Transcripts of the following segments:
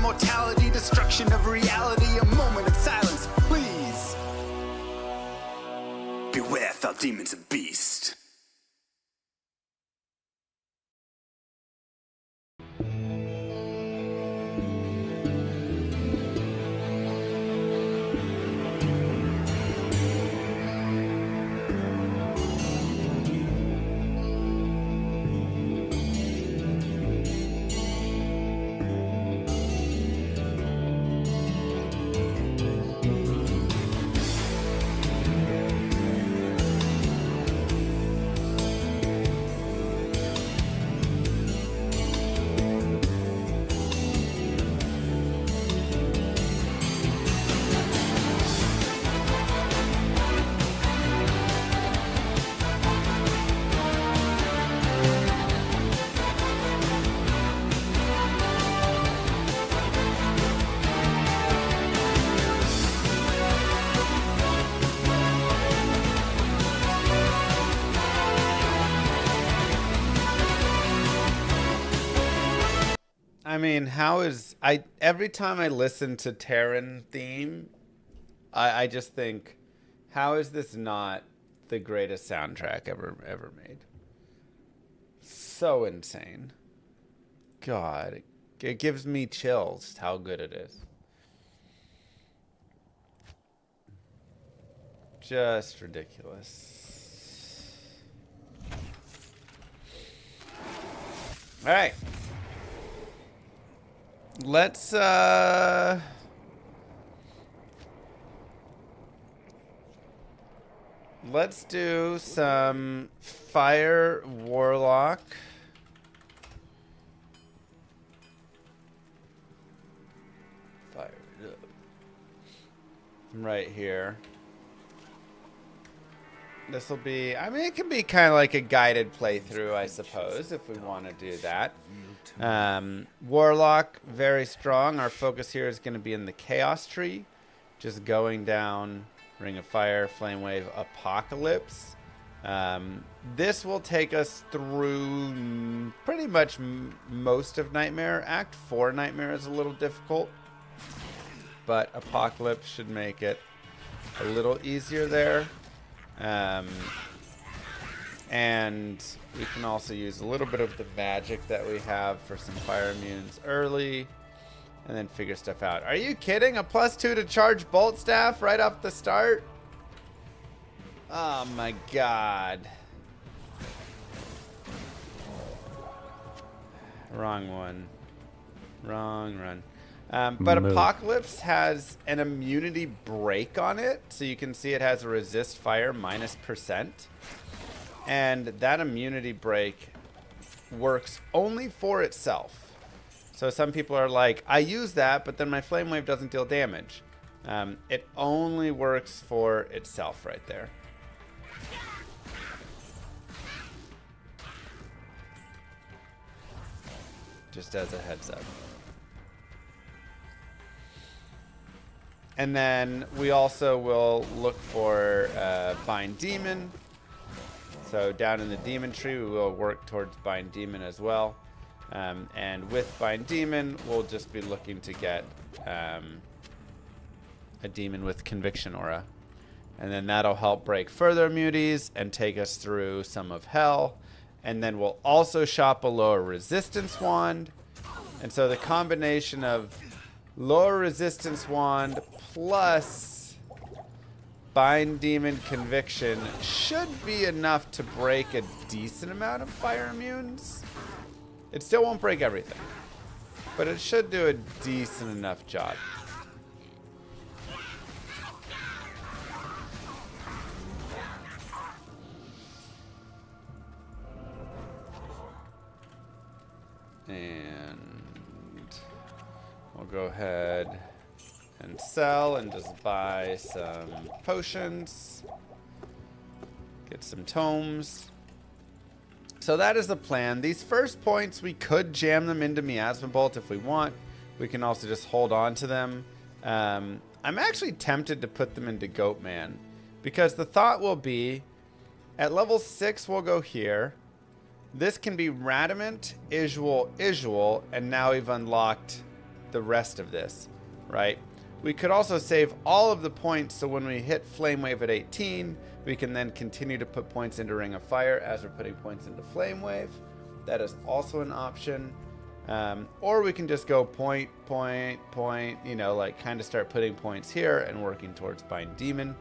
immortality, destruction of reality, a moment of silence, please. Beware, foul demons and beasts. I mean, every time I listen to Terran theme, I just think, how is this not the greatest soundtrack ever made? So insane. God, it gives me chills how good it is. Just ridiculous. All right. Let's do some fire warlock. Fire it up. Right here. This will be, I mean, it can be kind of like a guided playthrough, I suppose, if we want to do that. Warlock, very strong. Our focus here is going to be in the Chaos Tree. Just going down Ring of Fire, Flame Wave, Apocalypse. This will take us through pretty much most of Nightmare. Act 4 Nightmare is a little difficult, but Apocalypse should make it a little easier there. And we can also use a little bit of the magic that we have for some fire immunes early, and then figure stuff out. Are you kidding? A +2 to charge bolt staff right off the start? Oh my god. Wrong one. Wrong run. But Apocalypse has an immunity break on it, so you can see it has a resist fire -%. And that immunity break works only for itself. So some people are like, I use that, but then my flame wave doesn't deal damage. It only works for itself right there. Just as a heads up. And then we also will look for Bind Demon. So down in the Demon Tree, we will work towards Bind Demon as well. And with Bind Demon, we'll just be looking to get a demon with Conviction Aura. And then that'll help break further immunities and take us through some of Hell. And then we'll also shop a lower resistance wand. And so the combination of lower resistance wand plus Bind Demon Conviction should be enough to break a decent amount of fire immunes. It still won't break everything, but it should do a decent enough job. And we'll go ahead and sell and just buy some potions. Get some tomes. So that is the plan. These first points, we could jam them into Miasma Bolt if we want. We can also just hold on to them. I'm actually tempted to put them into Goatman, because the thought will be, at level 6 we'll go here. This can be Radamant, Isual, and now we've unlocked the rest of this, right? We could also save all of the points, so when we hit Flame Wave at 18, we can then continue to put points into Ring of Fire as we're putting points into Flame Wave. That is also an option. Or we can just go point, you know, like kind of start putting points here and working towards Bind Demon.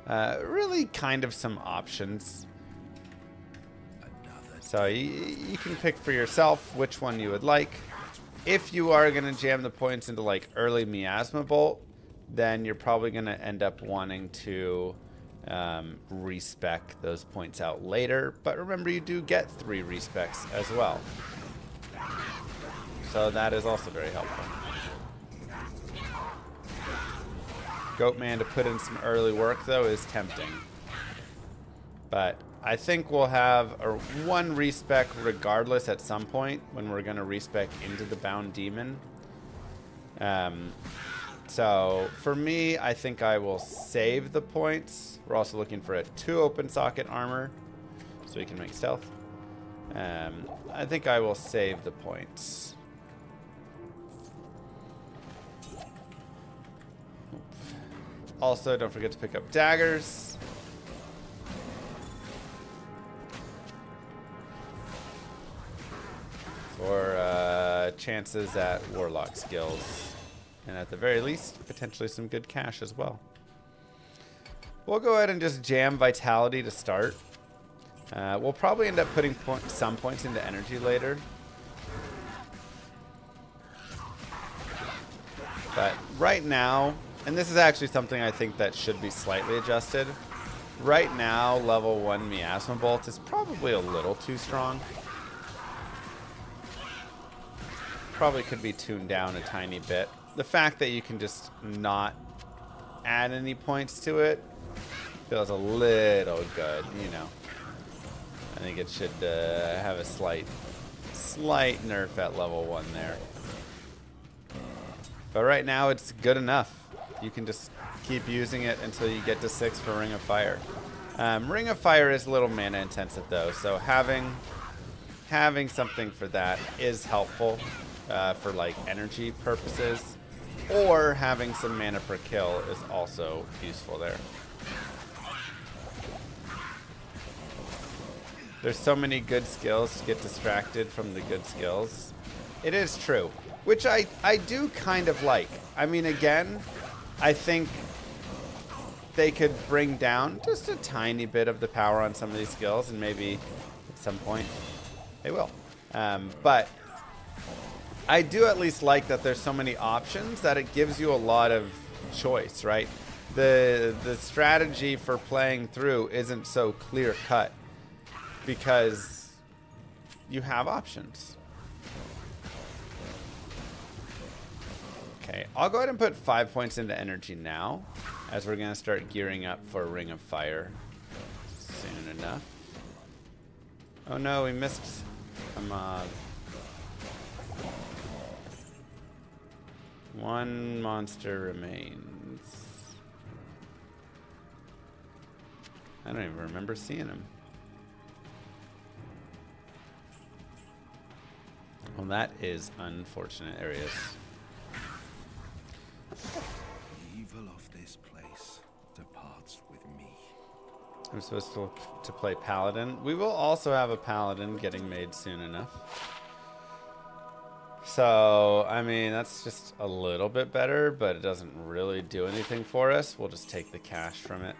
Really kind of some options. So you can pick for yourself which one you would like. If you are going to jam the points into like early Miasma Bolt, then you're probably going to end up wanting to respec those points out later. But remember, you do get 3 respecs as well. So that is also very helpful. Goatman to put in some early work, though, is tempting. But I think we'll have one respec regardless at some point when we're going to respec into the Bound Demon. So for me, I think I will save the points. We're also looking for a 2 open socket armor so we can make stealth. I think I will save the points. Also, don't forget to pick up daggers. For chances at Warlock skills. And at the very least, potentially some good cash as well. We'll go ahead and just jam Vitality to start. We'll probably end up putting some points into energy later. But right now, and this is actually something I think that should be slightly adjusted. Right now, level 1 Miasma Bolt is probably a little too strong. Probably could be tuned down a tiny bit. The fact that you can just not add any points to it feels a little good, you know. I think it should have a slight nerf at level 1 there. But right now it's good enough. You can just keep using it until you get to 6 for Ring of Fire. Ring of Fire is a little mana intensive though, so having something for that is helpful for like energy purposes, or having some mana per kill is also useful there. There's so many good skills to get distracted from the good skills. It is true, which I do kind of like. I mean, again, I think they could bring down just a tiny bit of the power on some of these skills, and maybe at some point they will. But I do at least like that there's so many options that it gives you a lot of choice, right? The strategy for playing through isn't so clear cut because you have options. Okay, I'll go ahead and put 5 points into energy now, as we're going to start gearing up for Ring of Fire soon enough. Oh no, we missed a mob. One monster remains. I don't even remember seeing him. Well, that is unfortunate. There he is. The evil of this place departs with me. I'm supposed to play Paladin. We will also have a Paladin getting made soon enough. So, I mean, that's just a little bit better, but it doesn't really do anything for us. We'll just take the cash from it.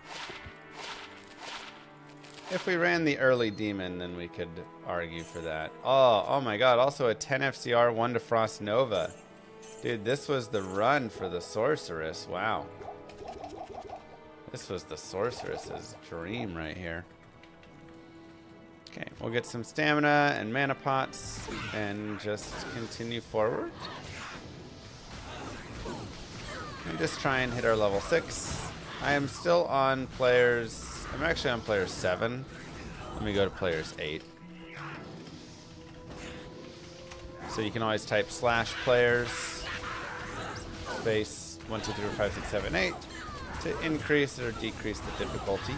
If we ran the early demon, then we could argue for that. Oh my god, also a 10 FCR, 1 to Frost Nova. Dude, this was the run for the Sorceress. Wow. This was the Sorceress's dream right here. Okay, we'll get some stamina and mana pots and just continue forward. And just try and hit our level 6. I am still on players... I'm actually on player 7. Let me go to players 8. So you can always type /players space 1, 2, 3, 4, 5, 6, 7, 8 to increase or decrease the difficulty.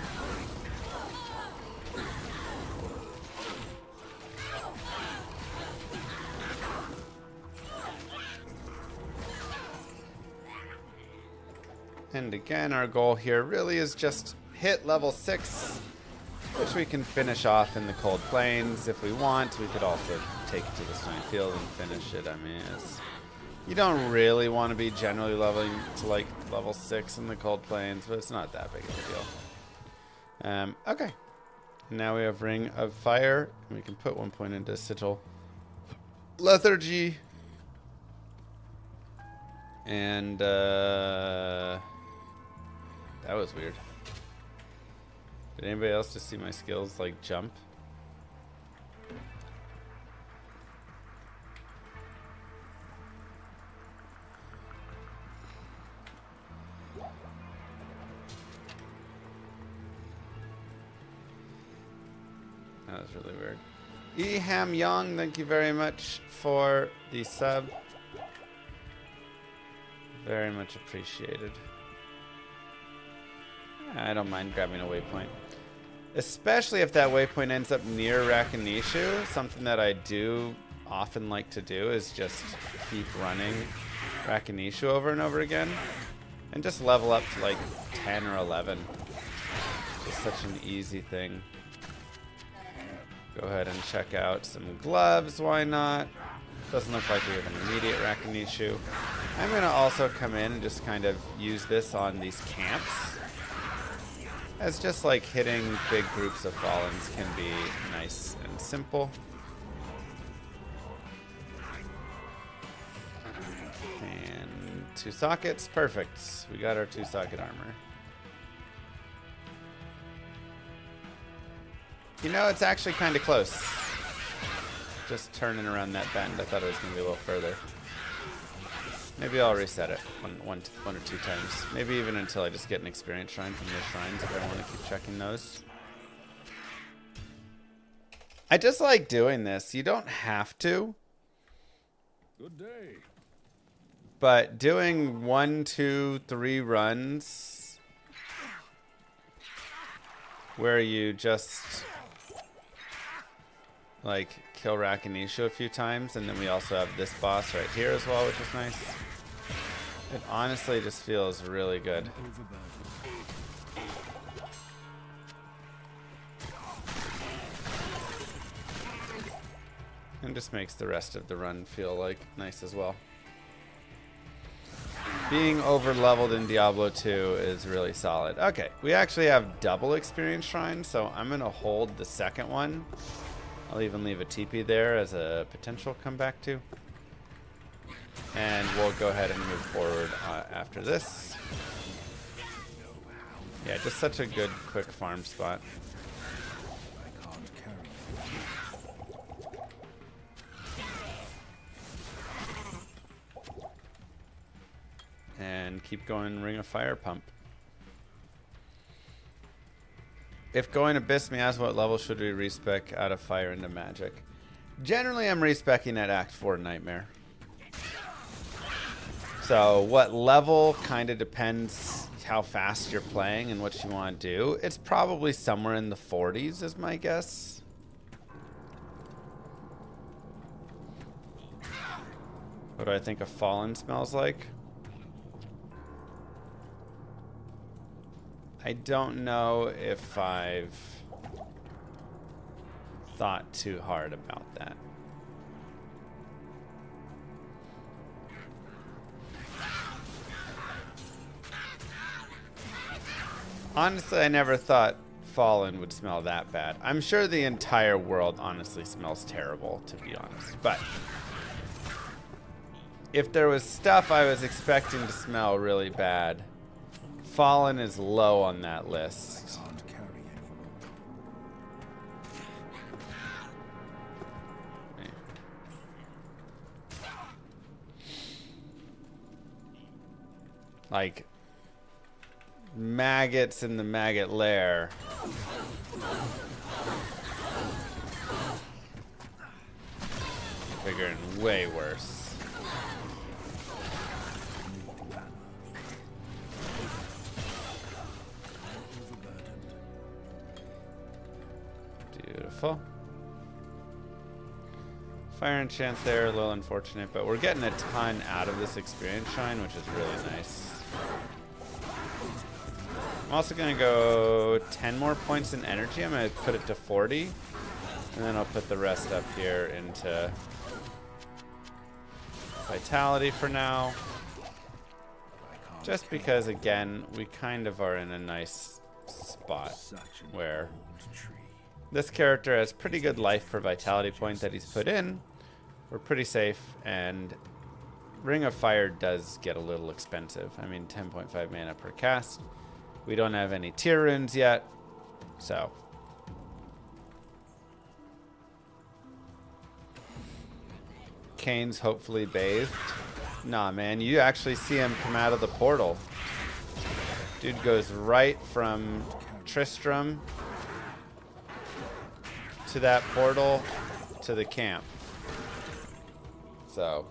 And again, our goal here really is just hit level 6, which we can finish off in the cold plains if we want. We could also take it to the snowy field and finish it. I mean, you don't really want to be generally leveling to like level 6 in the cold plains, but it's not that big of a deal. Okay. Now we have Ring of Fire, and we can put 1 point into Sigil Lethargy. And that was weird. Did anybody else just see my skills like jump? That was really weird. Eham Young, thank you very much for the sub. Very much appreciated. I don't mind grabbing a waypoint. Especially if that waypoint ends up near Rakinishu. Something that I do often like to do is just keep running Rakinishu over and over again. And just level up to like 10 or 11. Just such an easy thing. Go ahead and check out some gloves, why not? Doesn't look like we have an immediate Rakinishu. I'm going to also come in and just kind of use this on these camps. As just like hitting big groups of Fallens can be nice and simple. And 2 sockets, perfect. We got our 2-socket armor. You know, it's actually kind of close. Just turning around that bend. I thought it was going to be a little further. Maybe I'll reset it one or two times. Maybe even until I just get an experience shrine from the shrines if I want to keep checking those. I just like doing this. You don't have to. Good day. But doing 1, 2, 3 runs where you just like kill Rakinishu a few times, and then we also have this boss right here as well, which is nice. It honestly just feels really good. And just makes the rest of the run feel like nice as well. Being over leveled in Diablo 2 is really solid. Okay, we actually have double experience shrines, so I'm gonna hold the second one. I'll even leave a TP there as a potential comeback to. And we'll go ahead and move forward after this. Yeah, just such a good quick farm spot. And keep going Ring of Fire pump. If going Abyss Miasma, what level should we respec out of Fire into Magic? Generally, I'm respecing at Act 4 Nightmare. So what level kind of depends how fast you're playing and what you want to do. It's probably somewhere in the 40s is my guess. What do I think a Fallen smells like? I don't know if I've thought too hard about that. Honestly, I never thought Fallen would smell that bad. I'm sure the entire world honestly smells terrible, to be honest. But if there was stuff I was expecting to smell really bad, Fallen is low on that list. Like maggots in the maggot lair. Figuring way worse. Beautiful. Fire enchant there, a little unfortunate, but we're getting a ton out of this experience shrine, which is really nice. I'm also going to go 10 more points in energy. I'm going to put it to 40. And then I'll put the rest up here into vitality for now. Just because, again, we kind of are in a nice spot where this character has pretty good life per vitality point that he's put in. We're pretty safe, and Ring of Fire does get a little expensive. I mean, 10.5 mana per cast. We don't have any tier runes yet, so. Kane's hopefully bathed. Nah, man, you actually see him come out of the portal. Dude goes right from Tristram to that portal to the camp. So,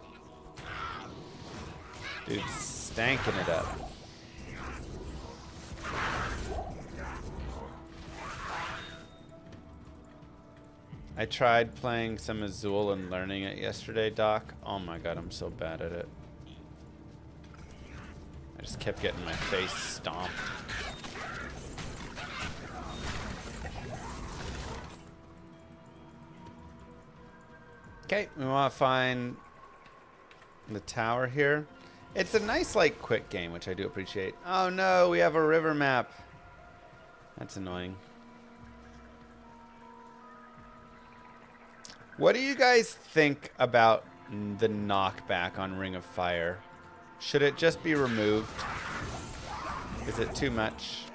dude's stanking it up. I tried playing some Azul and learning it yesterday, Doc. Oh my god, I'm so bad at it. I just kept getting my face stomped. Okay, we want to find the tower here. It's a nice, like, quick game, which I do appreciate. Oh no, we have a river map. That's annoying. What do you guys think about the knockback on Ring of Fire? Should it just be removed? Is it too much?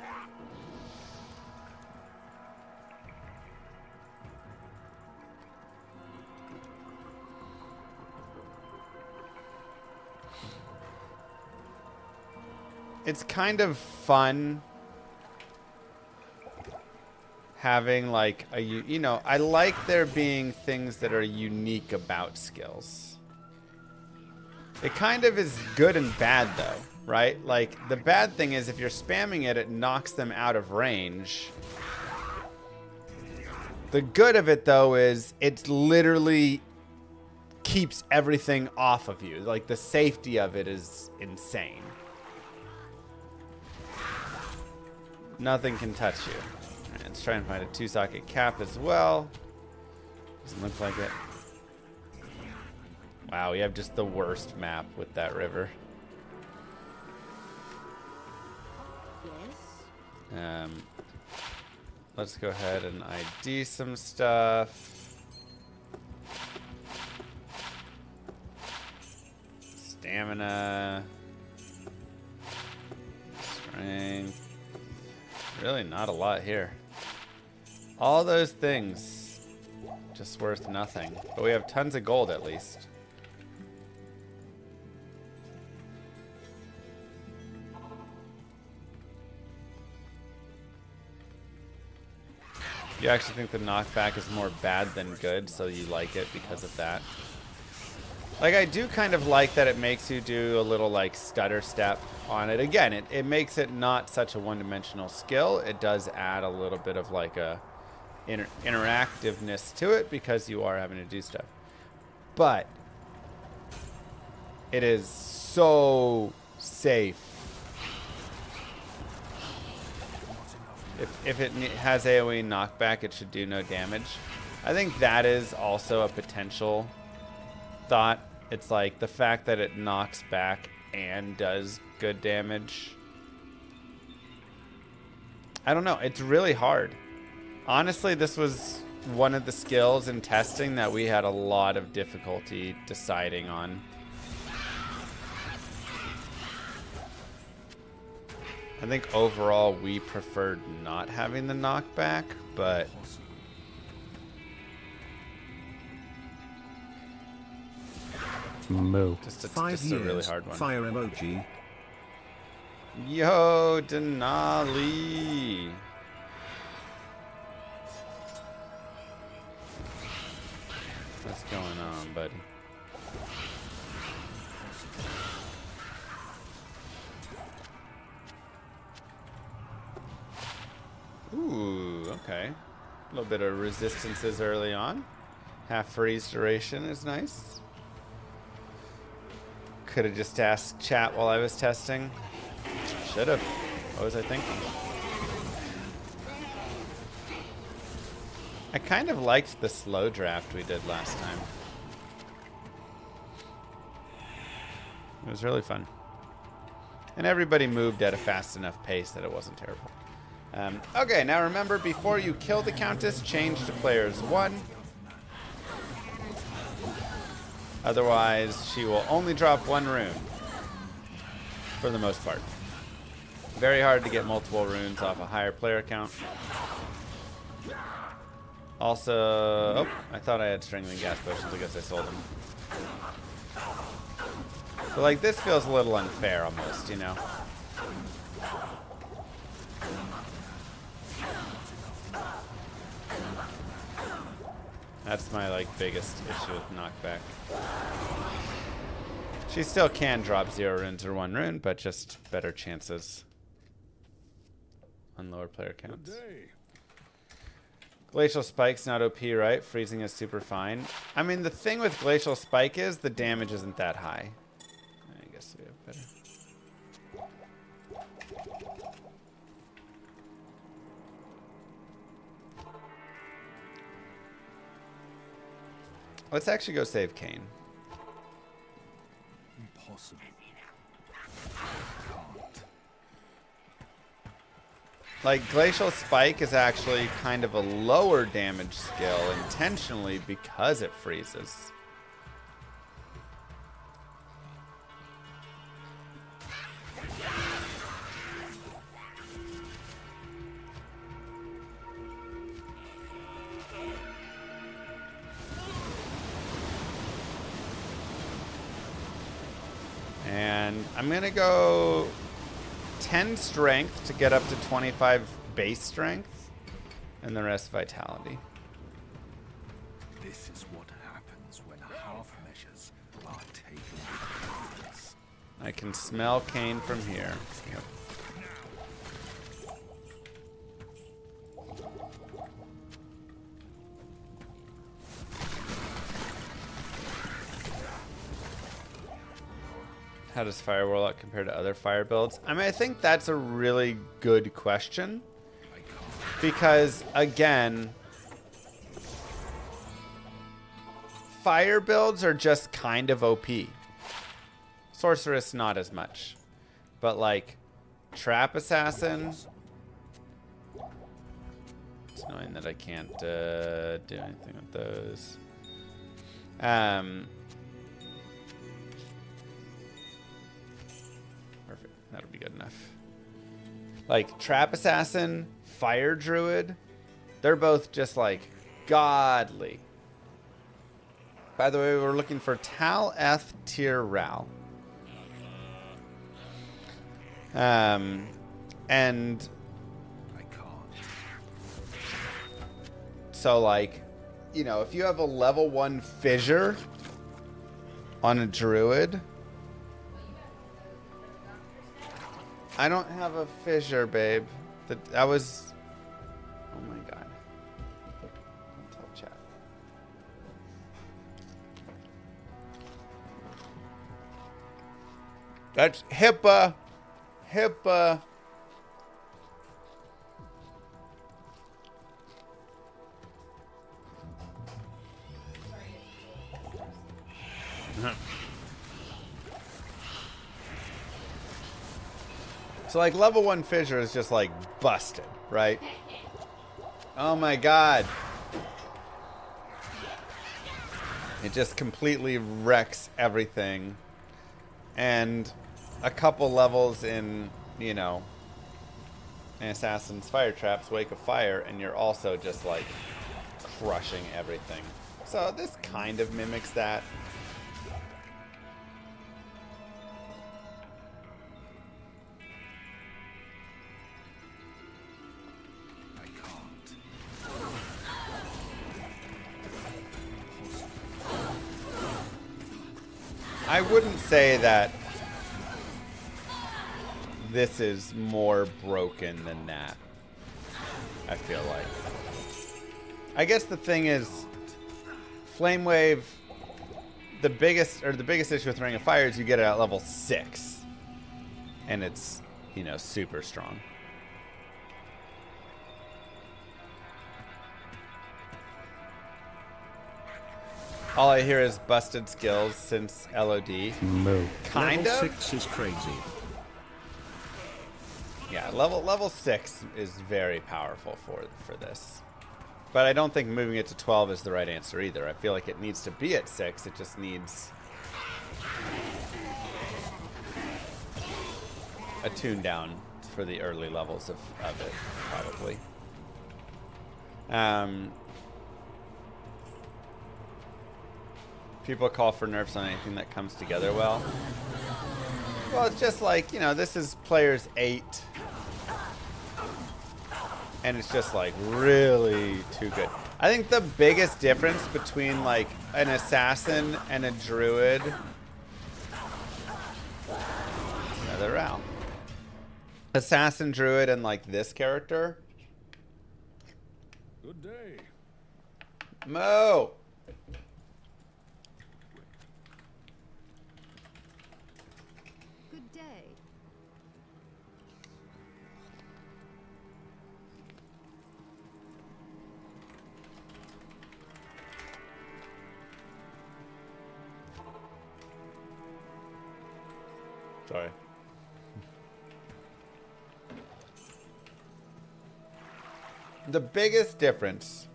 It's kind of fun having like a, you know, I like there being things that are unique about skills. It kind of is good and bad though, right? Like the bad thing is if you're spamming it, it knocks them out of range. The good of it though is it literally keeps everything off of you. Like the safety of it is insane. Nothing can touch you. All right, let's try and find a 2-socket cap as well. Doesn't look like it. Wow, we have just the worst map with that river. Yes. Let's go ahead and ID some stuff. Stamina. Strength. Really not a lot here. All those things just worth nothing. But we have tons of gold at least. You actually think the knockback is more bad than good, so you like it because of that? Like, I do kind of like that it makes you do a little, like, stutter step on it. Again, it makes it not such a one-dimensional skill. It does add a little bit of, like, a interactiveness to it because you are having to do stuff. But it is so safe. If it has AoE knockback, it should do no damage. I think that is also a potential thought. It's like the fact that it knocks back and does good damage. I don't know. It's really hard. Honestly, this was one of the skills in testing that we had a lot of difficulty deciding on. I think overall we preferred not having the knockback, but Moo. just a Five really years. hard one. Fire emoji. Yo, Denali. What's going on, buddy? Ooh, okay. A little bit of resistances early on. Half freeze duration is nice. Could have just asked chat while I was testing. Should have. What was I thinking? I kind of liked the slow draft we did last time. It was really fun. And everybody moved at a fast enough pace that it wasn't terrible. Okay, now remember, before you kill the Countess, change to players 1. Otherwise, she will only drop 1 rune. For the most part. Very hard to get multiple runes off a higher player count. Also, oh, I thought I had strangling gas potions. I guess I sold them. So, like, this feels a little unfair almost, you know? That's my, like, biggest issue with knockback. She still can drop 0 runes or 1 rune, but just better chances on lower player counts. Glacial Spike's not OP, right? Freezing is super fine. I mean, the thing with Glacial Spike is the damage isn't that high. I guess we have better. Let's actually go save Kane. Impossible. Like, Glacial Spike is actually kind of a lower damage skill intentionally because it freezes. And I'm going to go 10 strength to get up to 25 base strength, and the rest vitality. This is what happens when half measures are taken with kindness. I can smell Kane from here. Yep. How does Fire Warlock compare to other fire builds? I mean, I think that's a really good question. Because, again, fire builds are just kind of OP. Sorceress, not as much. But, like, Trap Assassin. It's annoying that I can't do anything with those. Perfect. That'll be good enough. Like, Trap Assassin, Fire Druid, they're both just, like, godly. By the way, we're looking for Tal Eth Tier Ral. And I can't. so, like, you know, if you have a level 1 fissure on a druid, I don't have a fissure, babe. That was, oh my god. Don't tell chat. That's HIPAA. HIPAA. So, like, level 1 fissure is just, like, busted, right? Oh my god. It just completely wrecks everything. And a couple levels in, you know, an Assassin's Fire Traps, Wake of Fire, and you're also just, like, crushing everything. So this kind of mimics that. I can't. I wouldn't say that this is more broken than that. I feel like. I guess the thing is, Flame Wave, the biggest issue with Ring of Fire is you get it at level 6. And it's, you know, super strong. All I hear is busted skills since LOD. Moo. Kind Level of. 6 is crazy. Yeah, level 6 is very powerful for this. But I don't think moving it to 12 is the right answer either. I feel like it needs to be at 6. It just needs a tune down for the early levels of it, probably. People call for nerfs on anything that comes together well. Well, it's just like, you know, this is players 8. And it's just like really too good. I think the biggest difference between like an assassin and a druid. Another round. Assassin, druid, and like this character. Good day. Mo! Good day. Sorry. The biggest difference.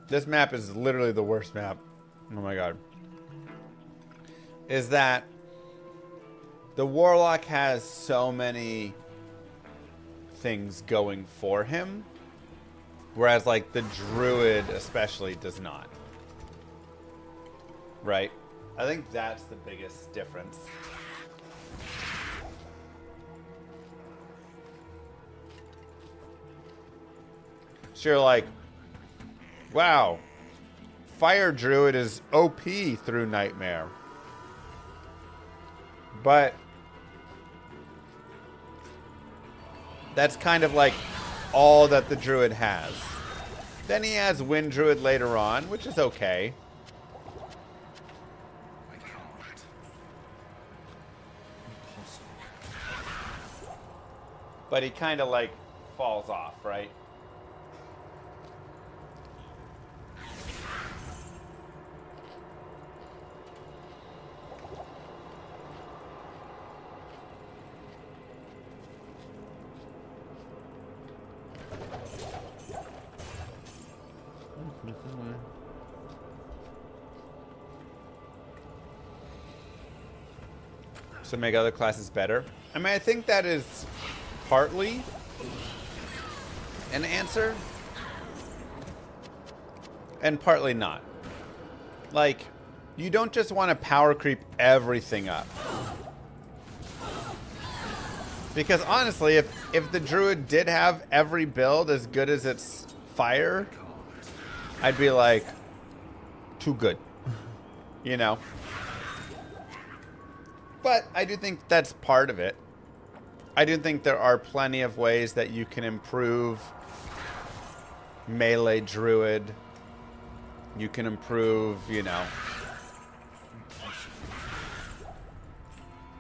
This map is literally the worst map. Oh my god. Is that the Warlock has so many things going for him. Whereas like the Druid especially does not. Right? I think that's the biggest difference. So you're like, wow, Fire Druid is OP through Nightmare. But that's kind of like all that the Druid has. Then he has Wind Druid later on, which is okay. I can't. Impossible. But he kind of like falls off, right? To make other classes better. I mean, I think that is partly an answer and partly not. Like, you don't just want to power creep everything up. Because honestly, if the Druid did have every build as good as its fire, I'd be like, too good. You know? But I do think that's part of it. I do think there are plenty of ways that you can improve melee druid. You can improve, you know,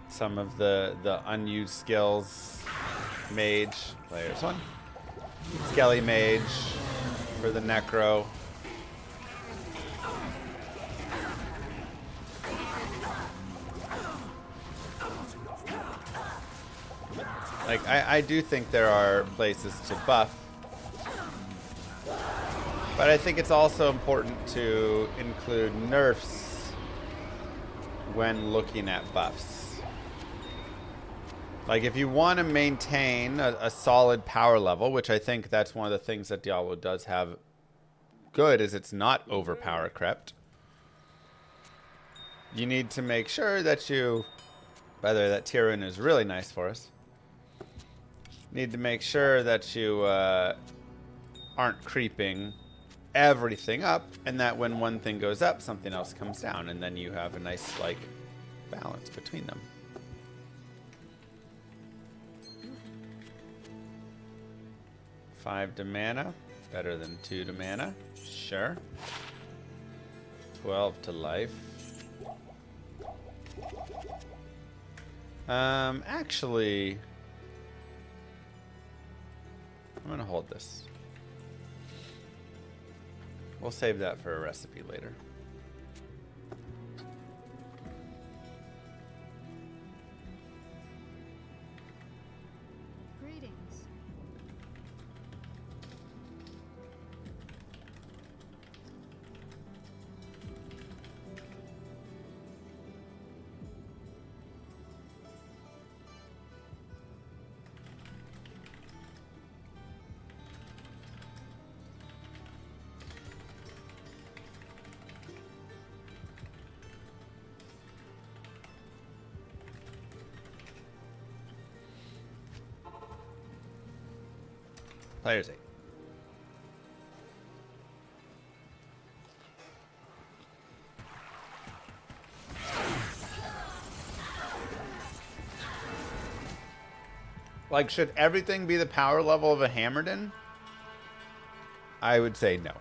some of the unused skills. Mage, players one. Skelly mage for the necro. Like, I do think there are places to buff. But I think it's also important to include nerfs when looking at buffs. Like, if you want to maintain a solid power level, which I think that's one of the things that Diablo does have good, is it's not overpower crept. You need to make sure that you... By the way, that tier 1 is really nice for us. Need to make sure that you aren't creeping everything up, and that when one thing goes up, something else comes down, and then you have a nice, like, balance between them. Five to mana, better than 2 to mana, sure. 12 to life. Actually, I'm gonna hold this. We'll save that for a recipe later. Greetings. Players 8. Like, should everything be the power level of a Hammerden? I would say no.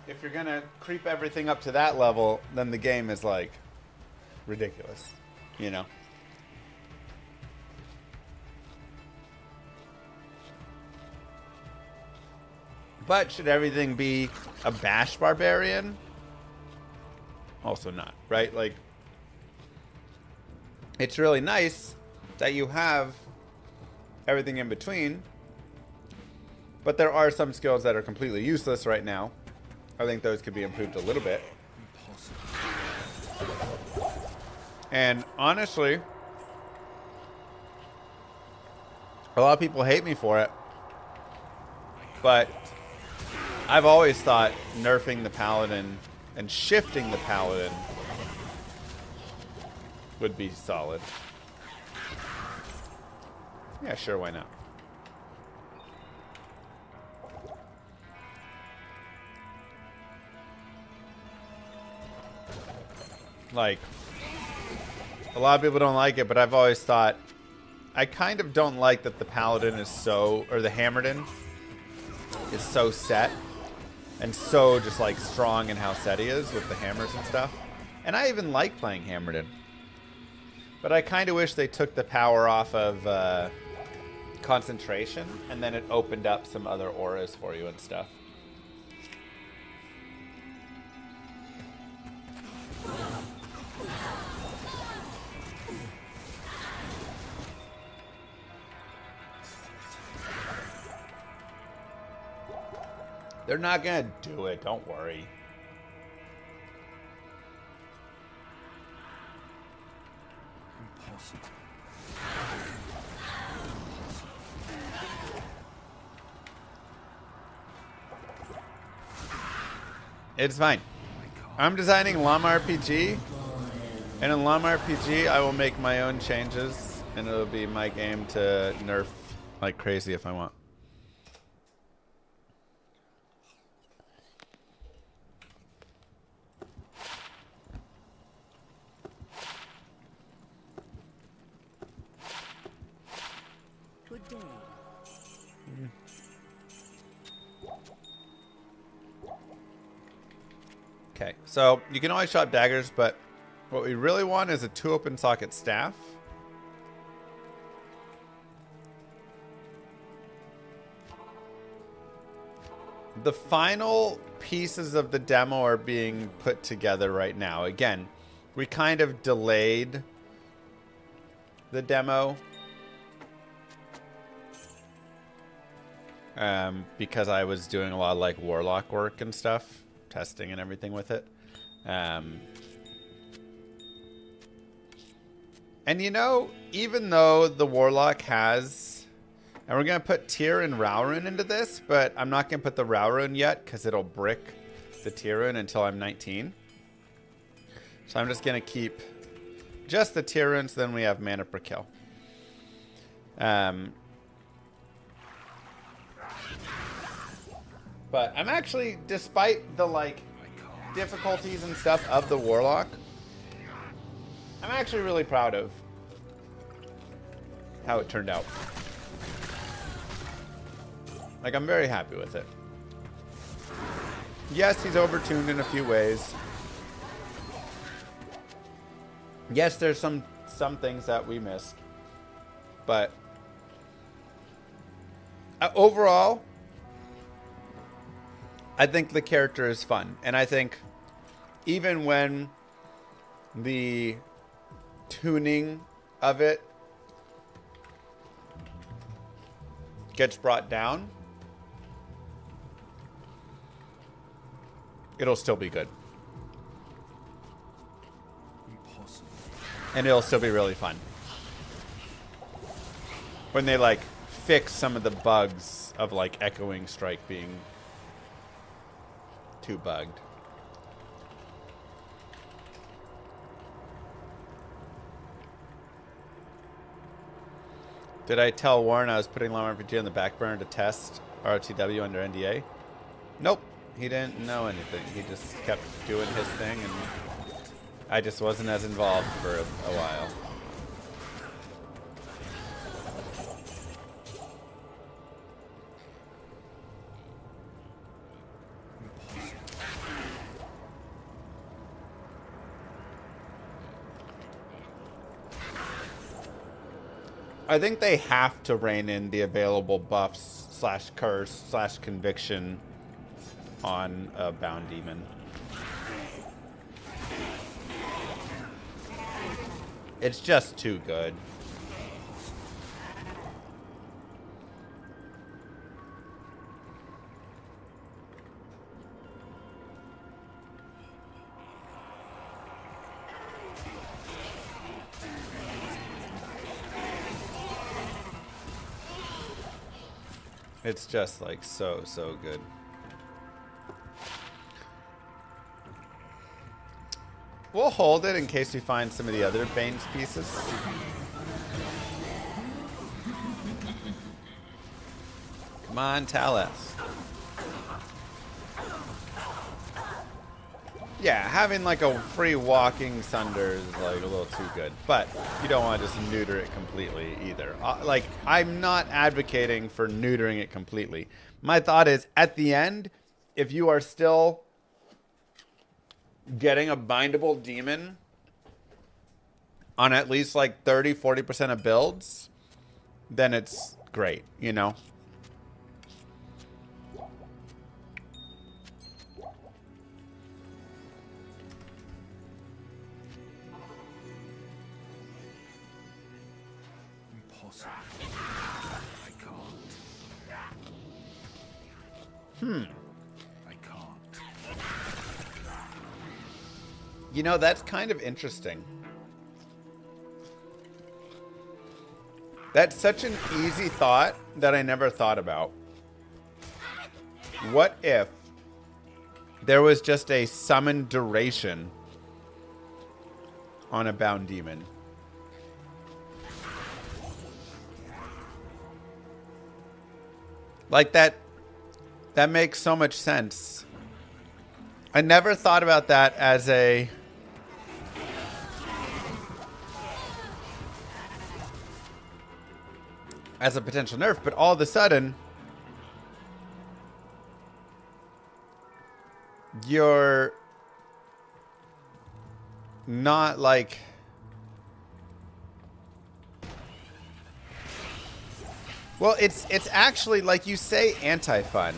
If you're gonna creep everything up to that level, then the game is, like, ridiculous, you know? But should everything be a bash barbarian? Also not, right? Like, it's really nice that you have everything in between, but there are some skills that are completely useless right now. I think those could be improved a little bit. And honestly, a lot of people hate me for it, but I've always thought nerfing the paladin and shifting the paladin would be solid. Yeah, sure, why not? Like, a lot of people don't like it, but I've always thought, I kind of don't like that the paladin is so, or the Hammerden is so set and so just like strong in how set he is with the hammers and stuff. And I even like playing Hammerden, but I kind of wish they took the power off of concentration and then it opened up some other auras for you and stuff. They're not gonna do it, don't worry. Impossible. It's fine. I'm designing Llama RPG, and in Llama RPG I will make my own changes, and it'll be my game to nerf like crazy if I want. Good day. Okay, so you can always shot daggers, but what we really want is a 2 open socket staff. The final pieces of the demo are being put together right now. Again, we kind of delayed the demo because I was doing a lot of like Warlock work and stuff, testing and everything with it. And you know, even though the Warlock has, and we're going to put Tyr and Rowrun into this, but I'm not going to put the Rowrun yet because it'll brick the Tyrun until I'm 19. So I'm just going to keep just the Tyruns, then we have mana per kill. But I'm actually, despite the like difficulties and stuff of the Warlock, I'm actually really proud of how it turned out. Like, I'm very happy with it. Yes, he's overtuned in a few ways. Yes, there's some things that we missed. But Overall, I think the character is fun. And I think even when the tuning of it gets brought down, it'll still be good. Impossible. And it'll still be really fun. When they like fix some of the bugs of like Echoing Strike being too bugged. Did I tell Warren I was putting Llama RPG on the back burner to test ROTW under NDA? Nope. He didn't know anything. He just kept doing his thing, and I just wasn't as involved for a while. I think they have to rein in the available buffs / curse / conviction on a bound demon. It's just too good. It's just like so good. We'll hold it in case we find some of the other Bane's pieces. Come on, Talos. Yeah, having like a free walking Sunder is like a little too good. But you don't want to just neuter it completely either. Like, I'm not advocating for neutering it completely. My thought is, at the end, if you are still getting a bindable demon on at least like 30-40% of builds, then it's great, you know? Impossible. I can't. I can't. You know, that's kind of interesting. That's such an easy thought that I never thought about. What if there was just a summon duration on a bound demon? Like that makes so much sense. I never thought about that as a potential nerf, but all of a sudden you're not like it's actually, like you say, anti-fun.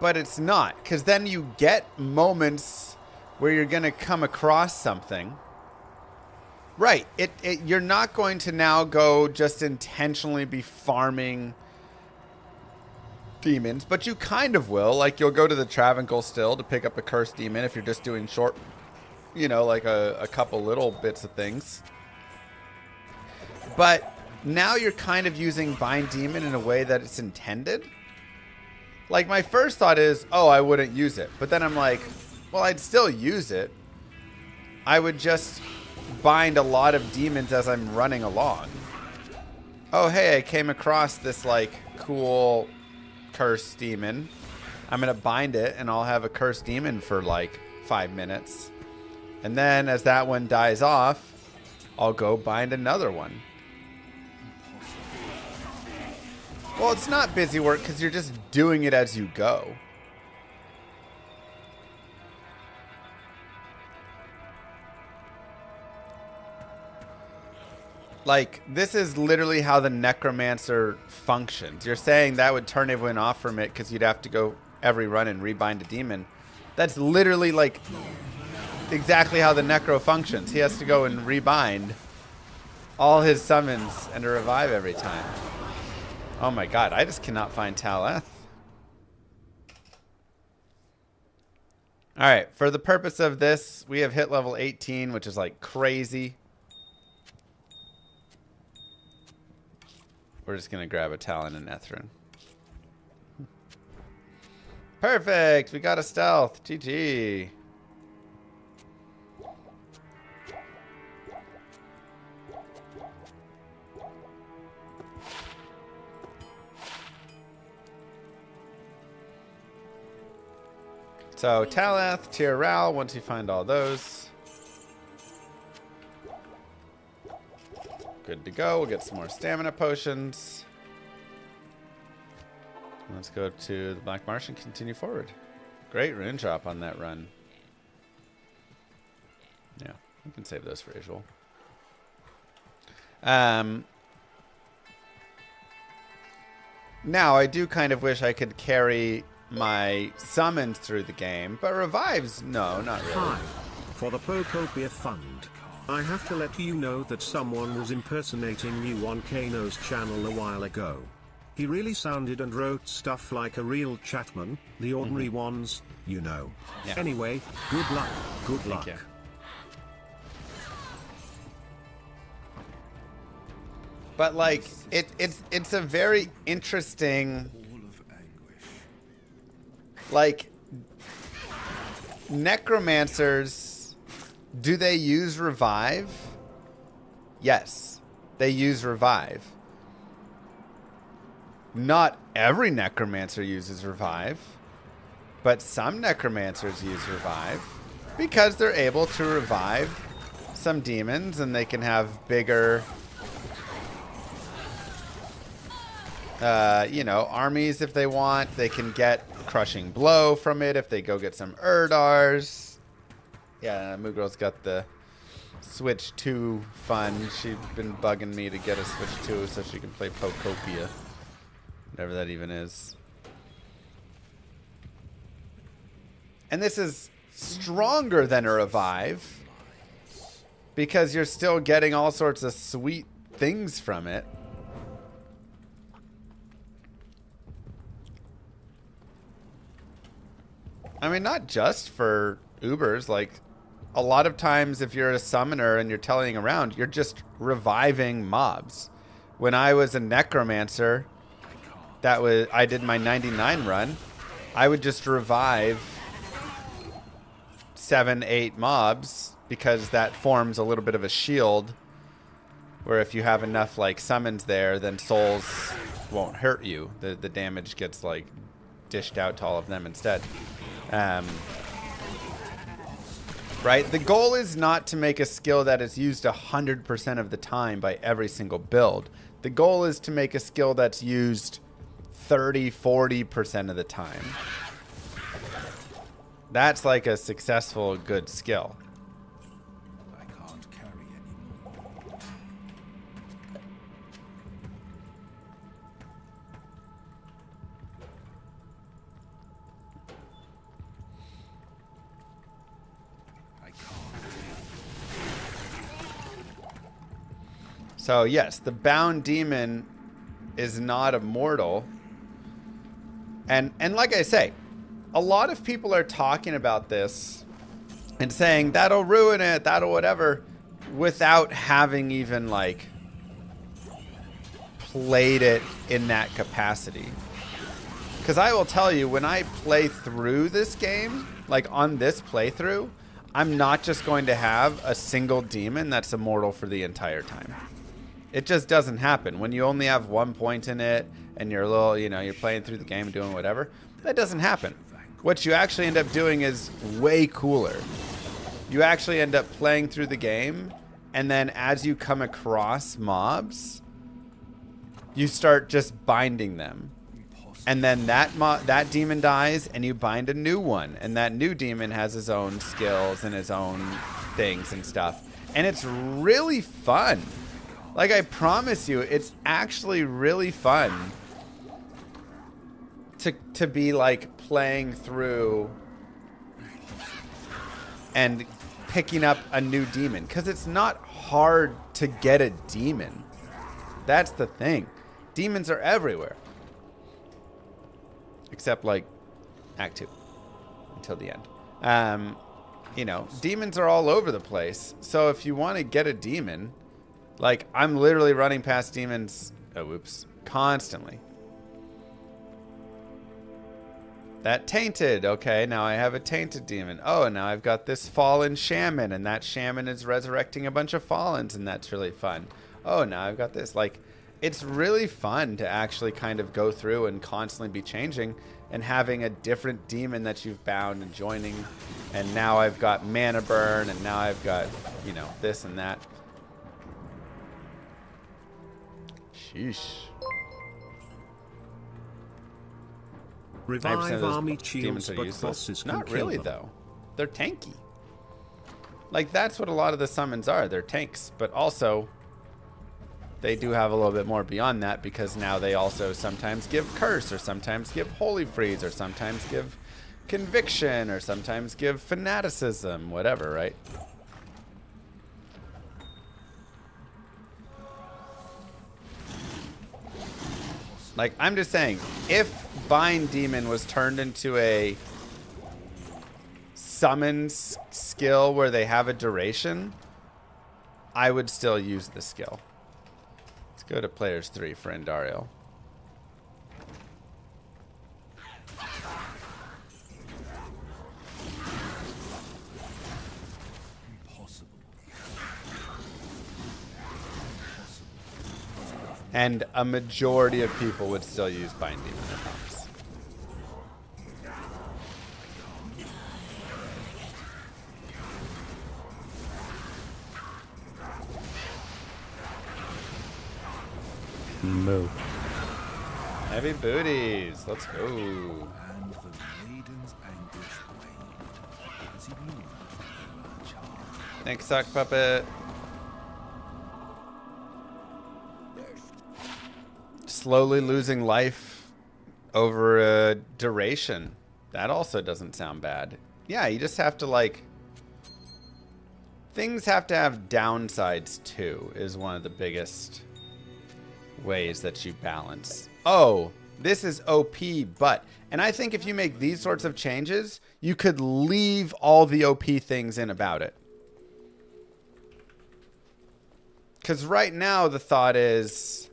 But it's not, because then you get moments where you're going to come across something. Right. You're not going to now go just intentionally be farming demons, but you kind of will. Like, you'll go to the Travancore still to pick up a cursed demon if you're just doing short, you know, like a couple little bits of things. But now you're kind of using Bind Demon in a way that it's intended. Like, my first thought is, oh, I wouldn't use it. But then I'm like, well, I'd still use it. I would just bind a lot of demons as I'm running along. Oh, hey, I came across this, like, cool cursed demon. I'm going to bind it, and I'll have a cursed demon for, like, 5 minutes. And then, as that one dies off, I'll go bind another one. Well, it's not busy work because you're just doing it as you go. Like, this is literally how the necromancer functions. You're saying that would turn everyone off from it because you'd have to go every run and rebind a demon. That's literally like exactly how the necro functions. He has to go and rebind all his summons and to revive every time. Oh my god, I just cannot find Taleth. Alright, for the purpose of this, we have hit level 18, which is like crazy. We're just going to grab a Talon and Ethrin. Perfect! We got a stealth. GG. So, Taleth, Tyral, once you find all those. Good to go. We'll get some more stamina potions. Let's go to the Black Marsh and continue forward. Great rune drop on that run. Yeah, we can save those for visual. Now, I do kind of wish I could carry my summons through the game, but revives, no, not really. Hi. For the Pocopia Fund, I have to let you know that someone was impersonating you on Kano's channel a while ago. He really sounded and wrote stuff like a real chatman, the ordinary ones, you know. Yeah. Anyway, good luck. Good luck. Thank you. But like, it's a very interesting, like, necromancers, do they use revive? Yes, they use revive. Not every necromancer uses revive, but some necromancers use revive because they're able to revive some demons and they can have bigger, you know, armies if they want. They can get crushing blow from it if they go get some Erdars. Yeah, Moogirl's got the Switch 2 fun. She's been bugging me to get a Switch 2 so she can play Pocopia. Whatever that even is. And this is stronger than a revive because you're still getting all sorts of sweet things from it. I mean, not just for Ubers. Like, a lot of times if you're a summoner and you're telling around, you're just reviving mobs. When I was a necromancer, I did my 99 run, I would just revive 7, 8 mobs because that forms a little bit of a shield where if you have enough like summons there, then souls won't hurt you. The damage gets like dished out to all of them instead. Right? The goal is not to make a skill that is used 100% of the time by every single build. The goal is to make a skill that's used 30-40% of the time. That's like a successful, good skill. I can't carry anymore. I can't. So yes, the bound demon is not immortal. And like I say, a lot of people are talking about this and saying that'll ruin it, that'll whatever, without having even like played it in that capacity. Because I will tell you, when I play through this game, like on this playthrough, I'm not just going to have a single demon that's immortal for the entire time. It just doesn't happen. When you only have 1 point in it and you're a little, you know, you're playing through the game and doing whatever, that doesn't happen. What you actually end up doing is way cooler. You actually end up playing through the game, and then as you come across mobs, you start just binding them. And then that demon dies and you bind a new one, and that new demon has his own skills and his own things and stuff. And it's really fun. Like, I promise you, it's actually really fun to be, like, playing through and picking up a new demon. Because it's not hard to get a demon. That's the thing. Demons are everywhere. Except, like, Act 2. Until the end. You know, demons are all over the place. So if you want to get a demon... Like, I'm literally running past demons, constantly. That tainted, okay, now I have a tainted demon. Oh, now I've got this fallen shaman, and that shaman is resurrecting a bunch of fallens, and that's really fun. Oh, now I've got this. Like, it's really fun to actually kind of go through and constantly be changing and having a different demon that you've bound and joining. And now I've got mana burn, and now I've got, you know, this and that. Sheesh. Revive army shields, but useless. bosses can Not kill really, them. though. They're tanky. Like, that's what a lot of the summons are. They're tanks, but also they do have a little bit more beyond that, because now they also sometimes give curse, or sometimes give holy freeze, or sometimes give conviction, or sometimes give fanaticism, whatever, right? Like, I'm just saying, if Bind Demon was turned into a summons skill where they have a duration, I would still use the skill. Let's go to players 3 for Endario. And a majority of people would still use Bind Demon, I promise. Move. Heavy booties. Let's go. And the maiden's anguish waned as he knew her charm. Thanks, Sock Puppet. Slowly losing life over a duration. That also doesn't sound bad. Yeah, you just have to, like... Things have to have downsides, too, is one of the biggest ways that you balance. Oh, this is OP, but... And I think if you make these sorts of changes, you could leave all the OP things in about it. Because right now, the thought is...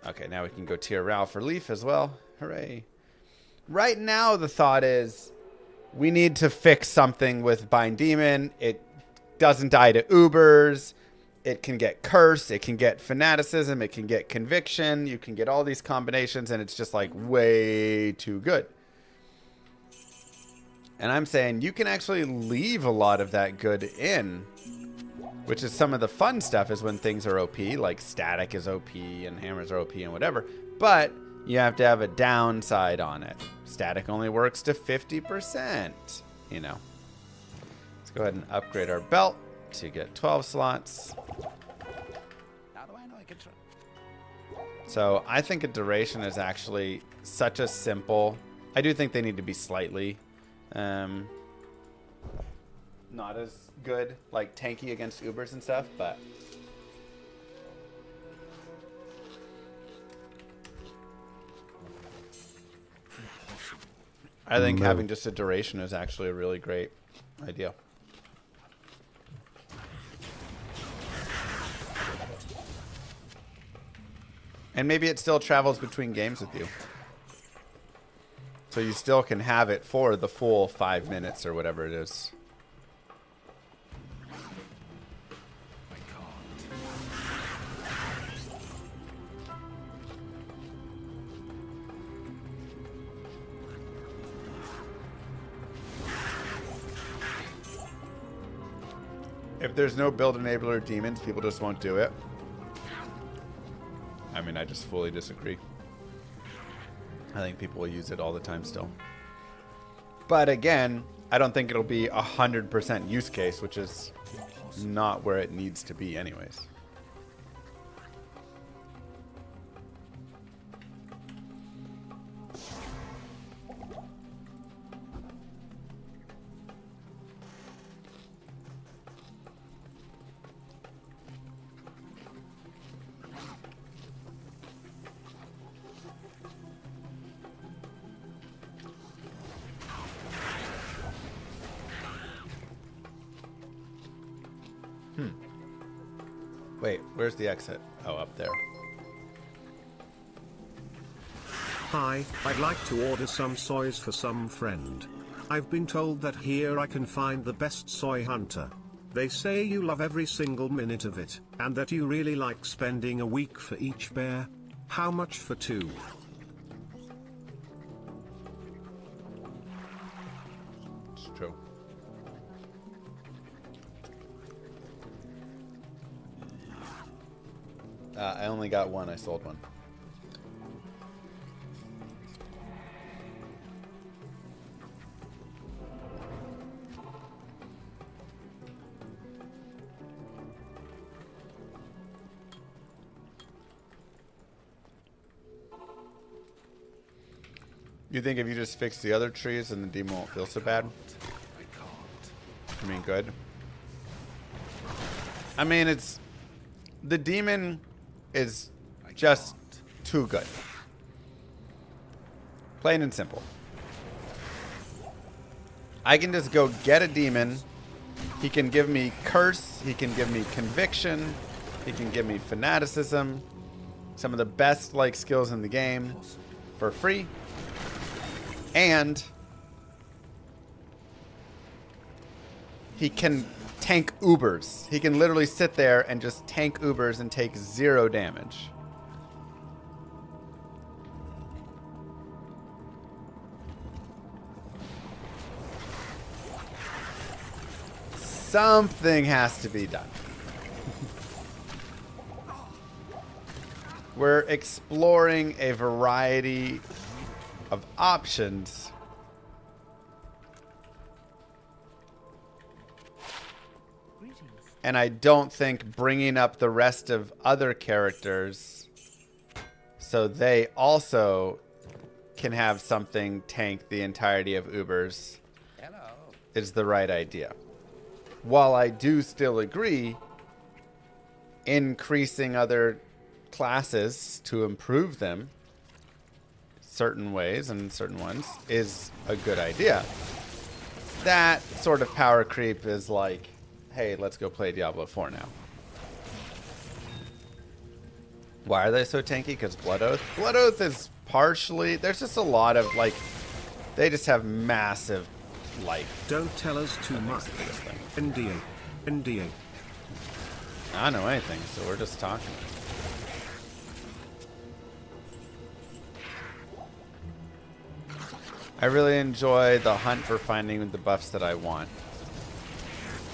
Okay, now we can go tier Rao for Leaf as well. Hooray. Right now, the thought is we need to fix something with Bind Demon. It doesn't die to Ubers. It can get Curse. It can get Fanaticism. It can get Conviction. You can get all these combinations, and it's just like way too good. And I'm saying you can actually leave a lot of that good in. Which is some of the fun stuff, is when things are OP, like Static is OP and Hammers are OP and whatever. But you have to have a downside on it. Static only works to 50%, you know. Let's go ahead and upgrade our belt to get 12 slots. How do I know I can try? So I think a duration is actually such a simple... I do think they need to be slightly... not as good, like tanky against Ubers and stuff, but I think having just a duration is actually a really great idea. And maybe it still travels between games with you. So you still can have it for the full 5 minutes or whatever it is. If there's no build enabler demons, people just won't do it. I mean, I just fully disagree. I think people will use it all the time still. But again, I don't think it'll be 100% use case, which is not where it needs to be anyways. Wait, where's the exit? Oh, up there. Hi, I'd like to order some soys for some friend. I've been told that here I can find the best soy hunter. They say you love every single minute of it, and that you really like spending a week for each bear. How much for 2? It's true. I only got one. I sold one. You think if you just fix the other trees, then the demon won't feel so bad? I mean, good. I mean, it's... The demon is just too good. Plain and simple. I can just go get a demon. He can give me curse. He can give me conviction. He can give me fanaticism. Some of the best like skills in the game for free. And he can tank Ubers. He can literally sit there and just tank Ubers and take 0 damage. Something has to be done. We're exploring a variety of options. And I don't think bringing up the rest of other characters so they also can have something tank the entirety of Ubers is the right idea. While I do still agree, increasing other classes to improve them certain ways and certain ones is a good idea. That sort of power creep is like, hey, let's go play Diablo 4 now. Why are they so tanky? Because Blood Oath? Blood Oath is partially... There's just a lot of, like... They just have massive life. Don't tell us too much. NDA. NDA. I don't know anything, so we're just talking. I really enjoy the hunt for finding the buffs that I want.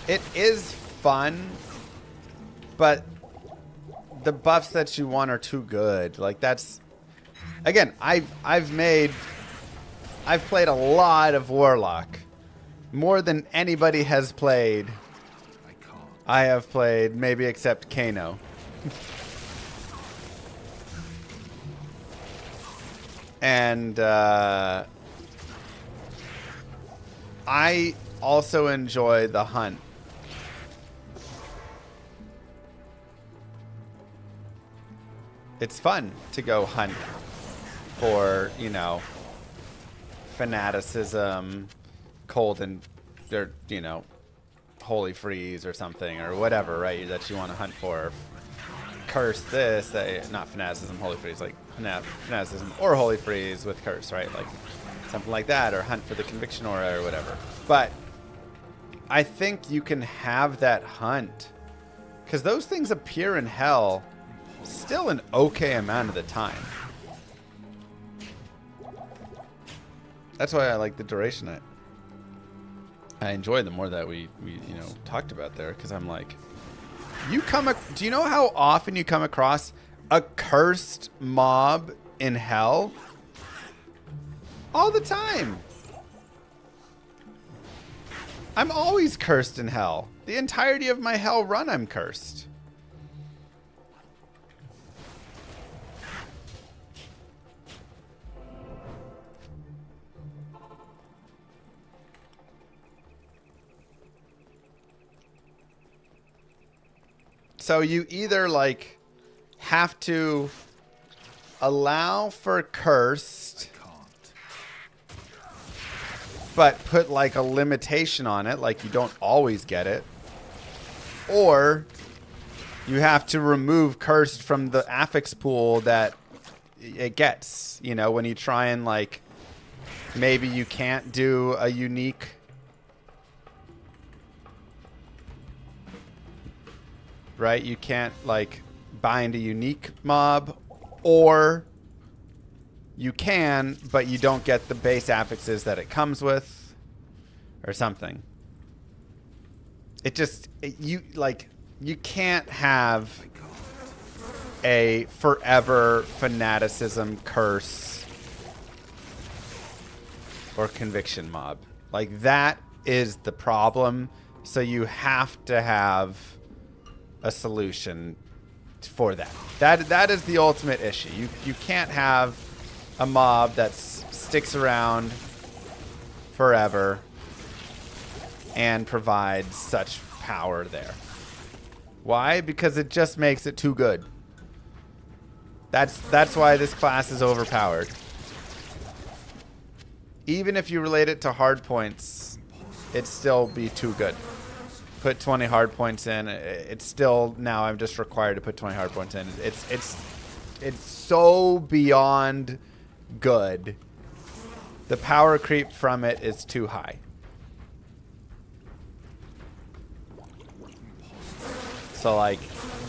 It is fun, but the buffs that you want are too good. Like that's, again, I've played a lot of Warlock, more than anybody has played. I have played, maybe except Kano. And I also enjoy the hunt. It's fun to go hunt for, you know, fanaticism, cold and, or, you know, holy freeze or something or whatever, right? That you want to hunt for. Curse this, not fanaticism, holy freeze, like fanaticism or holy freeze with curse, right? Like something like that, or hunt for the conviction aura or whatever. But I think you can have that hunt because those things appear in hell still an okay amount of the time. That's why I like the duration. I enjoy the more that we you know talked about there, because I'm like, do you know how often you come across a cursed mob in hell? All the time. I'm always cursed in hell. The entirety of my hell run, I'm cursed. So you either like have to allow for cursed, but put like a limitation on it, like you don't always get it, or you have to remove cursed from the affix pool that it gets. You know, when you try and like, maybe you can't do a unique. Right? You can't like bind a unique mob, or you can, but you don't get the base affixes that it comes with, or something. It just, you can't have a forever fanaticism curse or conviction mob. Like, that is the problem. So you have to have a solution for that. That is the ultimate issue. You can't have a mob that sticks around forever and provides such power there. Why? Because it just makes it too good. That's why this class is overpowered. Even if you relate it to hard points, it'd still be too good. Put 20 hard points in. It's still, now I'm just required to put 20 hard points in. It's so beyond good. The power creep from it is too high. So like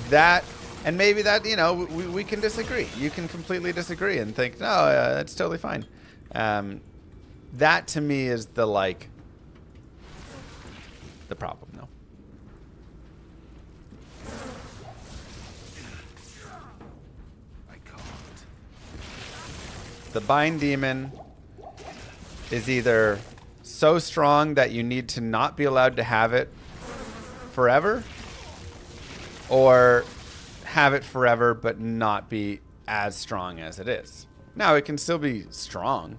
that, and maybe that, you know, we can disagree. You can completely disagree and think, no, that's totally fine. That to me is the like the problem though. The Bind Demon is either so strong that you need to not be allowed to have it forever, or have it forever but not be as strong as it is. Now, it can still be strong.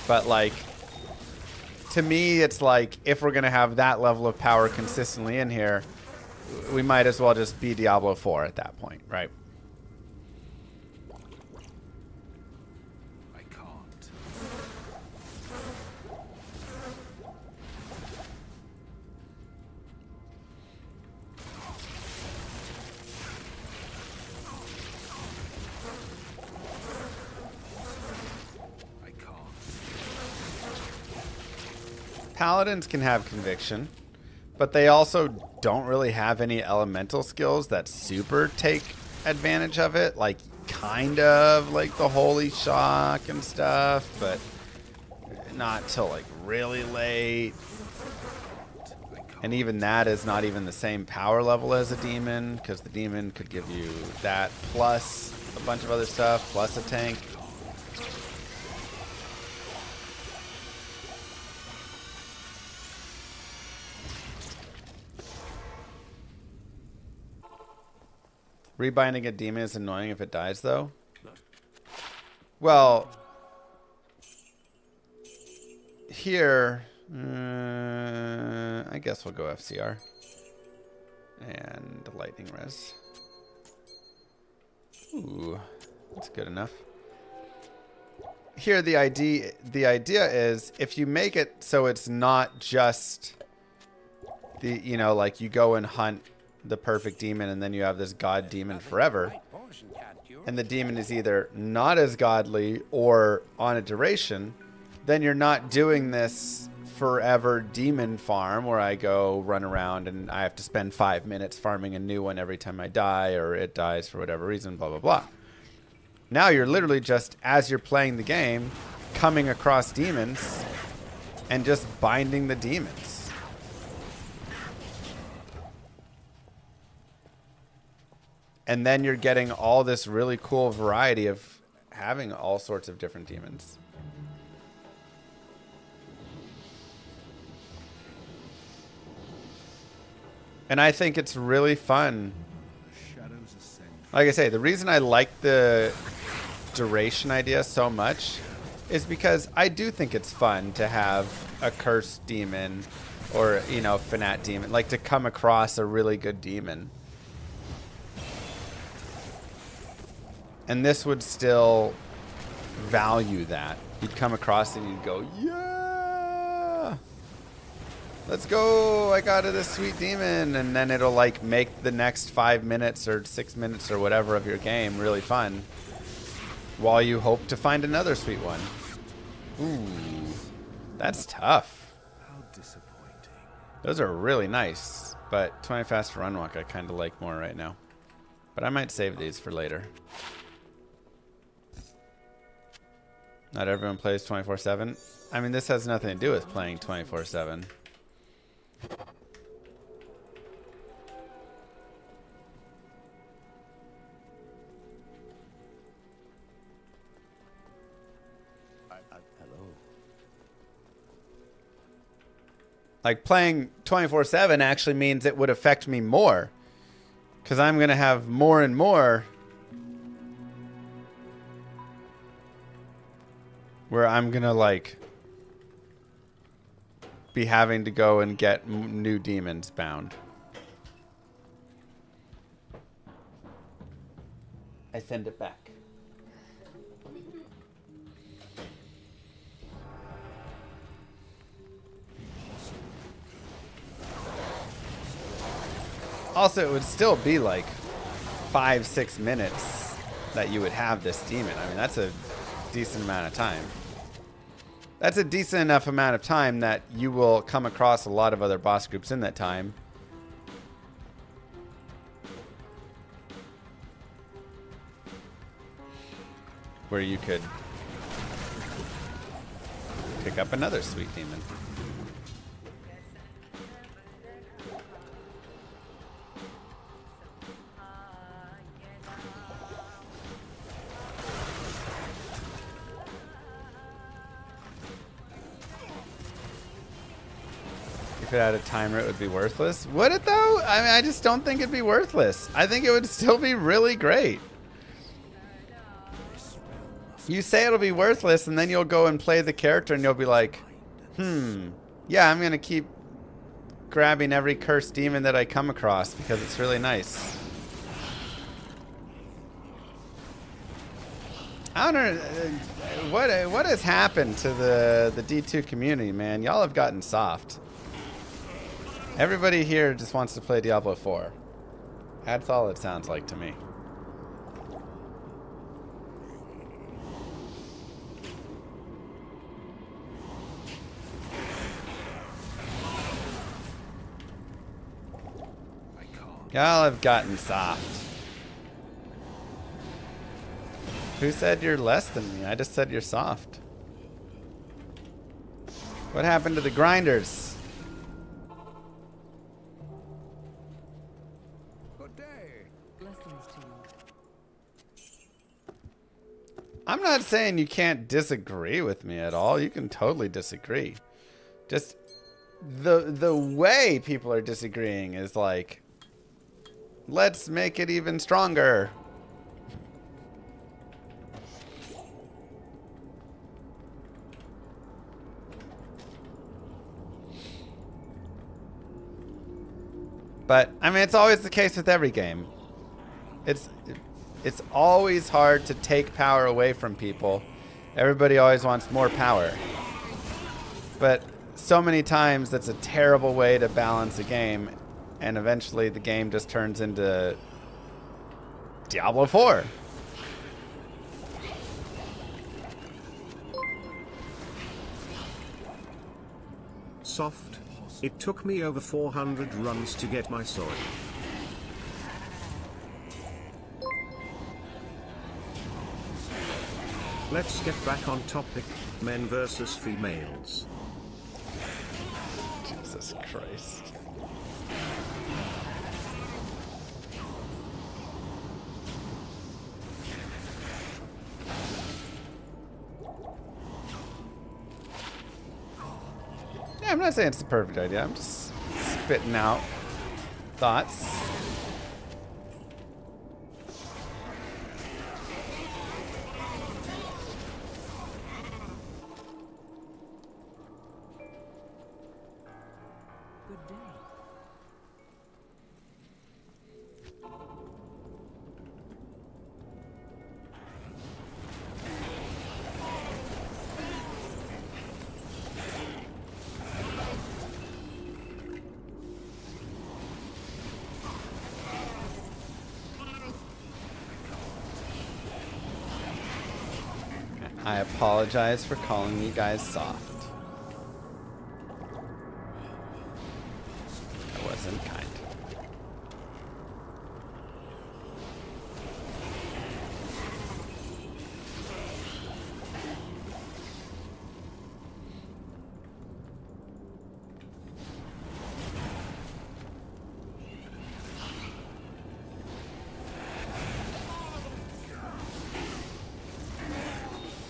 But like, to me, it's like, if we're going to have that level of power consistently in here, we might as well just be Diablo 4 at that point, right? Paladins can have conviction, but they also don't really have any elemental skills that super take advantage of it. Like, kind of like the Holy Shock and stuff, but not till like really late. And even that is not even the same power level as a demon, because the demon could give you that plus a bunch of other stuff, plus a tank. Rebinding a demon is annoying if it dies, though. Well, here, I guess we'll go FCR and lightning res. Ooh, that's good enough. Here, the idea is, if you make it so it's not just the, you know, like you go and hunt the perfect demon and then you have this god demon forever, and the demon is either not as godly or on a duration, then you're not doing this forever demon farm where I go run around and I have to spend 5 minutes farming a new one every time I die, or it dies for whatever reason, blah blah blah. Now you're literally just, as you're playing the game, coming across demons and just binding the demons. And then you're getting all this really cool variety of having all sorts of different demons. And I think it's really fun. Shadows ascend. Like I say, the reason I like the duration idea so much is because I do think it's fun to have a cursed demon or, you know, Fanat demon, like to come across a really good demon. And this would still value that. You'd come across it and you'd go, yeah, let's go, I got this sweet demon. And then it'll like make the next 5 minutes or 6 minutes or whatever of your game really fun while you hope to find another sweet one. Ooh, that's tough. How disappointing. Those are really nice, but 20 fast run walk I kind of like more right now. But I might save these for later. Not everyone plays 24/7. I mean, this has nothing to do with playing 24/7. Hello. Like playing 24/7 actually means it would affect me more, because I'm going to have more and more where I'm going to like be having to go and get new demons bound. I send it back. Also, it would still be like 5-6 minutes that you would have this demon. I mean, that's a decent amount of time. That's a decent enough amount of time that you will come across a lot of other boss groups in that time. Where you could pick up another sweet demon. If it had a timer, it would be worthless. Would it though? I mean, I just don't think it'd be worthless. I think it would still be really great. You say it'll be worthless, and then you'll go and play the character, and you'll be like, yeah, I'm going to keep grabbing every cursed demon that I come across because it's really nice. I don't know. What has happened to the D2 community, man? Y'all have gotten soft. Everybody here just wants to play Diablo 4. That's all it sounds like to me. Y'all have gotten soft. Who said you're less than me? I just said you're soft. What happened to the grinders? I'm not saying you can't disagree with me at all. You can totally disagree. Just the way people are disagreeing is like, let's make it even stronger. But I mean, it's always the case with every game. It's always hard to take power away from people. Everybody always wants more power. But so many times that's a terrible way to balance a game, and eventually the game just turns into Diablo 4. Soft. It took me over 400 runs to get my sword. Let's get back on topic. Men versus females. Jesus Christ. Yeah, I'm not saying it's the perfect idea. I'm just spitting out Thoughts? Good day. I apologize for calling you guys soft. I wasn't kind.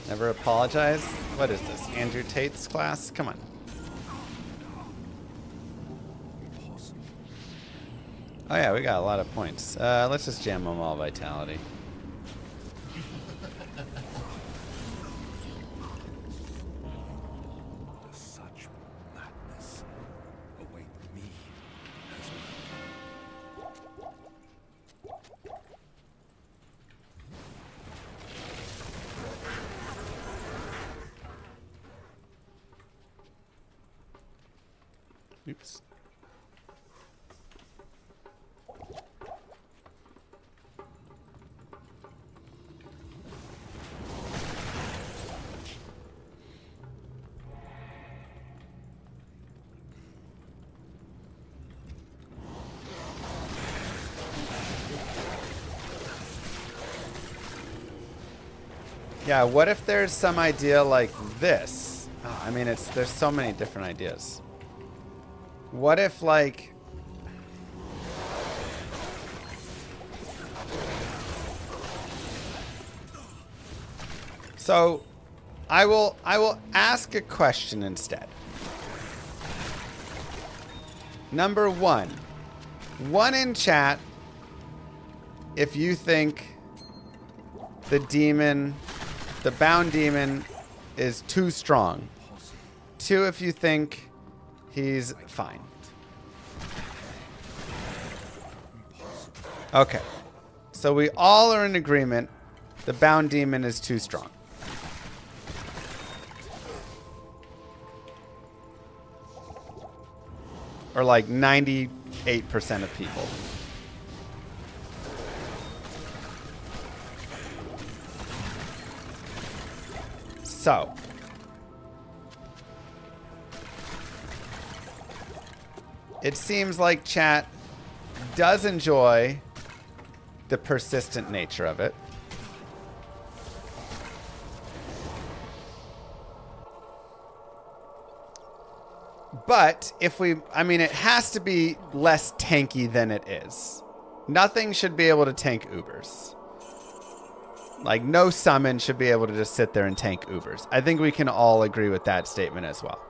Never apologize? What is this? Andrew Tate's class? Come on. Oh yeah, we got a lot of points. Let's just jam them all vitality. Such madness await me as well. Oops. Yeah, what if there's some idea like this? Oh, I mean, there's so many different ideas. What if, like, so I will ask a question instead. Number one in chat, if you think the bound demon is too strong. 2, if you think he's fine. Okay. So we all are in agreement the bound demon is too strong. Or like 98% of people. So, it seems like chat does enjoy the persistent nature of it. But if I mean, it has to be less tanky than it is. Nothing should be able to tank Ubers. Like, no summon should be able to just sit there and tank Ubers. I think we can all agree with that statement as well.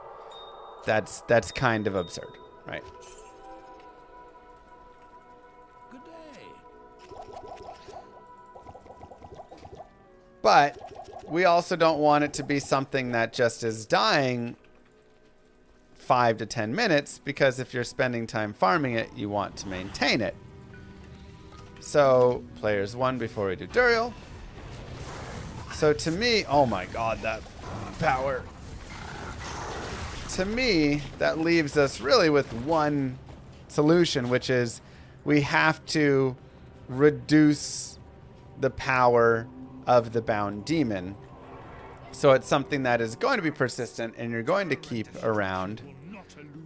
That's kind of absurd, right? Good day. But we also don't want it to be something that just is dying 5 to 10 minutes, because if you're spending time farming it, you want to maintain it. So, players 1 before we do Duriel. So to me, oh my god, that power. To me, that leaves us really with one solution, which is we have to reduce the power of the bound demon. So it's something that is going to be persistent and you're going to keep around,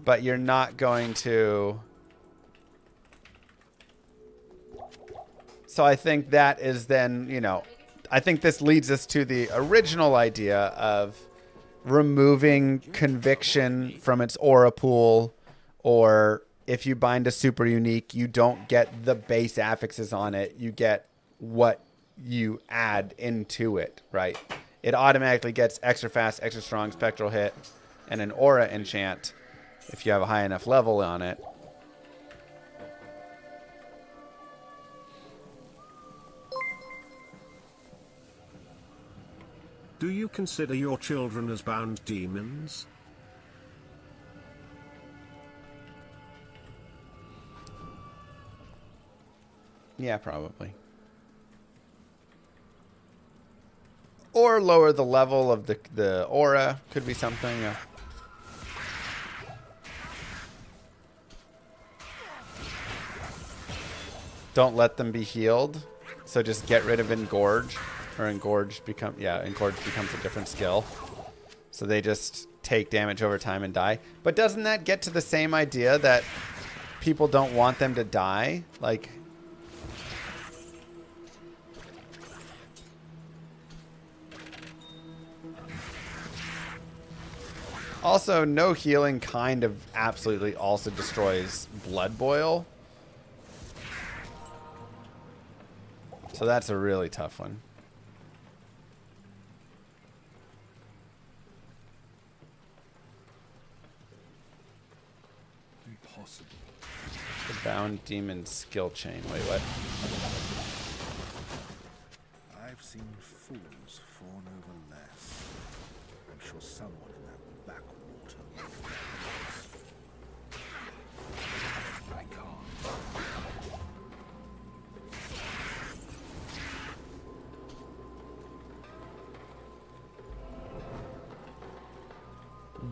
but you're not going to... So I think that is then, you know, I think this leads us to the original idea of removing conviction from its aura pool, or if you bind a super unique, you don't get the base affixes on it. You get what you add into it, right? It automatically gets extra fast, extra strong, spectral hit, and an aura enchant if you have a high enough level on it. Do you consider your children as bound demons? Yeah, probably. Or lower the level of the aura. Could be something. Yeah. Don't let them be healed. So just get rid of Engorge. Or Engorge becomes a different skill. So they just take damage over time and die. But doesn't that get to the same idea that people don't want them to die? Like... Also, no healing kind of absolutely also destroys Blood Boil. So that's a really tough one. Impossible. The Bound Demon skill chain. Wait, what? I've seen fools fawn over less. I'm sure someone in that backwater will. I can't.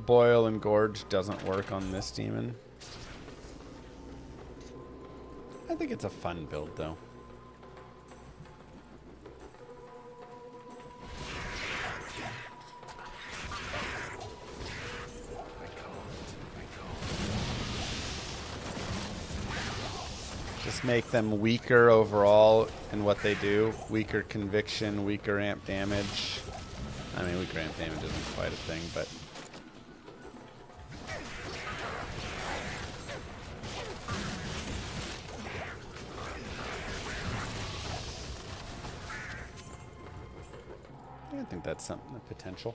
Boil and Gorge doesn't work on this demon. I think it's a fun build, though. Just make them weaker overall in what they do. Weaker conviction, weaker amp damage. I mean, weaker amp damage isn't quite a thing, but... I think that's something, a potential.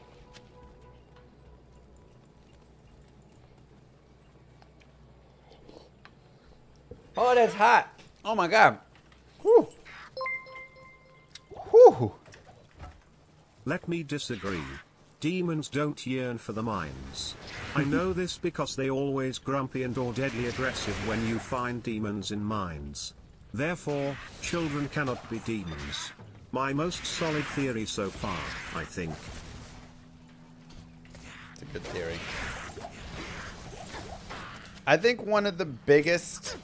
Oh, that's hot. Oh my god. Whew. Whew. Let me disagree. Demons don't yearn for the mines. I know this because they always grumpy and or deadly aggressive when you find demons in mines. Therefore, children cannot be demons. My most solid theory so far, I think. It's a good theory. I think one of the biggest...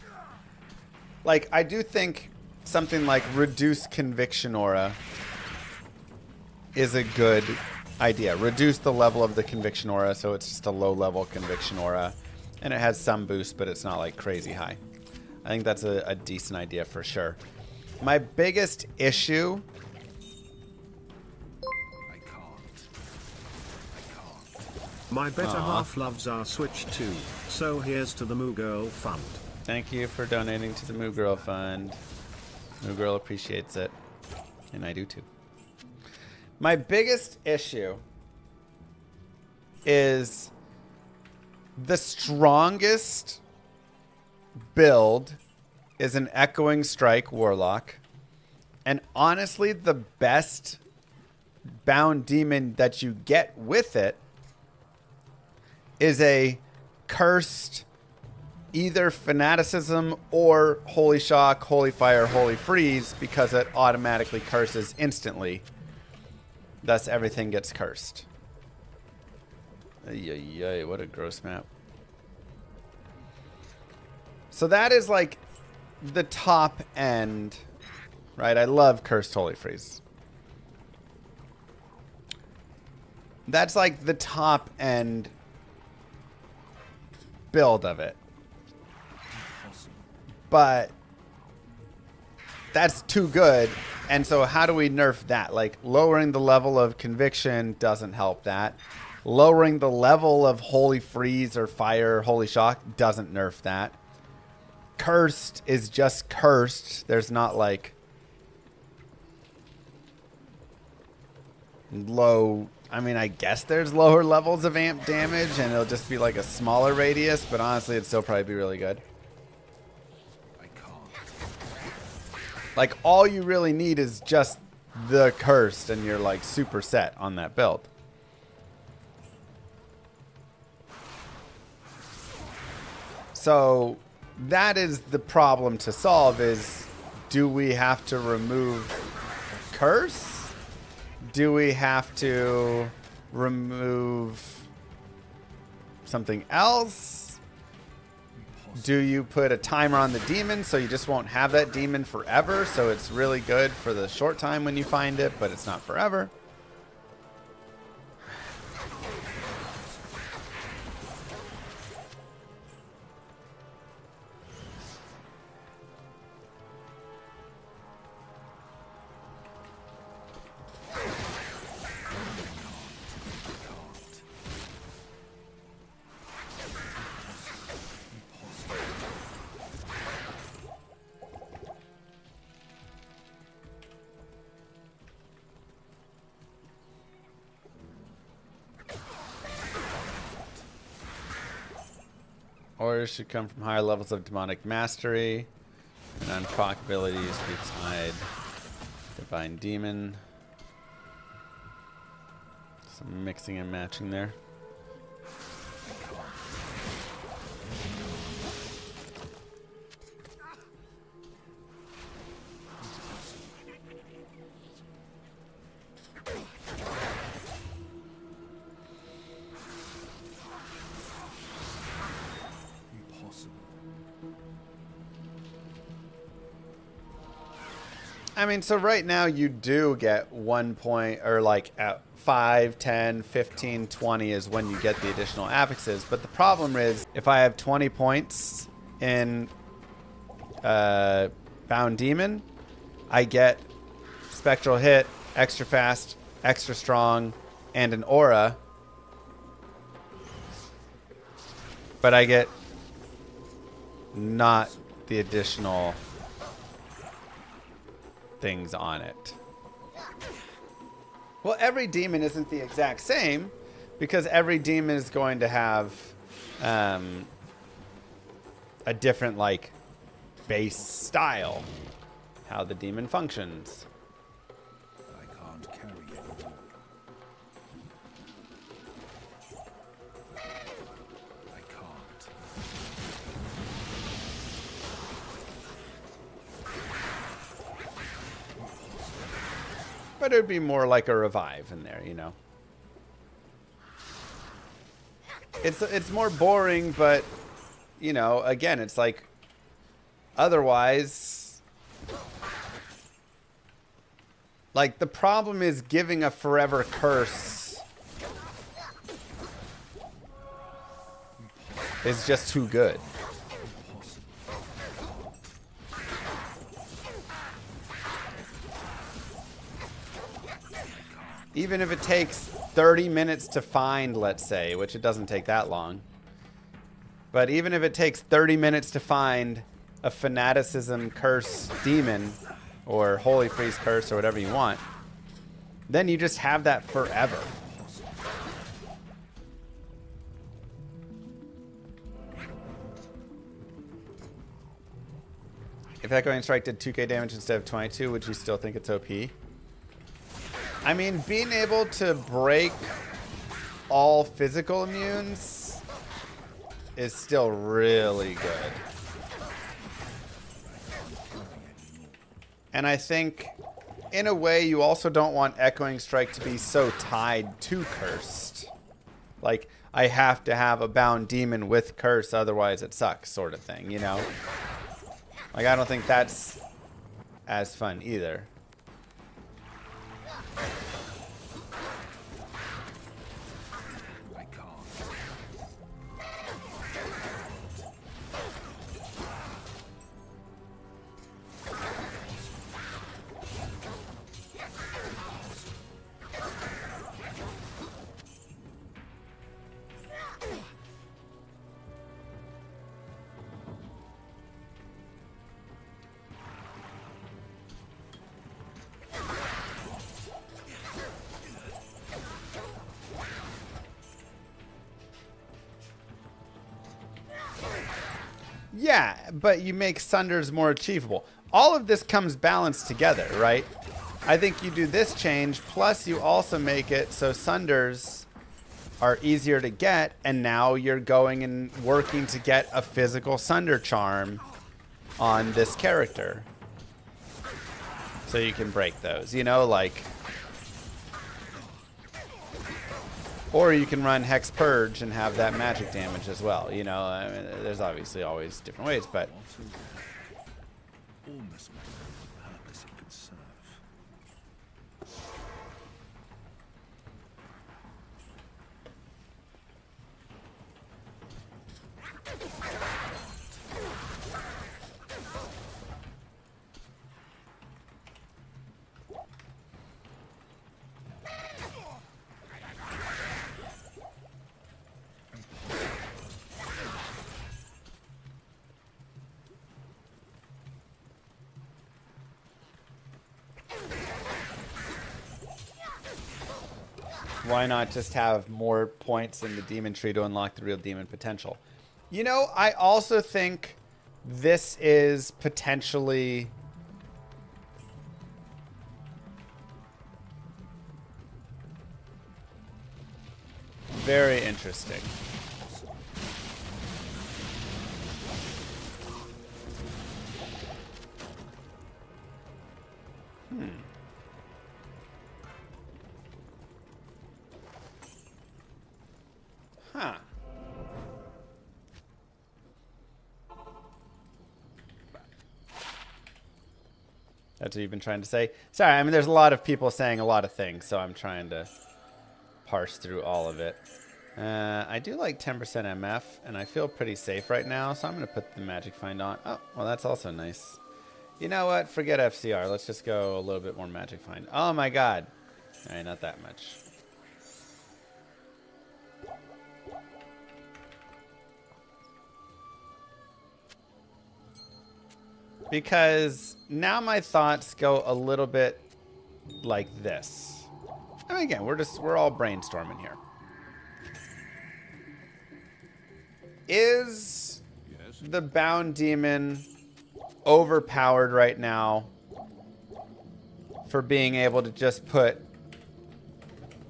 Like, I do think something like reduce conviction aura is a good idea. Reduce the level of the conviction aura so it's just a low level conviction aura. And it has some boost, but it's not like crazy high. I think that's a decent idea for sure. My biggest issue... My better half loves our Switch too, so here's to the Moo Girl Fund. Thank you for donating to the Moo Girl Fund. Moo Girl appreciates it. And I do too. My biggest issue is the strongest build is an Echoing Strike Warlock. And honestly, the best bound demon that you get with it is a cursed either Fanaticism or Holy Shock, Holy Fire, Holy Freeze, because it automatically curses instantly. Thus, everything gets cursed. Ay, what a gross map. So that is like the top end, right? I love Cursed Holy Freeze. That's like the top end build of it. But that's too good. And so how do we nerf that? Like lowering the level of conviction doesn't help that. Lowering the level of Holy Freeze or Fire or Holy Shock doesn't nerf that. Cursed is just cursed. There's not like low... I mean, I guess there's lower levels of amp damage and it'll just be like a smaller radius, but honestly, it'd still probably be really good. I can't. Like, all you really need is just the cursed and you're like super set on that build. So that is the problem to solve, is do we have to remove curse? Do we have to remove something else? Do you put a timer on the demon so you just won't have that demon forever, so it's really good for the short time when you find it, but it's not forever? Orders should come from higher levels of demonic mastery. And unproc abilities beside divine demon. Some mixing and matching there. I mean, so right now you do get 1 point, or like at 5, 10, 15, 20 is when you get the additional affixes. But the problem is, if I have 20 points in Bound Demon, I get Spectral Hit, Extra Fast, Extra Strong, and an Aura. But I get not the additional things on it. Well, every demon isn't the exact same, because every demon is going to have a different like base style, how the demon functions. I can't carry it. I can't. But it would be more like a revive in there, you know. It's more boring, but you know, again, it's like otherwise, like the problem is giving a forever curse is just too good. Even if it takes 30 minutes to find, let's say, which it doesn't take that long. But even if it takes 30 minutes to find a Fanaticism Curse demon, or Holy Freeze Curse, or whatever you want, then you just have that forever. If Echoing Strike did 2k damage instead of 22, would you still think it's OP? I mean, being able to break all physical immunes is still really good. And I think, in a way, you also don't want Echoing Strike to be so tied to Cursed. Like, I have to have a Bound Demon with Curse, otherwise it sucks, sort of thing, you know? Like, I don't think that's as fun either. Yeah, but you make Sunders more achievable. All of this comes balanced together, right? I think you do this change, plus you also make it so Sunders are easier to get, and now you're going and working to get a physical Sunder charm on this character. So you can break those, you know, like... Or you can run Hex Purge and have that magic damage as well, you know. I mean, there's obviously always different ways, but... Almost make the purpose it could serve. Why not just have more points in the demon tree to unlock the real demon potential? You know, I also think this is potentially... very interesting. Huh. That's what you've been trying to say? Sorry, I mean, there's a lot of people saying a lot of things, so I'm trying to parse through all of it. I do like 10% MF, and I feel pretty safe right now, so I'm going to put the Magic Find on. Oh, well, that's also nice. You know what? Forget FCR. Let's just go a little bit more Magic Find. Oh, my God. All right, not that much. Because now my thoughts go a little bit like this. I mean, again, we're all brainstorming here. Is the Bound Demon overpowered right now for being able to just put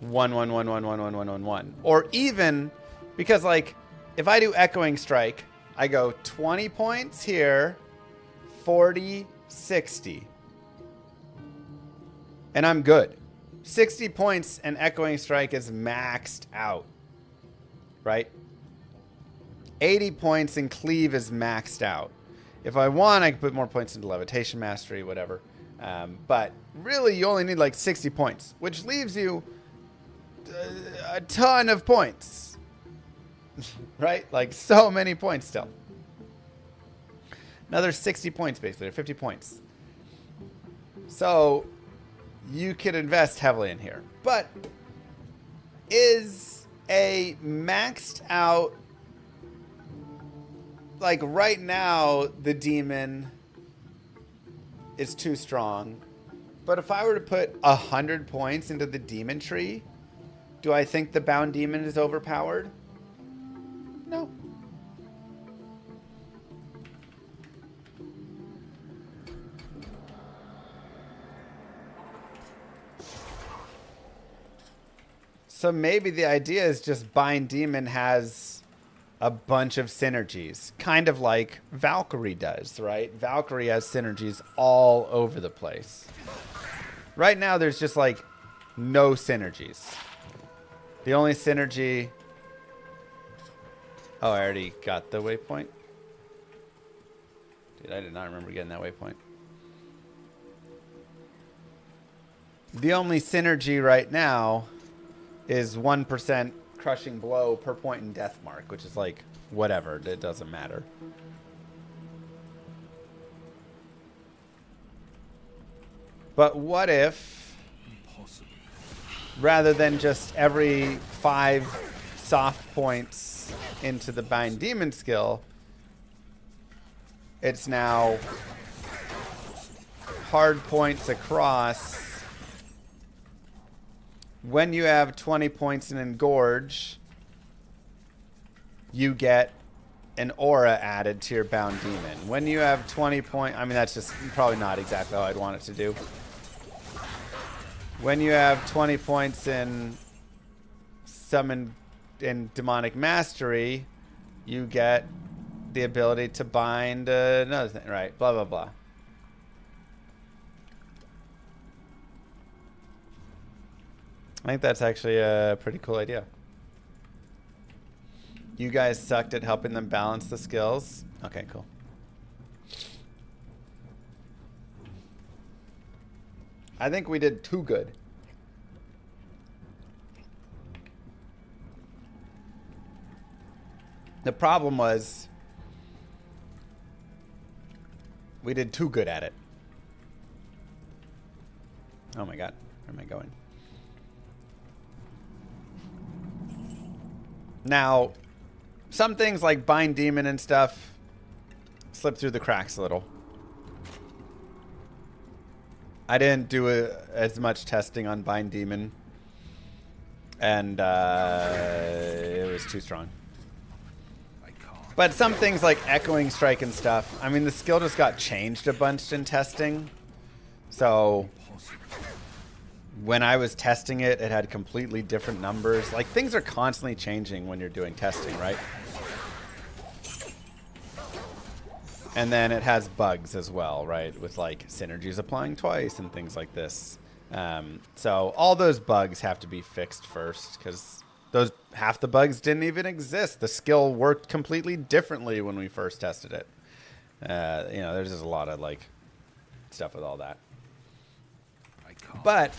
1-1-1-1-1-1-1-1-1? Or even, because like, if I do Echoing Strike, I go 20 points here, 40, 60. And I'm good. 60 points and Echoing Strike is maxed out. Right? 80 points and Cleave is maxed out. If I want, I can put more points into Levitation Mastery, whatever. But really, you only need like 60 points, which leaves you a ton of points. Right? Like so many points still. Another 60 points, basically, or 50 points. So you could invest heavily in here. But is a maxed out... like right now, the demon is too strong. But if I were to put 100 points into the demon tree, do I think the Bound Demon is overpowered? No. So maybe the idea is just Bind Demon has a bunch of synergies, kind of like Valkyrie does, right? Valkyrie has synergies all over the place. Right now, there's just like no synergies. The only synergy... oh, I already got the waypoint. Dude, I did not remember getting that waypoint. The only synergy right now is 1% crushing blow per point in death mark, which is like whatever, it doesn't matter. But what if, rather than just every 5 soft points into the Bind Demon skill, it's now hard points across. When you have 20 points in Engorge, you get an aura added to your Bound Demon. When you have 20 points... I mean, that's just probably not exactly how I'd want it to do. When you have 20 points in summon in demonic mastery, you get the ability to bind another thing, right? Blah blah blah. I think that's actually a pretty cool idea. You guys sucked at helping them balance the skills. Okay, cool. I think we did too good. The problem was we did too good at it. Oh my god, where am I going? Now, some things like Bind Demon and stuff slip through the cracks a little. I didn't do as much testing on Bind Demon, and it was too strong. But some things like Echoing Strike and stuff, I mean, the skill just got changed a bunch in testing. So when I was testing it, it had completely different numbers. Like, things are constantly changing when you're doing testing, right? And then it has bugs as well, right? With like synergies applying twice and things like this. So all those bugs have to be fixed first, because those half the bugs didn't even exist. The skill worked completely differently when we first tested it. You know, there's just a lot of like stuff with all that. But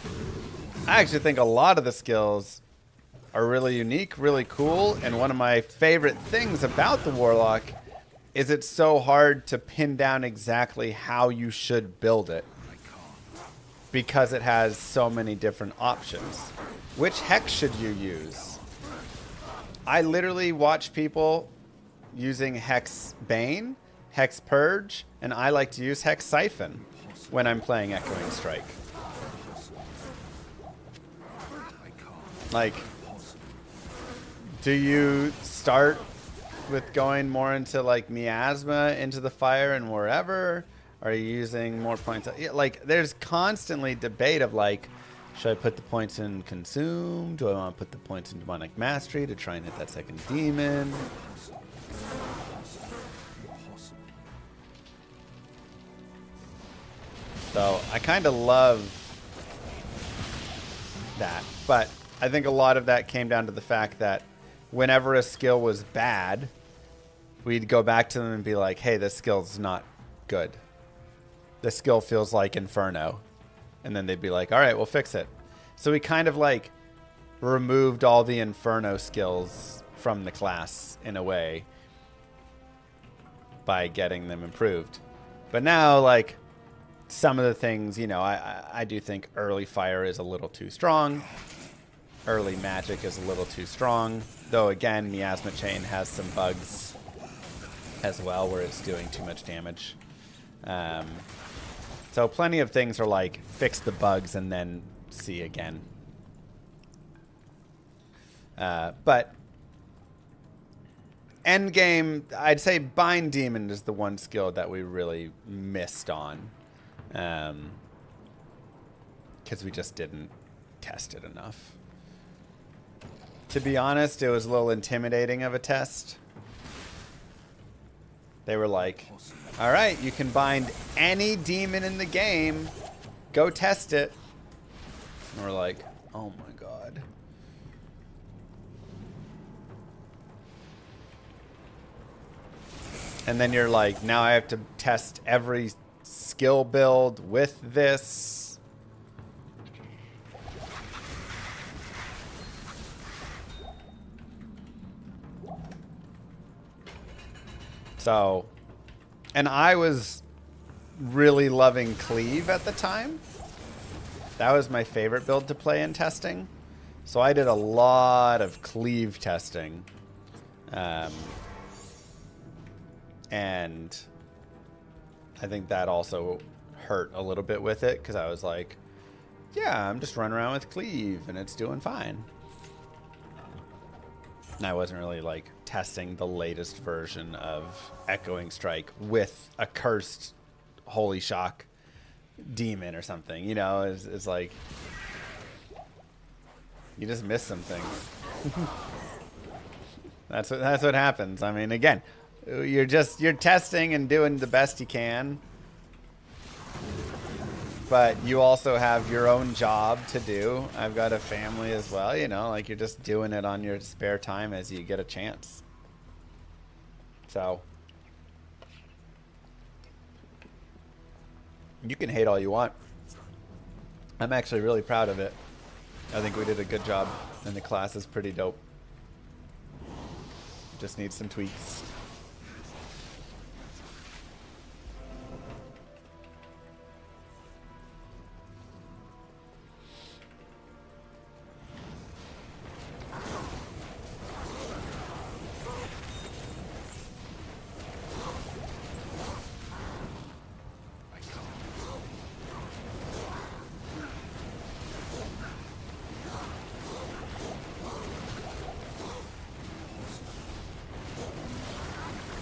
I actually think a lot of the skills are really unique, really cool, and one of my favorite things about the Warlock is it's so hard to pin down exactly how you should build it, because it has so many different options. Which hex should you use? I literally watch people using Hex Bane, Hex Purge, and I like to use Hex Siphon when I'm playing Echoing Strike. Like, do you start with going more into like miasma into the fire and wherever? Are you using more points? Like, there's constantly debate of like, should I put the points in consume? Do I want to put the points in demonic mastery to try and hit that second demon? So I kind of love that, but I think a lot of that came down to the fact that whenever a skill was bad, we'd go back to them and be like, hey, this skill's not good. This skill feels like Inferno. And then they'd be like, all right, we'll fix it. So we kind of like removed all the Inferno skills from the class in a way by getting them improved. But now, like, some of the things, you know, I do think early fire is a little too strong. Early magic is a little too strong. Though, again, Miasma Chain has some bugs as well where it's doing too much damage. So plenty of things are like, fix the bugs and then see again. But Endgame, I'd say Bind Demon is the one skill that we really missed on. Because we just didn't test it enough. To be honest, it was a little intimidating of a test. They were like, all right, you can bind any demon in the game. Go test it. And we're like, oh my god. And then you're like, now I have to test every skill build with this. So, and I was really loving Cleave at the time. That was my favorite build to play in testing. So I did a lot of Cleave testing. And I think that also hurt a little bit with it, because I was like, yeah, I'm just running around with Cleave and it's doing fine. And I wasn't really like testing the latest version of Echoing Strike with a cursed Holy Shock demon or something, you know. It's like, You just miss some things. That's what happens. I mean, again, you're testing and doing the best you can. But you also have your own job to do. I've got a family as well, you know, like you're just doing it on your spare time as you get a chance. So you can hate all you want. I'm actually really proud of it. I think we did a good job and the class is pretty dope. Just needs some tweaks.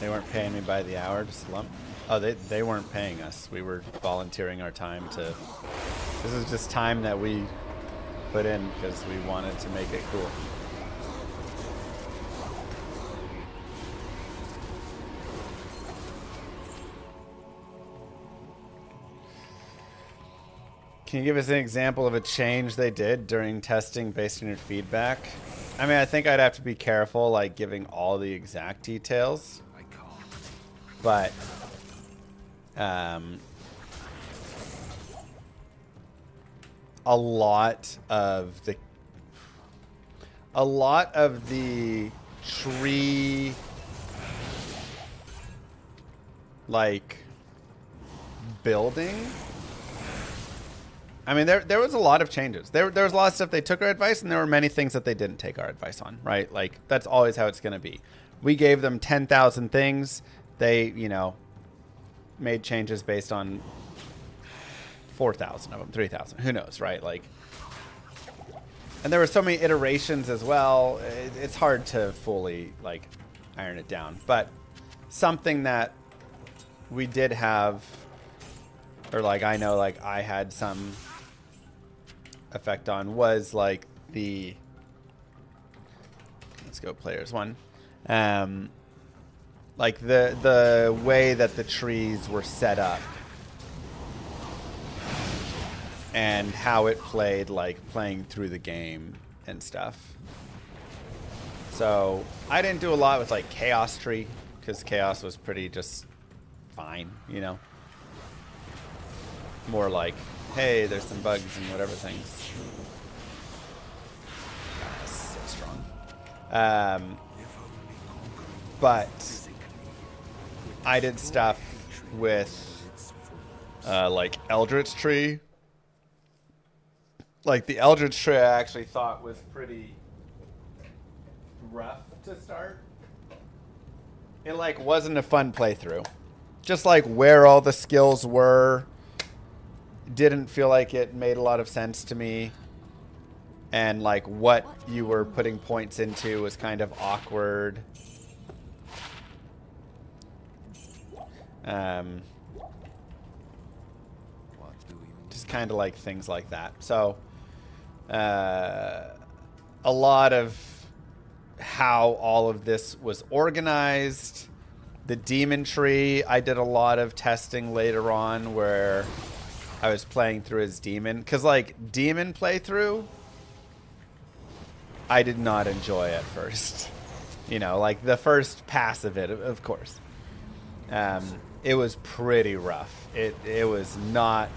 They weren't paying me by the hour to slump. Oh, they weren't paying us. We were volunteering our time to... This is just time that we put in because we wanted to make it cool. Can you give us an example of a change they did during testing based on your feedback? I mean, I think I'd have to be careful, like, giving all the exact details. But a lot of the tree, like, building. I mean, there was a lot of changes. There was a lot of stuff they took our advice, and there were many things that they didn't take our advice on, right? Like, that's always how it's going to be. We gave them 10,000 things. They, you know, made changes based on 4,000 of them, 3,000. Who knows, right? Like, and there were so many iterations as well. It's hard to fully, like, iron it down. But something that we did have, or, like, I know, like, I had some effect on was, like, the... Let's go players one. Like the way that the trees were set up and how it played, like playing through the game and stuff. So I didn't do a lot with like Chaos Tree because Chaos was pretty just fine, you know. More like, hey, there's some bugs and whatever things. God, that's so strong. But I did stuff with like Eldritch Tree. Like the Eldritch Tree I actually thought was pretty rough to start. It like wasn't a fun playthrough. Just like where all the skills were didn't feel like it made a lot of sense to me. And like what you were putting points into was kind of awkward. Just kind of like things like that. So a lot of how all of this was organized. The demon tree, I did a lot of testing later on where I was playing through as demon. Because like demon playthrough, I did not enjoy at first. You know, like the first pass of it, of course. It was pretty rough. It was not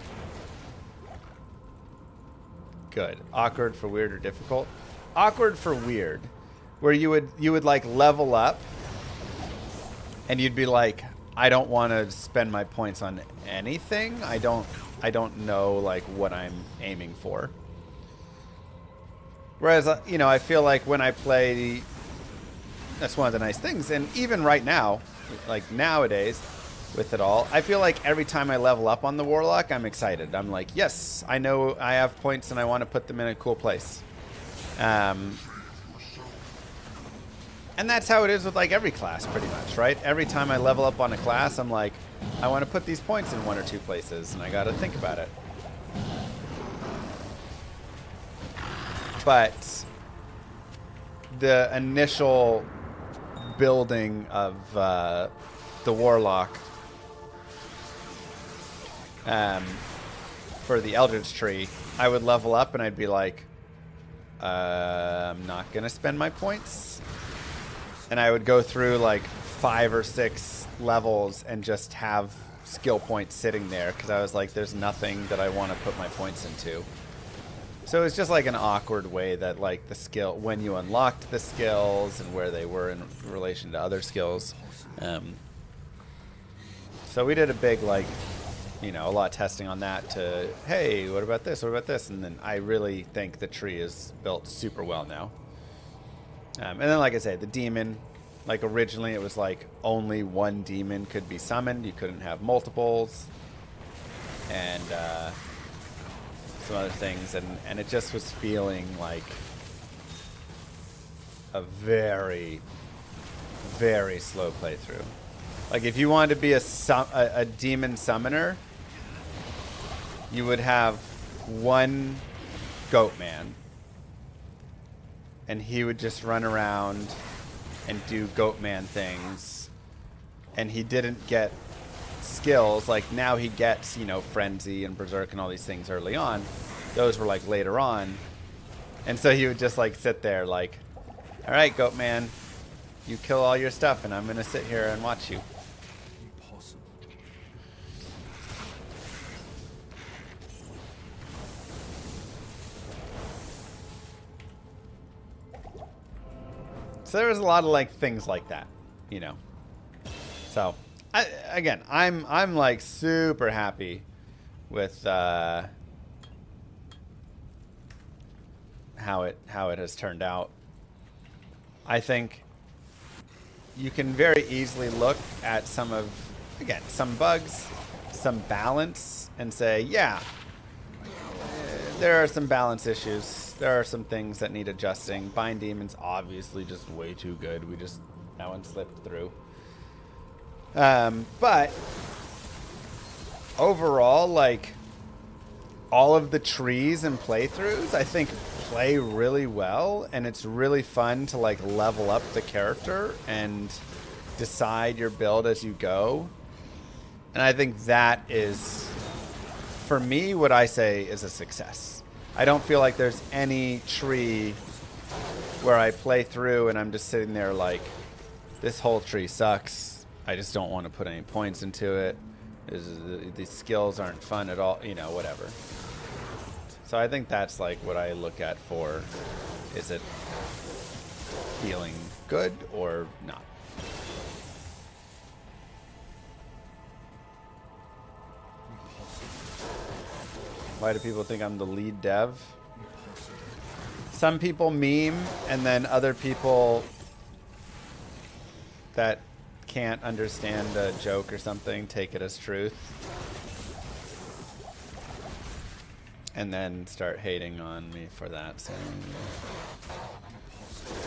good. Awkward for weird or difficult. Awkward for weird, where you would like level up, and you'd be like, I don't want to spend my points on anything. I don't know like what I'm aiming for. Whereas you know, I feel like when I play, that's one of the nice things. And even right now, like nowadays, with it all, I feel like every time I level up on the Warlock, I'm excited. I'm like, yes, I know I have points and I want to put them in a cool place. And that's how it is with like every class pretty much, right? Every time I level up on a class, I'm like, I want to put these points in one or two places and I got to think about it. but the initial building of the Warlock for the Eldritch Tree, I would level up and I'd be like, I'm not gonna spend my points, and I would go through like 5 or 6 levels and just have skill points sitting there because I was like, there's nothing that I want to put my points into. So it's just like an awkward way that like the skill, when you unlocked the skills and where they were in relation to other skills. So we did a big like, you know, a lot of testing on that to, hey, what about this? What about this? And then I really think the tree is built super well now. And then, like I say, the demon, like originally it was like only one demon could be summoned. You couldn't have multiples. And some other things. And it just was feeling like a very, very slow playthrough. Like if you wanted to be a demon summoner, you would have one goat man, and he would just run around and do goat man things, and he didn't get skills. Like now he gets, you know, frenzy and berserk and all these things early on. Those were like later on, and so he would just like sit there like, all right, goat man, you kill all your stuff and I'm gonna sit here and watch you. So there was a lot of like things like that, you know. So I'm like super happy with how it has turned out. I think you can very easily look at some bugs, some balance, and say, yeah, there are some balance issues. There are some things that need adjusting. Bind Demon's obviously just way too good. That one slipped through. But overall, like, all of the trees and playthroughs, I think, play really well, and it's really fun to like level up the character and decide your build as you go. And I think that is, for me, what I say is a success. I don't feel like there's any tree where I play through and I'm just sitting there like, this whole tree sucks. I just don't want to put any points into it. These skills aren't fun at all, you know, whatever. So I think that's like what I look at for, is it feeling good or not? Why do people think I'm the lead dev? Some people meme, and then other people that can't understand a joke or something take it as truth. And then start hating on me for that. So I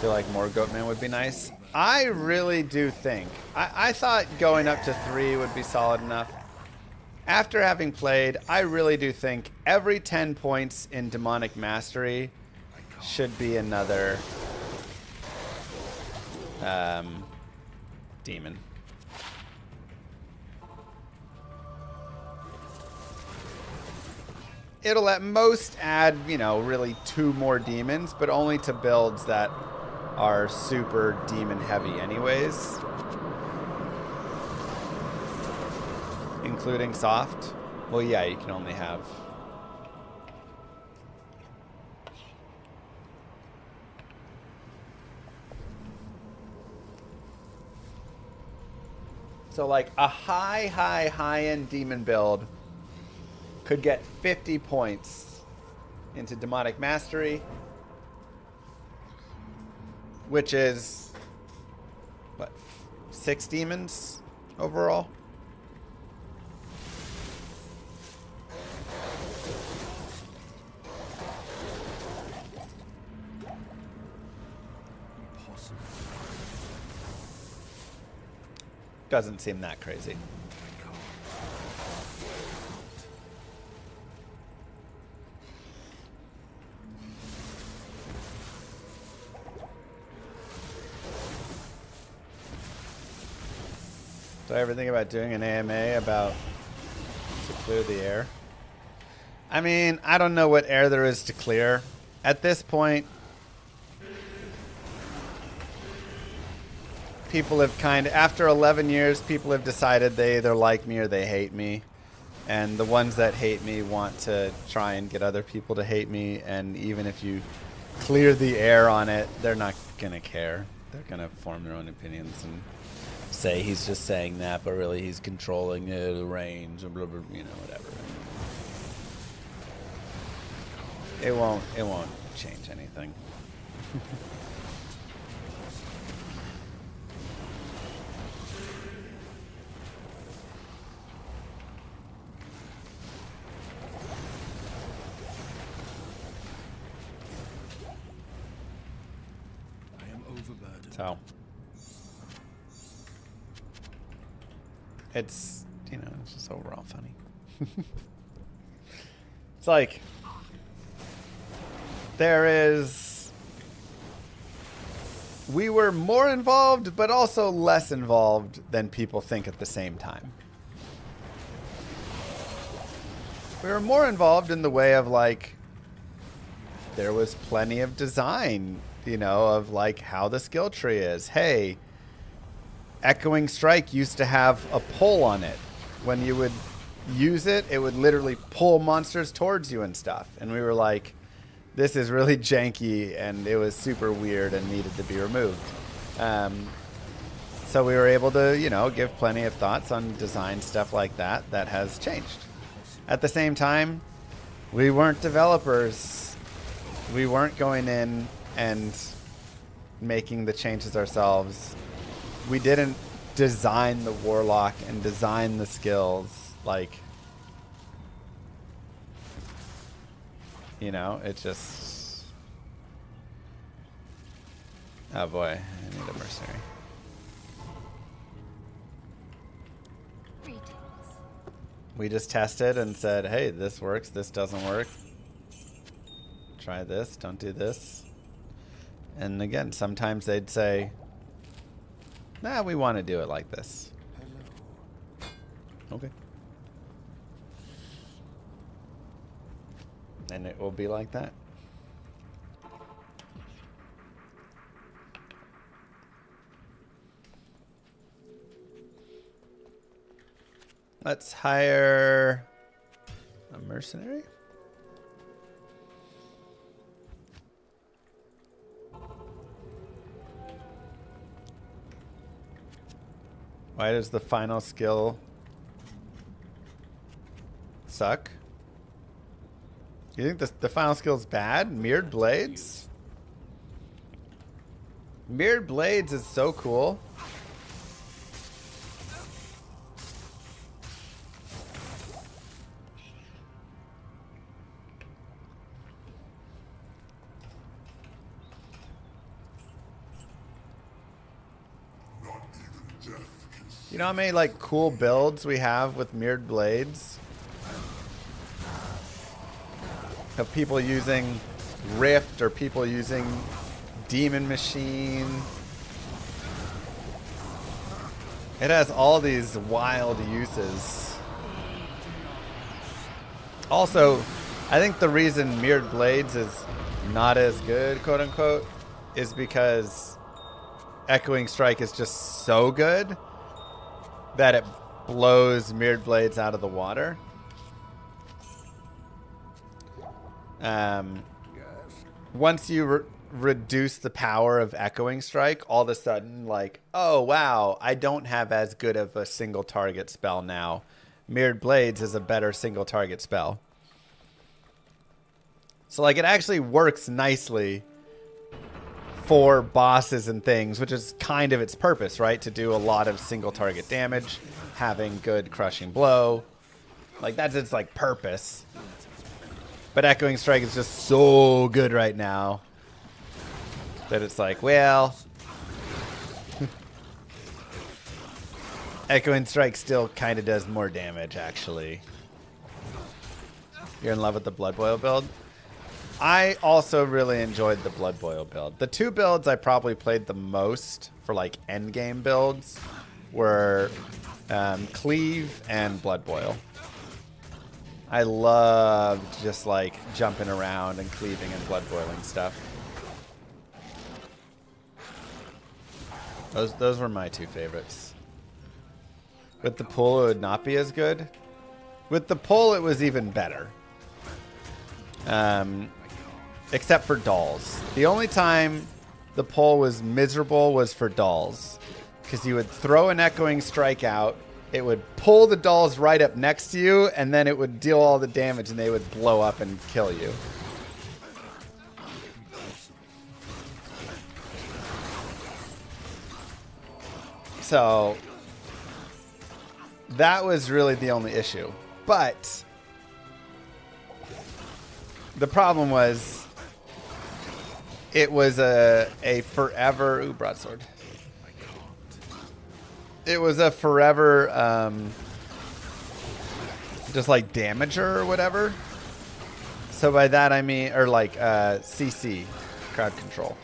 feel like more Goatman would be nice. I really do think. I thought going up to 3 would be solid enough. After having played, I really do think every 10 points in Demonic Mastery should be another demon. It'll at most add, you know, really 2 more demons, but only to builds that are super demon heavy anyways. Including soft. Well, yeah, you can only have... So like a high-end demon build could get 50 points into Demonic Mastery, which is, what, 6 demons overall? Doesn't seem that crazy. Do I ever think about doing an AMA about to clear the air? I mean, I don't know what air there is to clear. At this point, people have after 11 years, people have decided they either like me or they hate me. And the ones that hate me want to try and get other people to hate me. And even if you clear the air on it, they're not going to care. They're going to form their own opinions and say he's just saying that, but really he's controlling the range, or blah, blah, you know, whatever. It won't change anything. I am overburdened. So it's, you know, it's just overall funny. It's like we were more involved, but also less involved than people think at the same time. We were more involved in the way of, like, there was plenty of design, you know, of like how the skill tree is. Hey, Echoing Strike used to have a pull on it. When you would use it, it would literally pull monsters towards you and stuff. And we were like, this is really janky, and it was super weird and needed to be removed. So we were able to, you know, give plenty of thoughts on design stuff like that. That has changed. At the same time, we weren't developers. We weren't going in and making the changes ourselves. We didn't design the Warlock and design the skills. Like, you know, it just... Oh boy, I need a mercenary. We just tested and said, hey, this works, this doesn't work. Try this, don't do this. And again, sometimes they'd say, nah, we want to do it like this. Okay. And it will be like that. Let's hire a mercenary. Why does the final skill suck? You think the final skill is bad? Mirrored Blades? Mirrored Blades is so cool. You know how many like cool builds we have with Mirrored Blades? Of people using Rift or people using Demon Machine. It has all these wild uses. Also, I think the reason Mirrored Blades is not as good, quote unquote, is because Echoing Strike is just so good that it blows Mirrored Blades out of the water. Once you reduce the power of Echoing Strike, all of a sudden, like, oh wow, I don't have as good of a single target spell now. Mirrored Blades is a better single target spell. So like it actually works nicely for bosses and things, which is kind of its purpose, right? To do a lot of single target damage, having good crushing blow. Like that's its like purpose. But Echoing Strike is just so good right now that it's like, well, Echoing Strike still kind of does more damage, actually. You're in love with the Blood Boil build? I also really enjoyed the Blood Boil build. The two builds I probably played the most for like endgame builds were Cleave and Blood Boil. I love just like jumping around and cleaving and blood boiling stuff. Those were my two favorites. With the pull, it would not be as good. With the pull, it was even better. Except for dolls. The only time the pull was miserable was for dolls. Because you would throw an echoing strike out, it would pull the dolls right up next to you, and then it would deal all the damage and they would blow up and kill you. So that was really the only issue. But the problem was it was a forever... Ooh, broadsword. It was a forever just like damager or whatever. So by that I mean, or like CC, crowd control.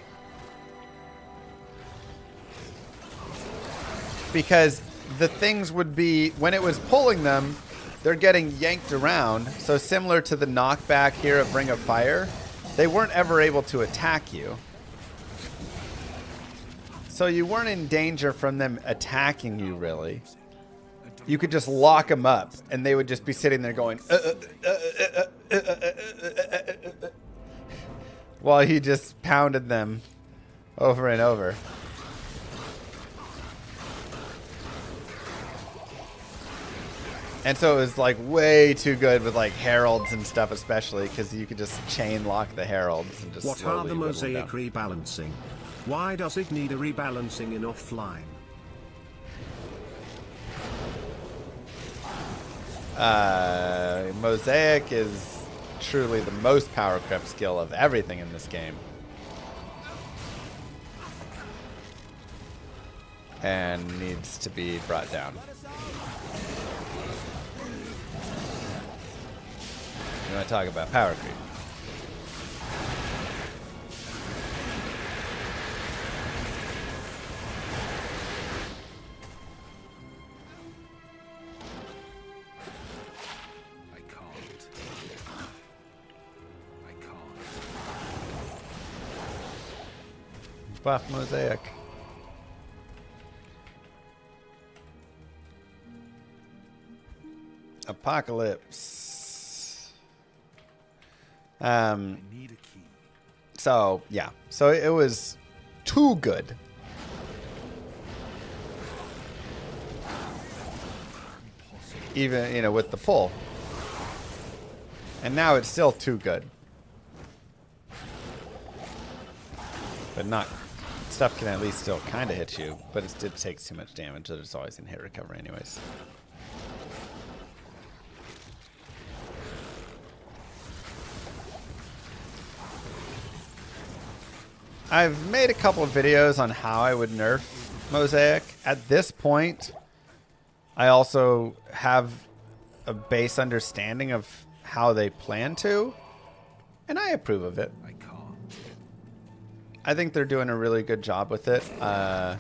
Because the things would be, when it was pulling them, they're getting yanked around. So similar to the knockback here of Ring of Fire, they weren't ever able to attack you. So you weren't in danger from them attacking you, really. You could just lock them up, and they would just be sitting there going... while he just pounded them over and over. And so it was like way too good with like heralds and stuff, especially because you could just chain lock the heralds and just. What are the mosaic rebalancing? Why does it need a rebalancing in offline? Mosaic is truly the most power creep skill of everything in this game. And needs to be brought down. You want to talk about power creep? I can't. Buff Mosaic. Apocalypse. I need a key. So yeah, so it was too good. Even, you know, with the pull. And now it's still too good. But not, stuff can at least still kind of hit you, but it takes too much damage, so it's always in hit recovery anyways. I've made a couple of videos on how I would nerf Mosaic. At this point, I also have a base understanding of how they plan to, and I approve of it. I can't. I think they're doing a really good job with it. I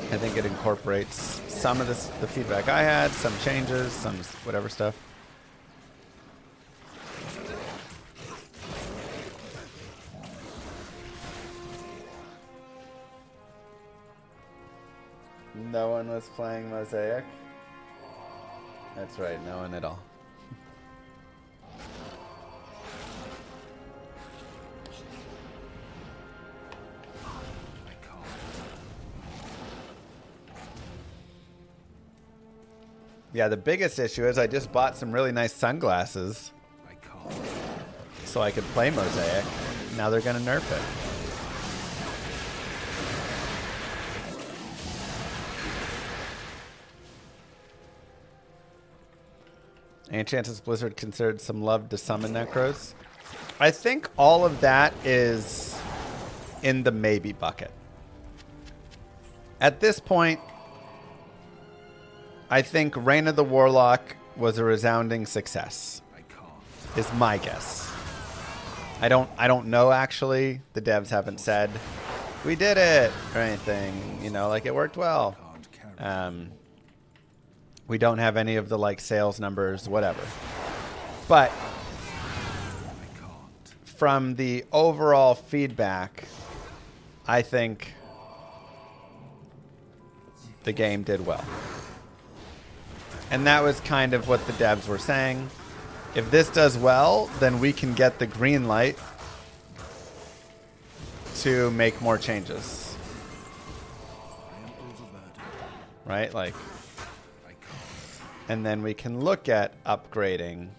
think it incorporates some of the feedback I had, some changes, some whatever stuff. No one was playing Mosaic. That's right, no one at all. I can't. Yeah, the biggest issue is I just bought some really nice sunglasses I can't. so I could play Mosaic. Now they're gonna nerf it. Any chances Blizzard considered some love to summon Necros? I think all of that is in the maybe bucket. At this point, I think Reign of the Warlock was a resounding success. I can't. Is my guess. I don't know actually. The devs haven't said we did it or anything. You know, like it worked well. Can't carry. We don't have any of the like sales numbers, whatever. But from the overall feedback, I think the game did well. And that was kind of what the devs were saying. If this does well, then we can get the green light to make more changes. Right? Like, and then we can look at upgrading,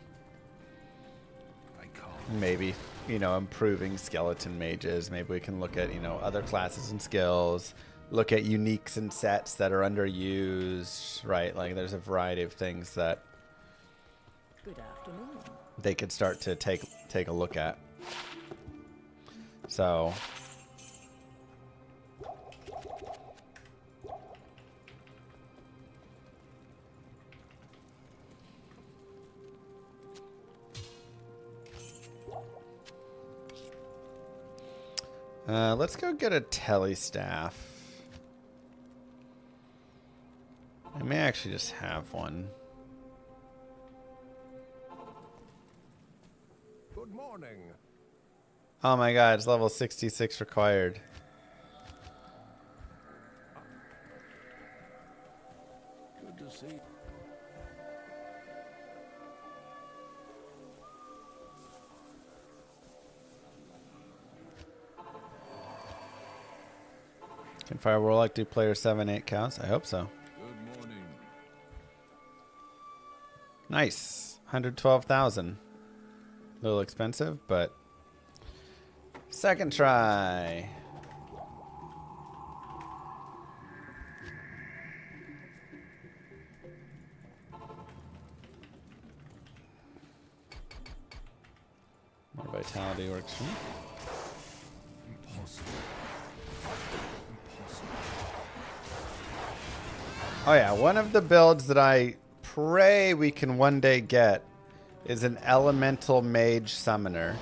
maybe, you know, improving skeleton mages. Maybe we can look at, you know, other classes and skills, look at uniques and sets that are underused, right? Like there's a variety of things that Good afternoon. they could start to take a look at. So let's go get a telestaff. I may actually just have one. Good morning. Oh my god, it's level 66 required. Good to see. Can Fire Warlock do player 7-8 counts? I hope so. Good morning. Nice. 112,000. A little expensive, but second try. More vitality works for me. Impossible. Impossible. Oh yeah, one of the builds that I pray we can one day get is an elemental mage summoner,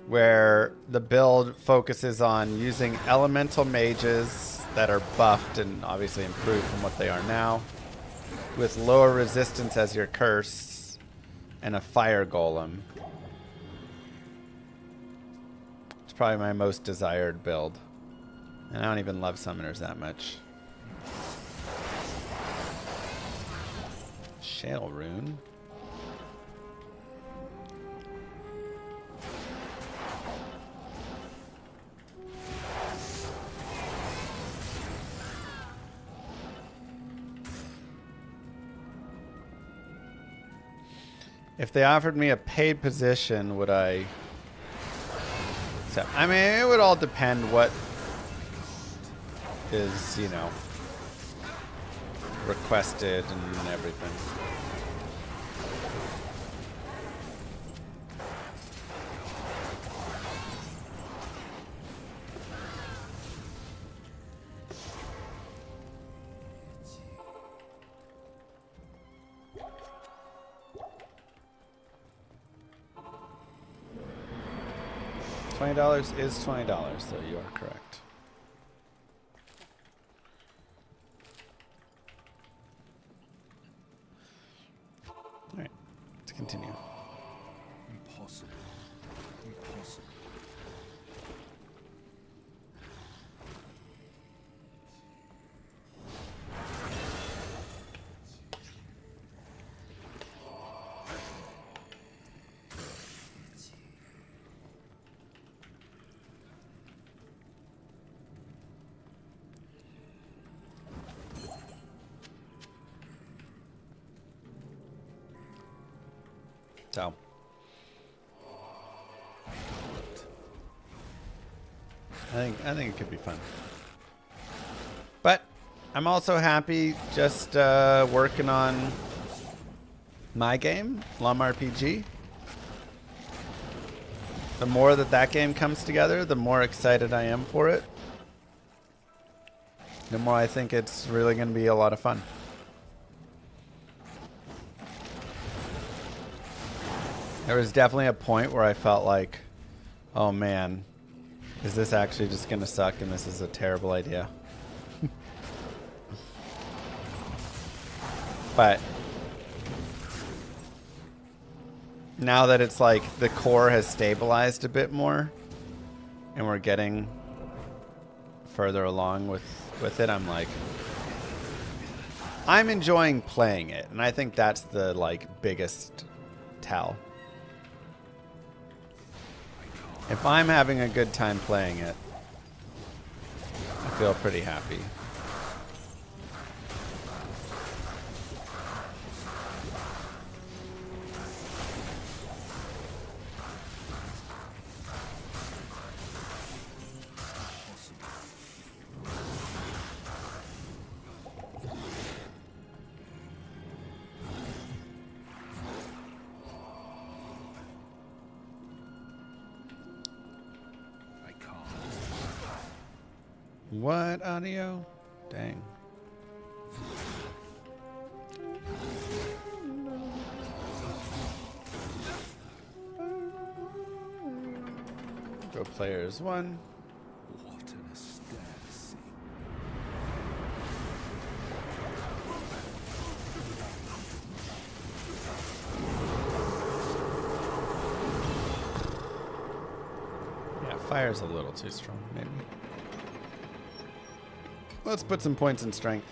where the build focuses on using elemental mages that are buffed and obviously improved from what they are now, with lower resistance as your curse, and a fire golem. It's probably my most desired build. And I don't even love summoners that much. Shale rune. If they offered me a paid position, would I accept? I mean, it would all depend what is, you know, requested and everything. $20 is $20, so you are correct. All right, let's continue. Impossible. Impossible. So, I think it could be fun. But I'm also happy just working on my game, Llama RPG. The more that game comes together, the more excited I am for it. The more I think it's really going to be a lot of fun. There was definitely a point where I felt like, oh man, is this actually just going to suck and this is a terrible idea? But now that it's like the core has stabilized a bit more and we're getting further along with it, I'm like, I'm enjoying playing it, and I think that's the like biggest tell. If I'm having a good time playing it, I feel pretty happy. What audio? Dang. Go players 1. What an austere scene. Yeah, fire's a little too strong, maybe. Let's put some points in strength.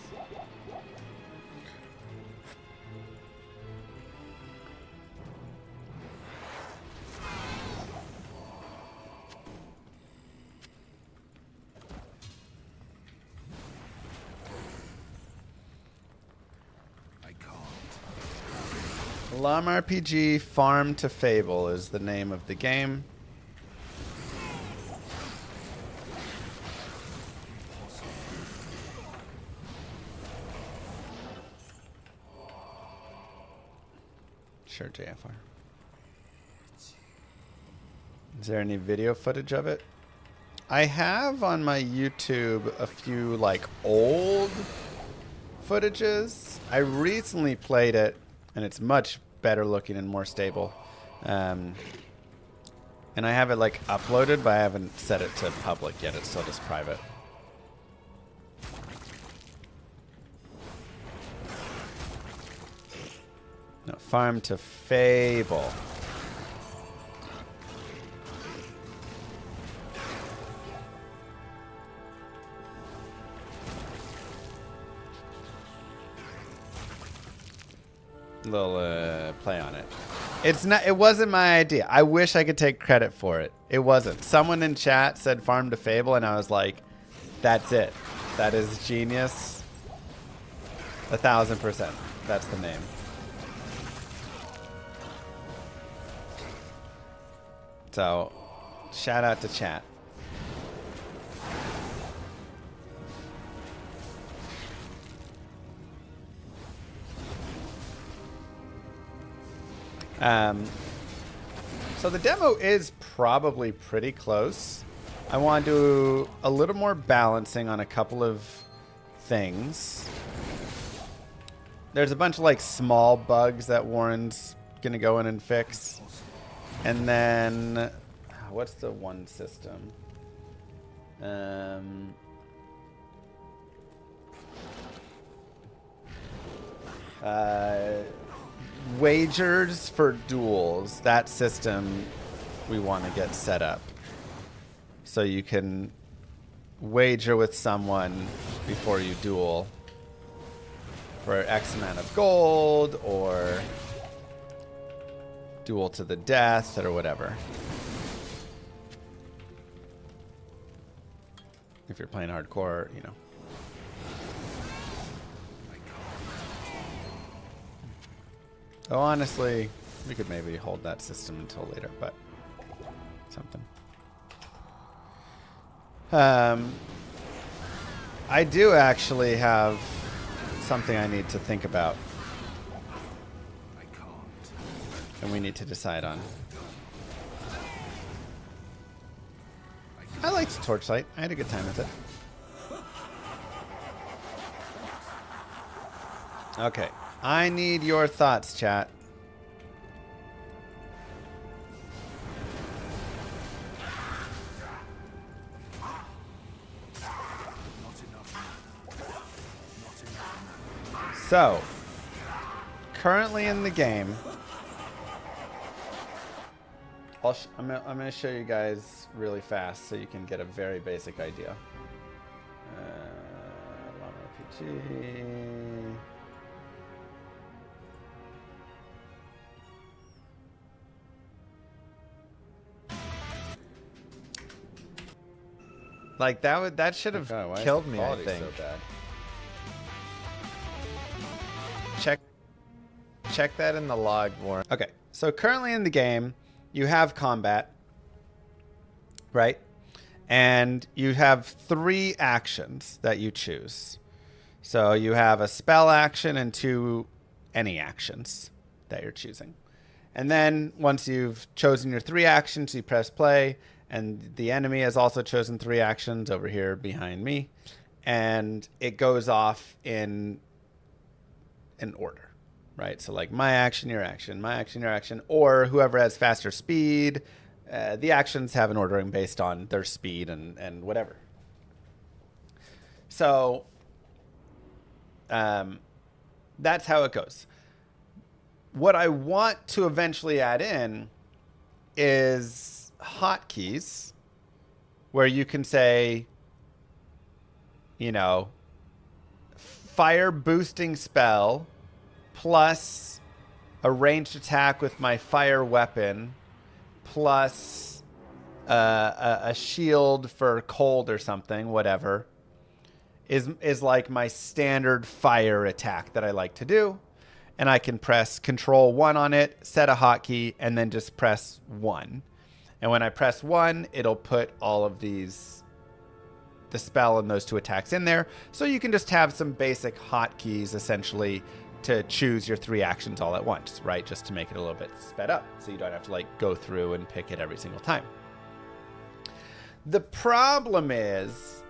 I can't. Llama RPG Farm to Fable is the name of the game. Sure, JFR. Is there any video footage of it? I have on my YouTube a few like old footages. I recently played it and it's much better looking and more stable. And I have it like uploaded, but I haven't set it to public yet. It's still just private. No, Farm to Fable. Little play on it. It's not. It wasn't my idea. I wish I could take credit for it. It wasn't. Someone in chat said Farm to Fable, and I was like, "That's it. That is genius. 1000%. That's the name." So, shout out to chat. So the demo is probably pretty close. I want to do a little more balancing on a couple of things. There's a bunch of like small bugs that Warren's gonna go in and fix. And then, what's the one system? Wagers for duels. That system we want to get set up. So you can wager with someone before you duel for X amount of gold or duel to the death or whatever. If you're playing hardcore, you know. Oh, honestly, we could maybe hold that system until later, but something. I do actually have something I need to think about. And we need to decide on. I liked Torchlight. I had a good time with it. Okay. I need your thoughts, chat. So, currently in the game, I'm going to show you guys really fast so you can get a very basic idea. Llama RPG. Like that should have killed me, I think. Check that in the log, Warren. Okay, so currently in the game, you have combat, right? And you have 3 actions that you choose. So you have a spell action and 2 any actions that you're choosing. And then once you've chosen your 3 actions, you press play, and the enemy has also chosen 3 actions over here behind me, and it goes off in an order. Right, so like my action, your action, my action, your action, or whoever has faster speed. The actions have an ordering based on their speed and whatever. So that's how it goes. What I want to eventually add in is hotkeys, where you can say, you know, fire boosting spell plus a ranged attack with my fire weapon, plus a shield for cold or something, whatever, is like my standard fire attack that I like to do. And I can press Control 1 on it, set a hotkey, and then just press 1. And when I press 1, it'll put all of the spell and those 2 attacks in there. So you can just have some basic hotkeys, essentially, to choose your 3 actions all at once, right? Just to make it a little bit sped up, so you don't have to like go through and pick it every single time. The problem is,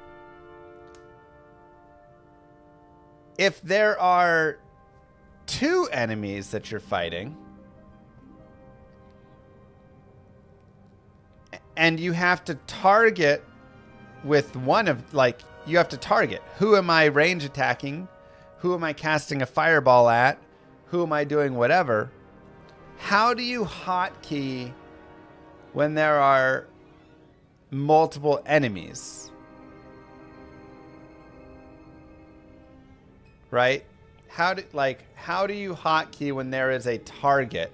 if there are 2 enemies that you're fighting, and you have to target with one of, like, you have to target, who am I range attacking? Who am I casting a fireball at? Who am I doing whatever? How do you hotkey when there are multiple enemies? Right? How do you hotkey when there is a target?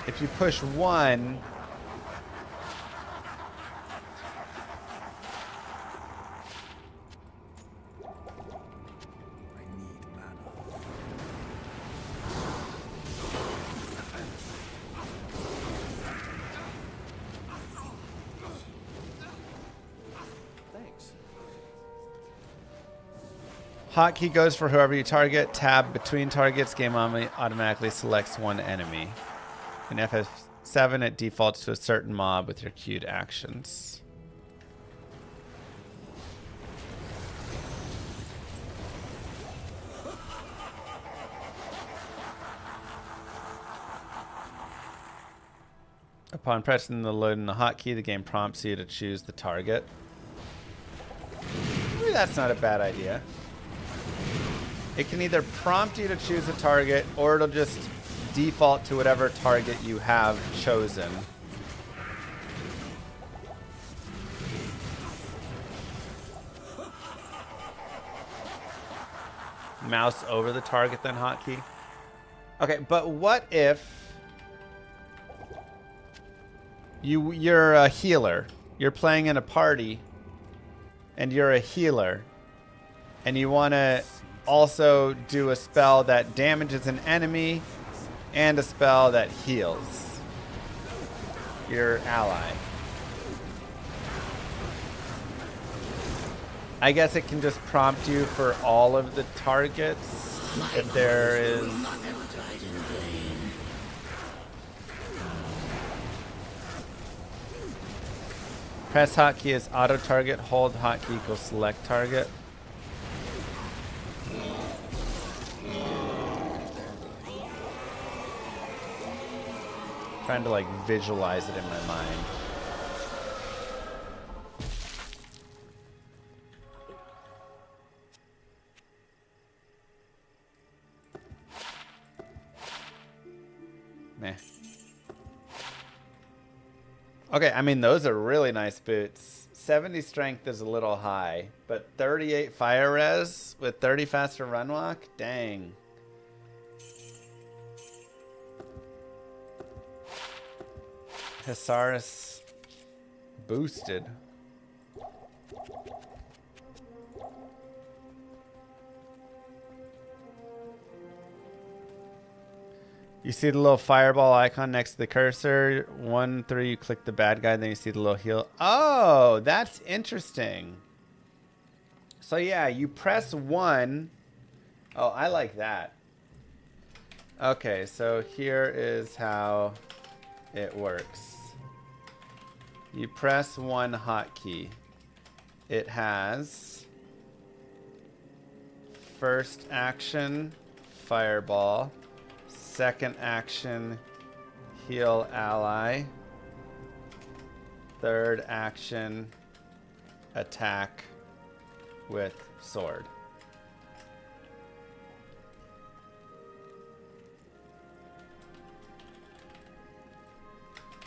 If you push 1, Thanks. hotkey goes for whoever you target. Tab between targets. Game automatically selects one enemy. In FF7, it defaults to a certain mob with your queued actions. Upon pressing the load in the hotkey, the game prompts you to choose the target. Maybe that's not a bad idea. It can either prompt you to choose a target, or it'll just default to whatever target you have chosen. Mouse over the target, then hotkey. Okay, but what if you're a healer? You're playing in a party, and you're a healer, and you want to also do a spell that damages an enemy and a spell that heals your ally. I guess it can just prompt you for all of the targets if there is. Press hotkey is auto target, hold hotkey equals select target. Trying to like visualize it in my mind. Meh. Okay, I mean, those are really nice boots. 70 strength is a little high, but 38 fire res with 30 faster run walk? Dang. Thesaurus boosted. You see the little fireball icon next to the cursor. 1 through, you click the bad guy, then you see the little heal. Oh, that's interesting. So yeah, you press 1. Oh, I like that. Okay, so here is how it works. You press 1 hotkey. It has first action, fireball. Second action, heal ally. Third action, attack with sword.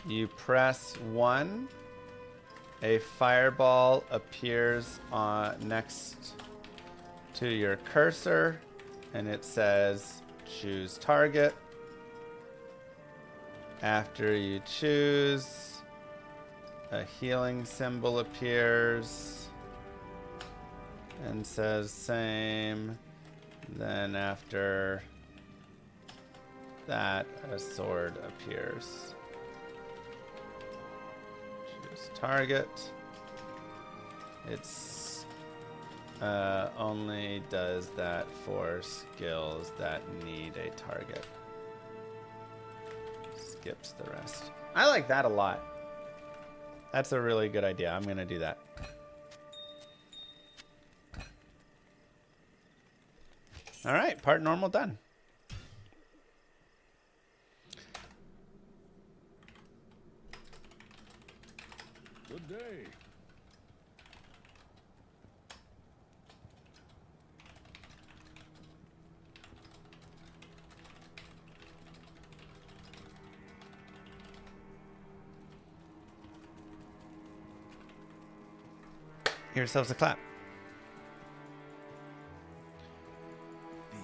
You press 1, a fireball appears next to your cursor, and it says choose target. After you choose, a healing symbol appears and says same. Then after that, a sword appears. Choose target. It's only does that for skills that need a target. Skips the rest. I like that a lot. That's a really good idea. I'm gonna do that. All right, part normal done. Good day. Give yourselves a clap.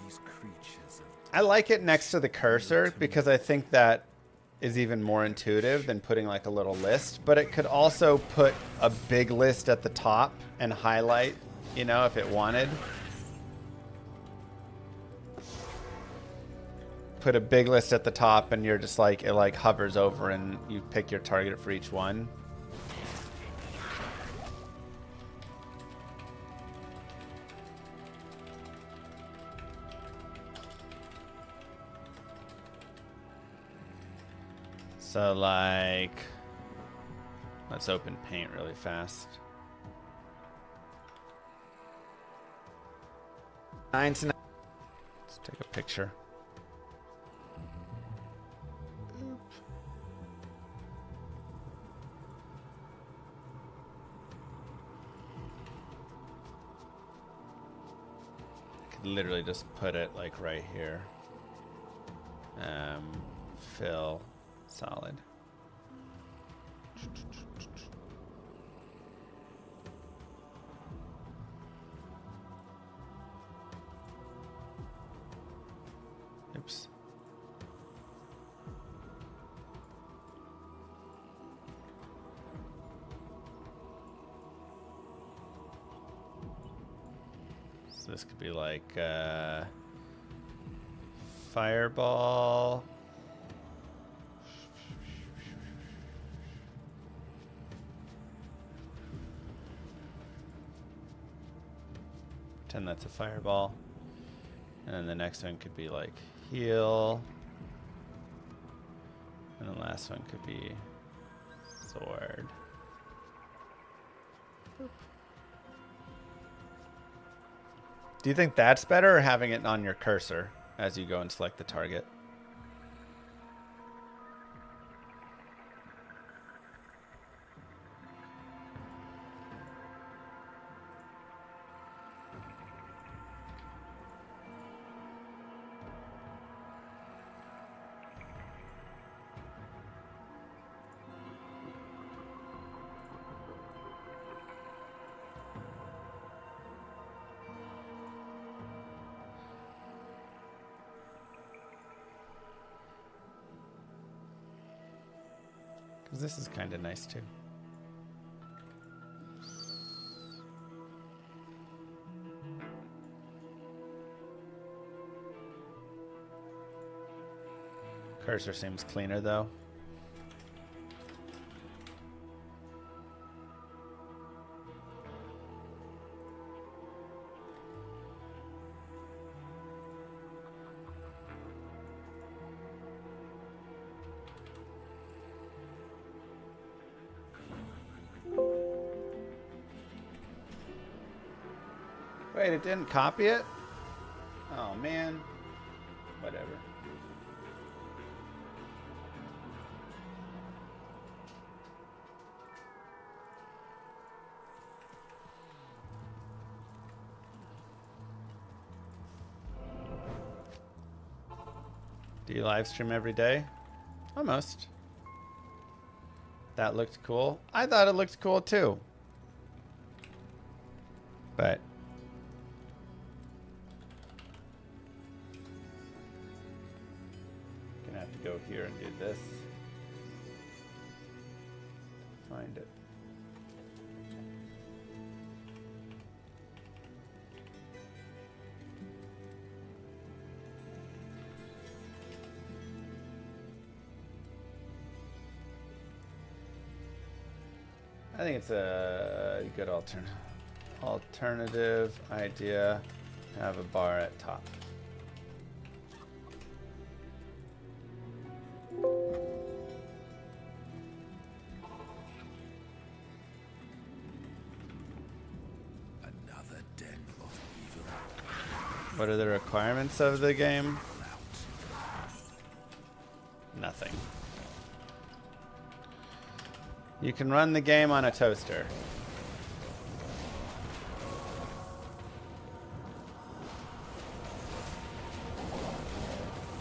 These creatures of I like it next to the cursor because I think that is even more intuitive than putting like a little list, but it could also put a big list at the top and highlight, you know, if it wanted. Put a big list at the top and you're just like, it like hovers over and you pick your target for each one. So like, let's open paint really fast. 9 to 9. Let's take a picture. Could literally just put it like right here. Fill. Solid. Oops. So this could be like fireball. Pretend that's a fireball. And then the next one could be like heal. And the last one could be sword. Do you think that's better or having it on your cursor as you go and select the target? Because this is kind of nice too. Cursor seems cleaner though. Wait, it didn't copy it? Oh man. Whatever. Do you live stream every day? Almost. That looked cool. I thought it looked cool too. But gonna have to go here and do this. Find it. I think it's a good alternative idea. Have a bar at top. Another den of evil. What are the requirements of the game? Nothing. You can run the game on a toaster.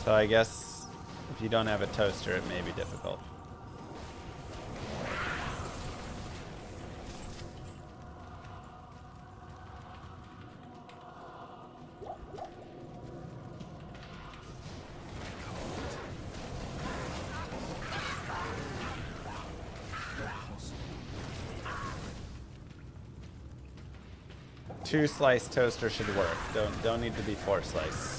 So I guess if you don't have a toaster, it may be difficult. Two slice toaster should work. Don't need to be 4 slice.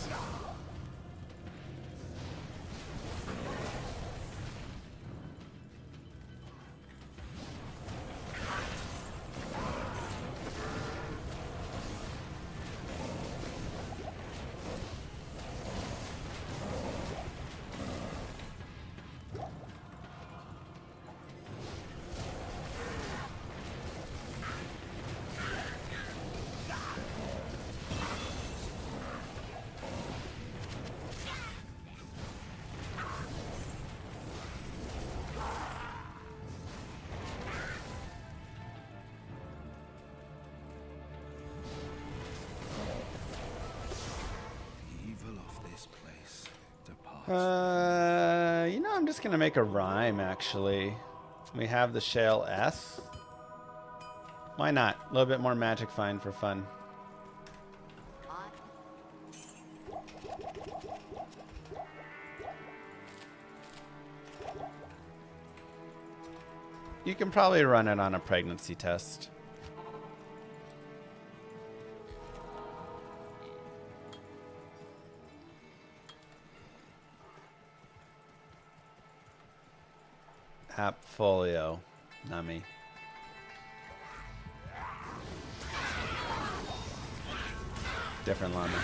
You know, I'm just gonna make a rhyme actually. We have the shale S. Why not? A little bit more magic find for fun. You can probably run it on a pregnancy test. Appfolio, not me. Different llama.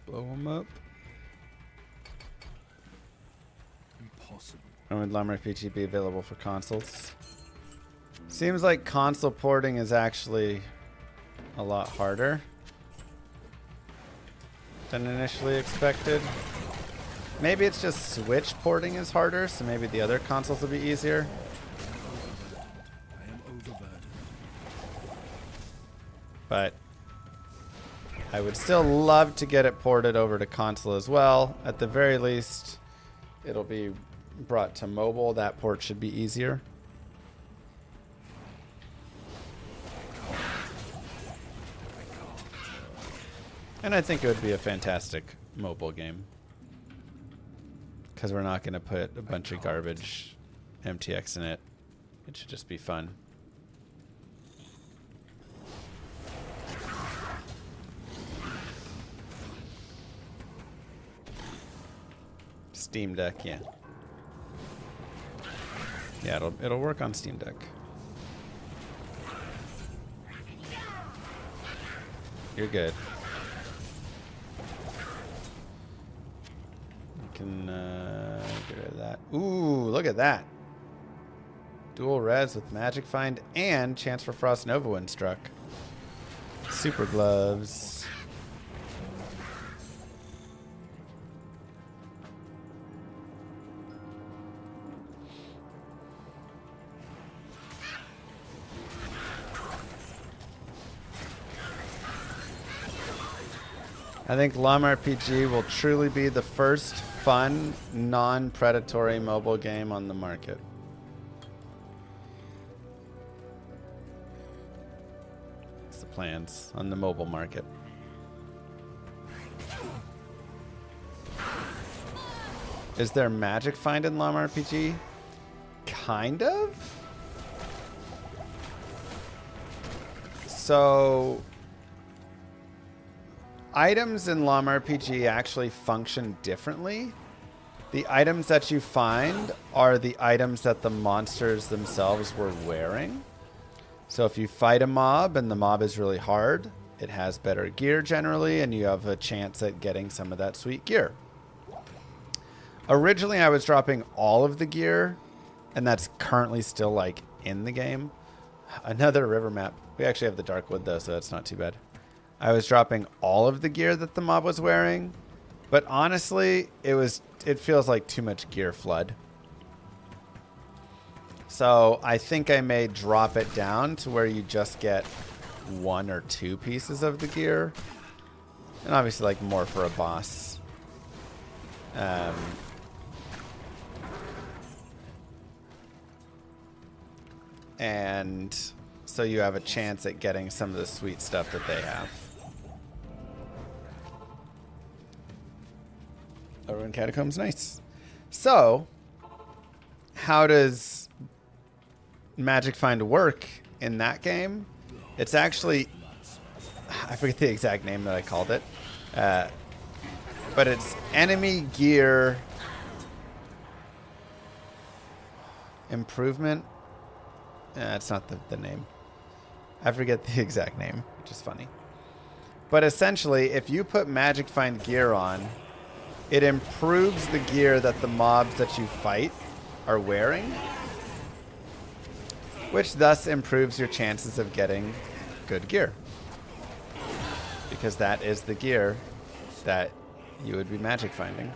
Blow them up. Impossible. When would Llama RPG be available for consoles? Seems like console porting is actually a lot harder than initially expected. Maybe it's just Switch porting is harder, so maybe the other consoles will be easier. I am overburdened. But I would still love to get it ported over to console as well. At the very least, it'll be brought to mobile. That port should be easier. And I think it would be a fantastic mobile game. Because we're not going to put a bunch of garbage MTX in it. It should just be fun. Steam Deck, yeah. Yeah, it'll work on Steam Deck. You're good. You can get rid of that. Ooh, look at that. Dual res with Magic Find and chance for Frost Nova when struck. Super gloves. I think Llama RPG will truly be the first fun, non-predatory mobile game on the market. That's the plans on the mobile market. Is there Magic Find in Llama RPG? Kind of. So items in Llama RPG actually function differently. The items that you find are the items that the monsters themselves were wearing. So if you fight a mob and the mob is really hard, it has better gear generally, and you have a chance at getting some of that sweet gear. Originally, I was dropping all of the gear, and that's currently still like in the game. Another river map. We actually have the Darkwood though, so that's not too bad. I was dropping all of the gear that the mob was wearing, but honestly, it feels like too much gear flood. So I think I may drop it down to where you just get 1 or 2 pieces of the gear, and obviously like more for a boss. And so you have a chance at getting some of the sweet stuff that they have. Ruined Catacombs, nice. So, how does Magic Find work in that game? It's actually, I forget the exact name that I called it, but it's enemy gear improvement. It's not the name. I forget the exact name, which is funny. But essentially, if you put Magic Find gear on, it improves the gear that the mobs that you fight are wearing, which thus improves your chances of getting good gear. Because that is the gear that you would be Magic Finding.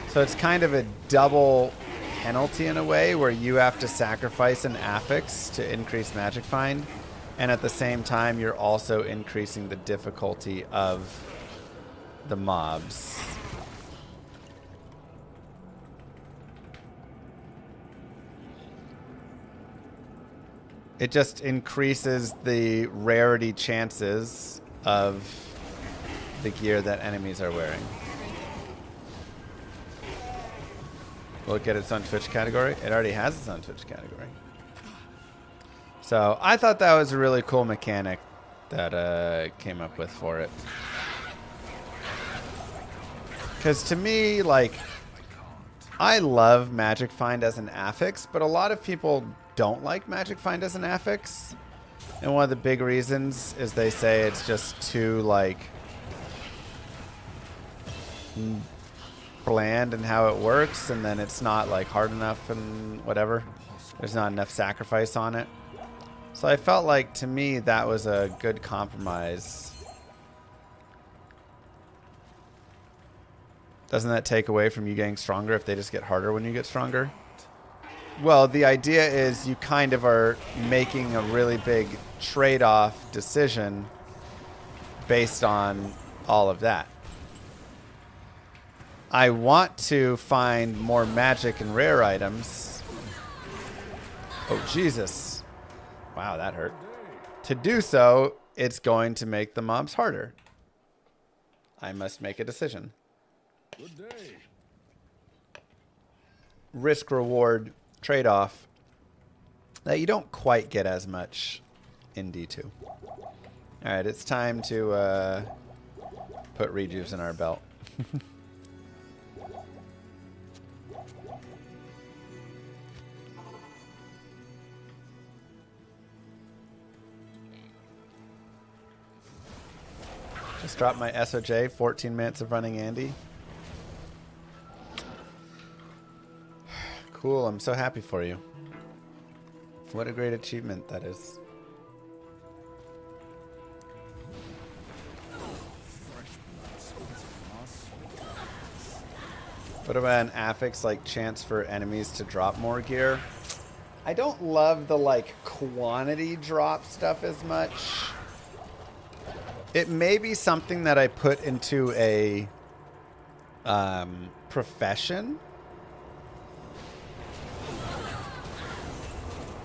So it's kind of a double penalty in a way, where you have to sacrifice an affix to increase Magic Find, and at the same time you're also increasing the difficulty of the mobs. It just increases the rarity chances of the gear that enemies are wearing. Look at its own Twitch category. It already has its own Twitch category. So I thought that was a really cool mechanic that came up with for it. Because to me, like, I love Magic Find as an affix, but a lot of people don't like Magic Find as an affix. And one of the big reasons is they say it's just too, like, bland in how it works, and then it's not, like, hard enough and whatever. There's not enough sacrifice on it. So I felt like, to me, that was a good compromise. Doesn't that take away from you getting stronger if they just get harder when you get stronger? Well, the idea is you kind of are making a really big trade-off decision based on all of that. I want to find more magic and rare items. Oh, Jesus. Wow, that hurt. To do so, it's going to make the mobs harder. I must make a decision. Good day. Risk-reward trade-off that you don't quite get as much in D2. Alright, it's time to put rejuves in our belt. Just dropped my SOJ, 14 minutes of running Andy. Cool, I'm so happy for you. What a great achievement that is. What about an affix like chance for enemies to drop more gear? I don't love the like quantity drop stuff as much. It may be something that I put into a profession.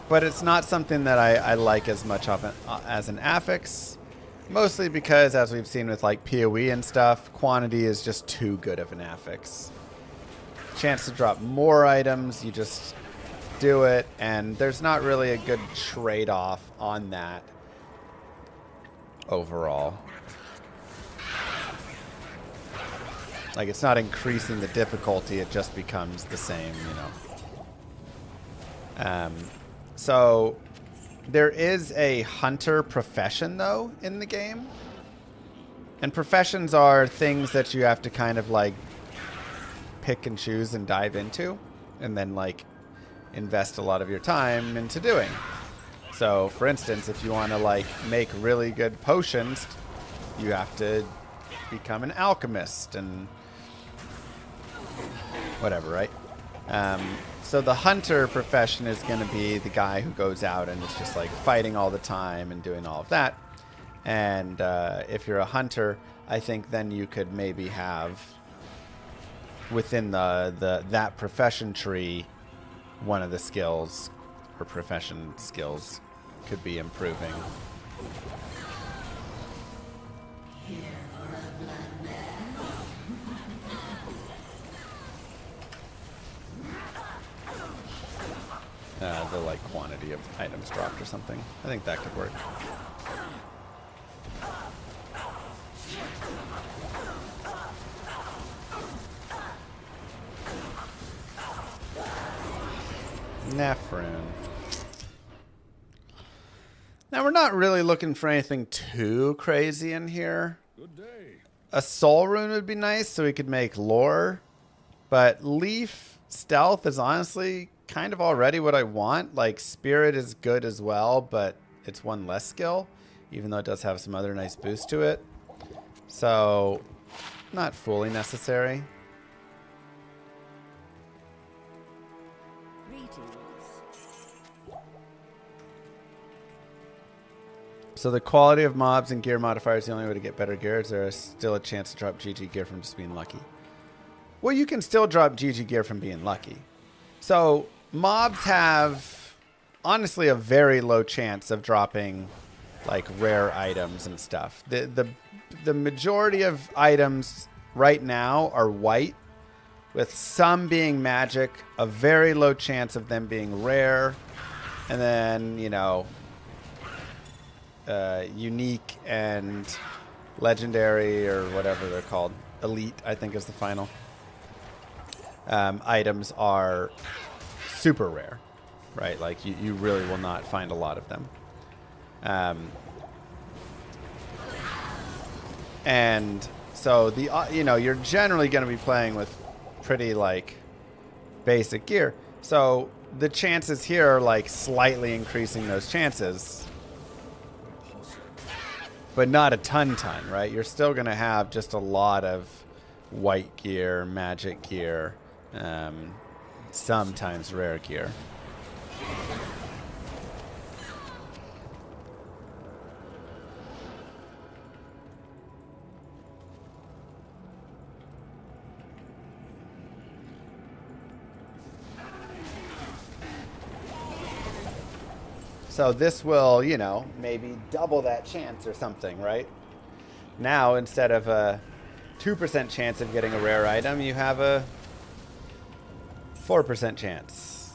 But it's not something that I like as much of as an affix. Mostly because, as we've seen with like PoE and stuff, quantity is just too good of an affix. Chance to drop more items, you just do it, and there's not really a good trade-off on that overall. Like, it's not increasing the difficulty, it just becomes the same, you know. So there is a hunter profession, though, in the game. And professions are things that you have to kind of, like, pick and choose and dive into. And then, like, invest a lot of your time into doing. So, for instance, if you want to, like, make really good potions, you have to become an alchemist and whatever, right? So the hunter profession is going to be the guy who goes out and is just like fighting all the time and doing all of that. And if you're a hunter, I think then you could maybe have within that profession tree, one of the skills or profession skills could be improving. The like quantity of items dropped or something. I think that could work. Nephrin. Now we're not really looking for anything too crazy in here. Good day. A soul rune would be nice so we could make lore. But leaf stealth is honestly kind of already what I want. Like, spirit is good as well, but it's one less skill, even though it does have some other nice boost to it. So, not fully necessary. Greetings. So the quality of mobs and gear modifiers is the only way to get better gear. Is there still a chance to drop GG gear from just being lucky? Well, you can still drop GG gear from being lucky. So mobs have, honestly, a very low chance of dropping, like, rare items and stuff. The majority of items right now are white, with some being magic, a very low chance of them being rare, and then, you know, unique and legendary, or whatever they're called. Elite, I think, is the final. Items are super rare, right? Like, you really will not find a lot of them. And so you know, you're generally going to be playing with pretty, like, basic gear. So the chances here are like slightly increasing those chances. But not a ton, right? You're still going to have just a lot of white gear, magic gear, sometimes rare gear. So this will, you know, maybe double that chance or something, right? Now, instead of a 2% chance of getting a rare item, you have a 4% chance.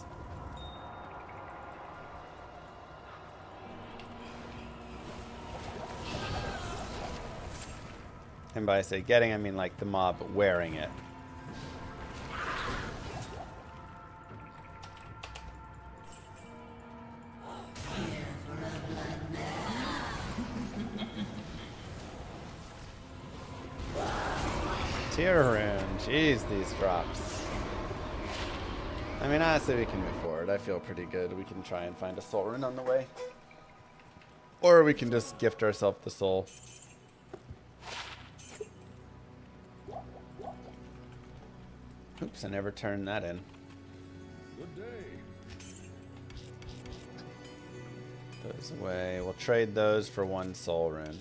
And by say getting, I mean like the mob wearing it. Tier rune. Jeez, these drops. I mean, honestly, we can move forward. I feel pretty good. We can try and find a soul rune on the way. Or we can just gift ourselves the soul. Oops, I never turned that in. Good day. Those away. We'll trade those for one soul rune.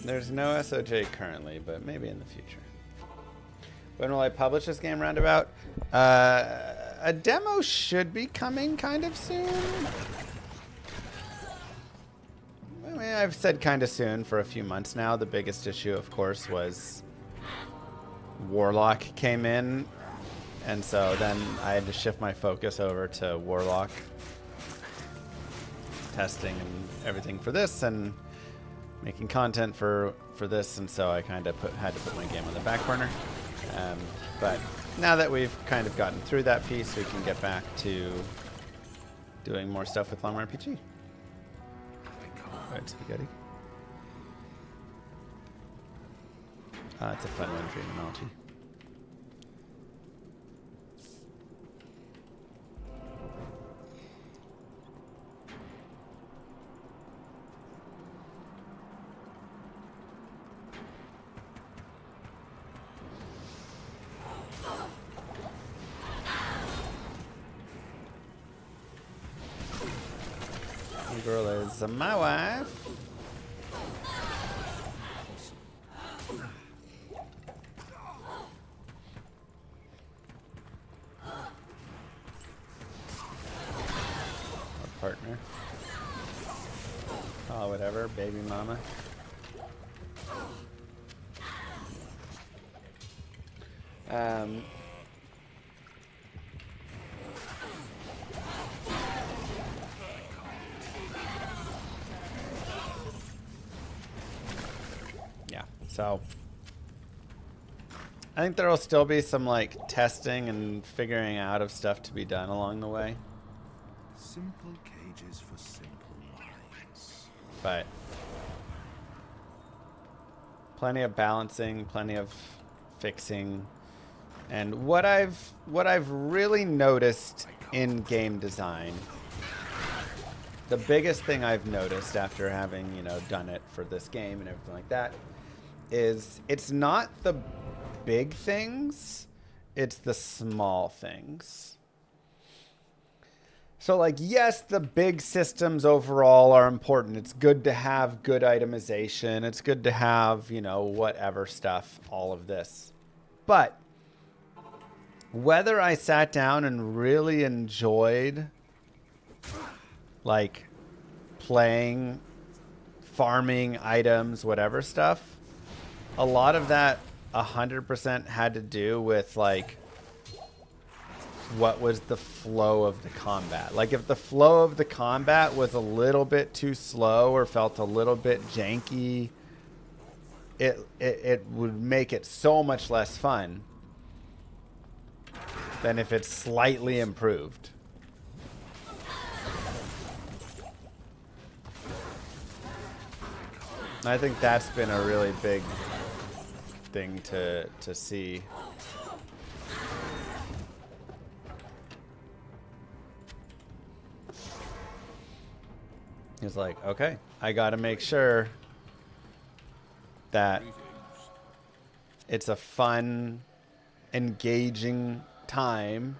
There's no SOJ currently, but maybe in the future. When will I publish this game roundabout? A demo should be coming kind of soon. I mean, I've said kind of soon for a few months now. The biggest issue, of course, was Warlock came in. And so then I had to shift my focus over to Warlock testing and everything for this, and making content for this, and so I kind of had to put my game on the back burner. But now that we've kind of gotten through that piece, we can get back to doing more stuff with Llama RPG. Right, spaghetti. It's a fun one, dream analogy. Girl is my wife. Our partner. Oh, whatever, baby mama. So I think there will still be some like testing and figuring out of stuff to be done along the way. Simple cages for simple minds. But plenty of balancing, plenty of fixing. And what I've really noticed in game design, the biggest thing I've noticed after having, you know, done it for this game and everything like that, is it's not the big things, it's the small things. So like, yes, the big systems overall are important. It's good to have good itemization. It's good to have, you know, whatever stuff, all of this. But whether I sat down and really enjoyed like playing, farming items, whatever stuff, a lot of that 100% had to do with like what was the flow of the combat. Like if the flow of the combat was a little bit too slow or felt a little bit janky, it would make it so much less fun than if it's slightly improved. I think that's been a really big thing to see. He's like, okay, I gotta make sure that it's a fun, engaging time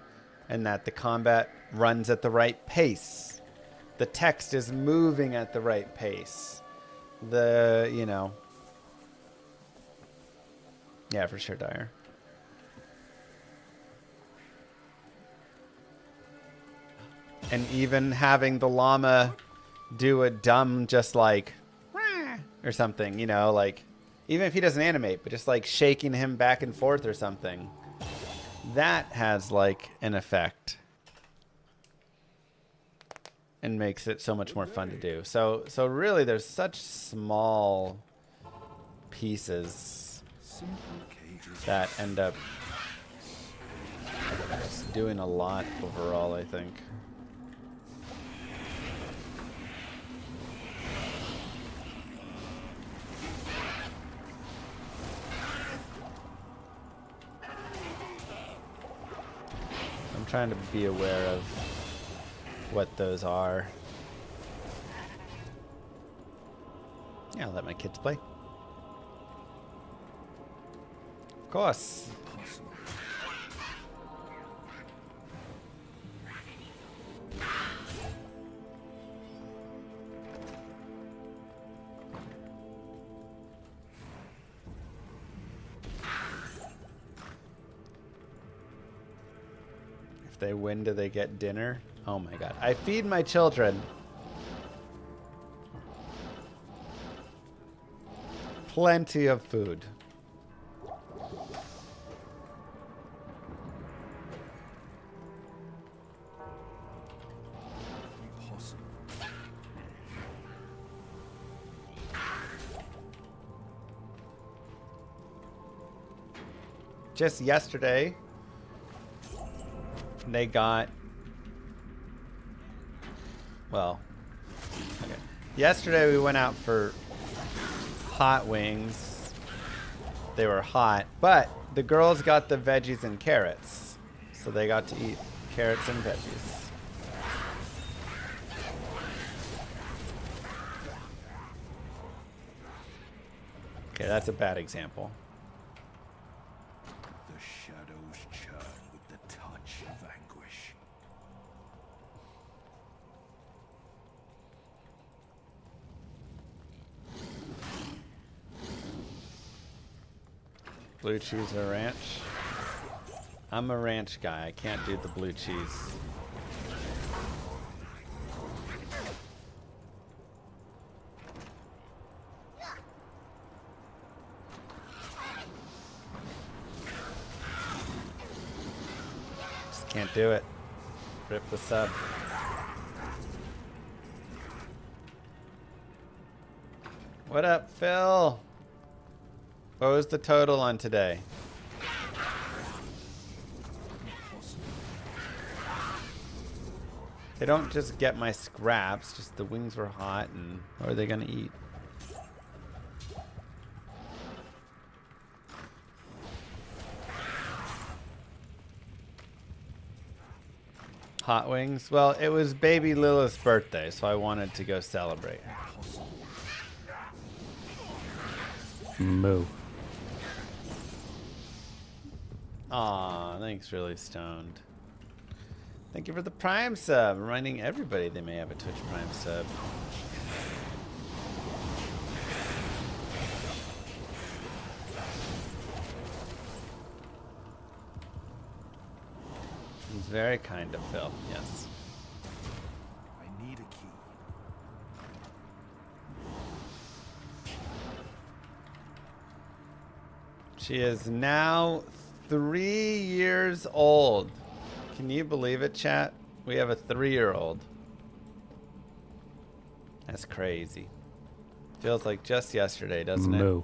and that the combat runs at the right pace. The text is moving at the right pace. You know. Yeah, for sure, Dyer. And even having the llama do a dumb, just like, "Wah," or something, you know, like, even if he doesn't animate, but just like shaking him back and forth or something. That has like an effect. And makes it so much more fun to do. So really, there's such small pieces that end up just doing a lot overall, I think. I'm trying to be aware of what those are. Yeah, I'll let my kids play. Of course. If they win, do they get dinner? Oh my god. I feed my children. Plenty of food. Just yesterday, they got, well, okay. Yesterday we went out for hot wings. They were hot, but the girls got the veggies and carrots. So they got to eat carrots and veggies. Okay, that's a bad example. The shadows churn with the touch of anguish. Blue cheese or ranch? I'm a ranch guy. I can't do the blue cheese. Just can't do it. Rip the sub. What up, Phil? What was the total on today? They don't just get my scraps, just the wings were hot, and what are they gonna eat? Hot wings? Well, it was baby Lilith's birthday, so I wanted to go celebrate. Moo. Aw, thanks, Really Stoned. Thank you for the Prime sub. Reminding everybody they may have a Twitch Prime sub. He's very kind of Phil, yes. I need a key. She is now 3 years old. Can you believe it, chat? We have a 3-year-old. That's crazy. Feels like just yesterday, doesn't it?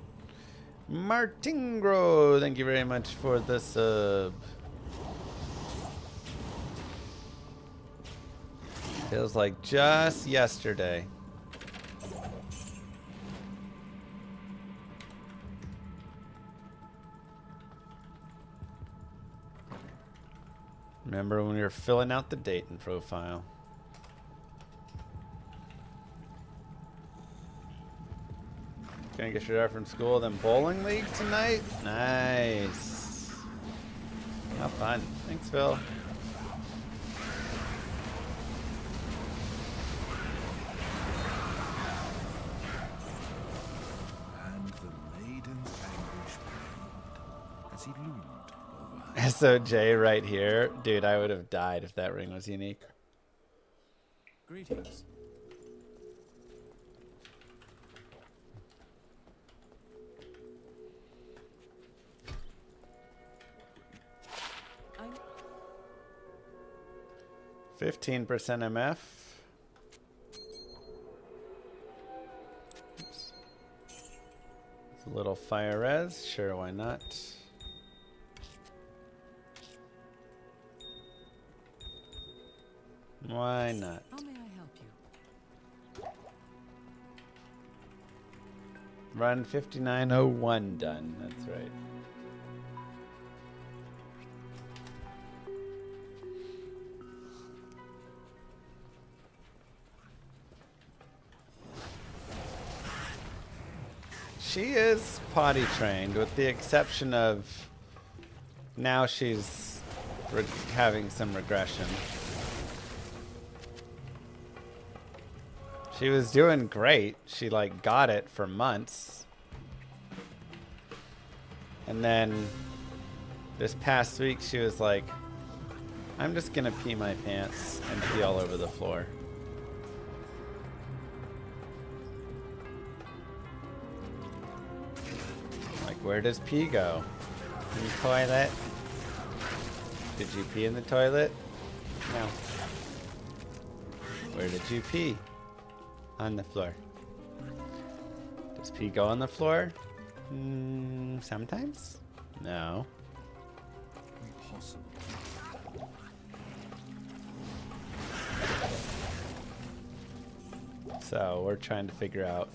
Martingro, thank you very much for the sub. Feels like just yesterday. Remember when we were filling out the dating profile. Gonna get your dad from school, then bowling league tonight? Nice. How fun. Thanks, Phil. And the maiden's anguish played as he loomed over her. SOJ right here. Dude, I would have died if that ring was unique. Greetings. I'm 15% MF. Oops. It's a little fire res. Sure, why not? Why not? How may I help you? Run 5901 done. That's right. She is potty trained, with the exception of now she's having some regression. She was doing great. She like got it for months. And then this past week she was like, I'm just gonna pee my pants and pee all over the floor. Like, where does pee go? In the toilet? Did you pee in the toilet? No. Where did you pee? On the floor. Does pee go on the floor? Sometimes? No. Impossible. So we're trying to figure out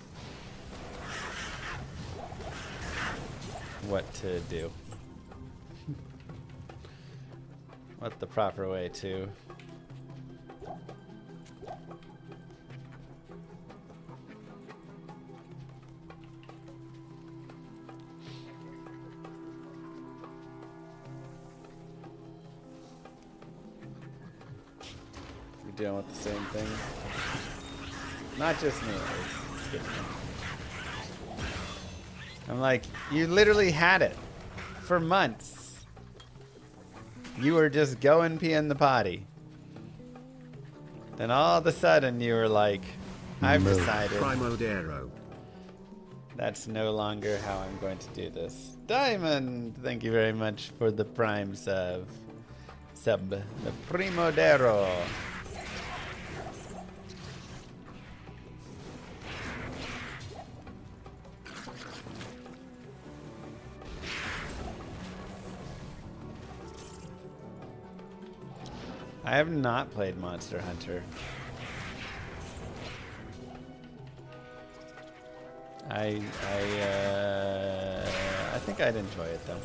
what to do. What the proper way to. We're dealing with the same thing. Not just me. It's good. I'm like, you literally had it for months. You were just going pee in the potty. Then all of a sudden you were like, I've decided Primodero. that's no longer how I'm going to do this. Diamond, thank you very much for the prime sub. The Primodero. I have not played Monster Hunter. I think I'd enjoy it though.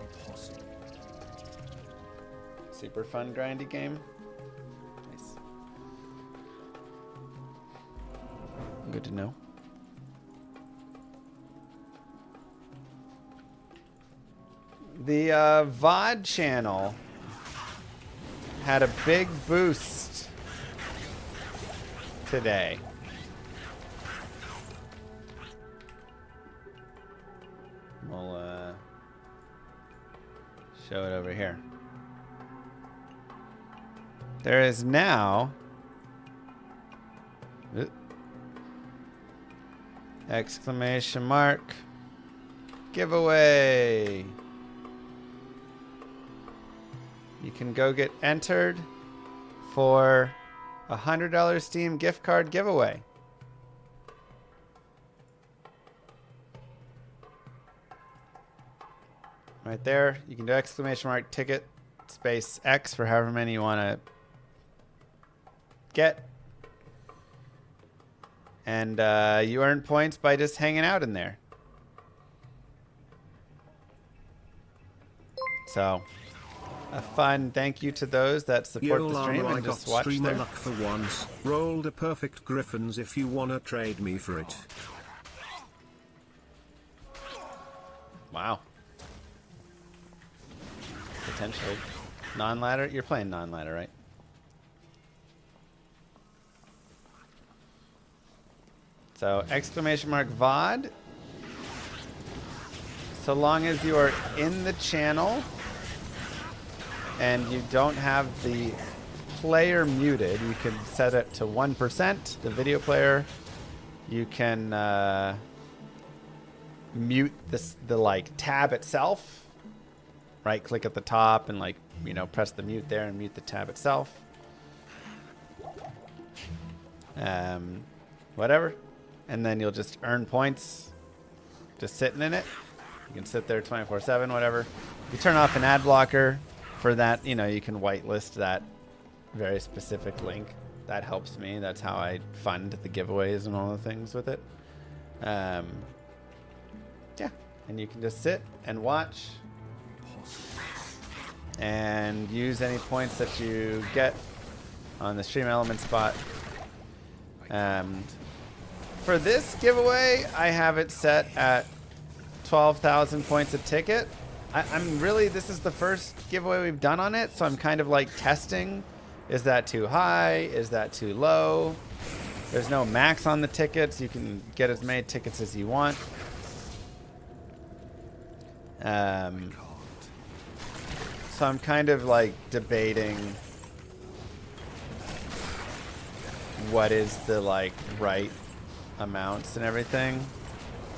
Impossible. Super fun grindy game. Nice. Good to know. The VOD channel had a big boost today. We'll show it over here. There is now exclamation mark giveaway. You can go get entered for a $100 Steam gift card giveaway. Right there, you can do exclamation mark ticket space X for however many you want to get. And you earn points by just hanging out in there. So a fun thank you to those that support Yo the Llama, stream I and got just watch streamer there. luck for once. Rolled a perfect Griffins if you wanna trade me for it. Wow. Potentially. Non-ladder? You're playing non-ladder, right? So, exclamation mark VOD. So long as you are in the channel and you don't have the player muted, you can set it to 1%, the video player. You can mute the like tab itself. Right click at the top and like, you know, press the mute there and mute the tab itself. Whatever. And then you'll just earn points just sitting in it. You can sit there 24/7, whatever. You turn off an ad blocker for that, you know, you can whitelist that very specific link. That helps me. That's how I fund the giveaways and all the things with it. Yeah. And you can just sit and watch and use any points that you get on the stream element spot. For this giveaway, I have it set at 12,000 points a ticket. I'm really, this is the first giveaway we've done on it, so I'm kind of like testing. Is that too high? Is that too low? There's no max on the tickets. You can get as many tickets as you want. So I'm kind of like debating what is the like right amounts and everything.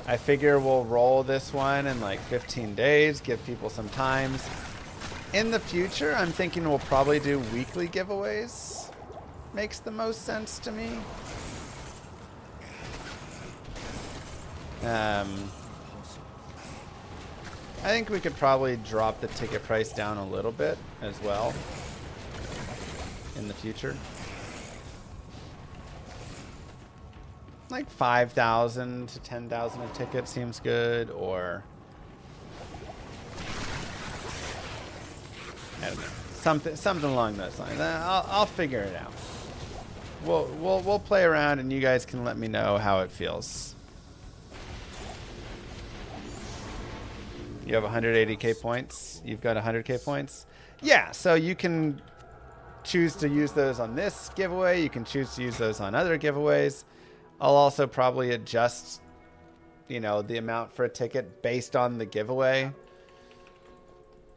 I figure we'll roll this one in like 15 days, give people some times. In the future, I'm thinking we'll probably do weekly giveaways. Makes the most sense to me. I think we could probably drop the ticket price down a little bit as well in the future. Like 5,000 to 10,000 a ticket seems good, or I don't know, something along those lines. I'll figure it out. We'll play around, and you guys can let me know how it feels. You have 180k points. You've got 100k points. Yeah, so you can choose to use those on this giveaway. You can choose to use those on other giveaways. I'll also probably adjust, you know, the amount for a ticket based on the giveaway.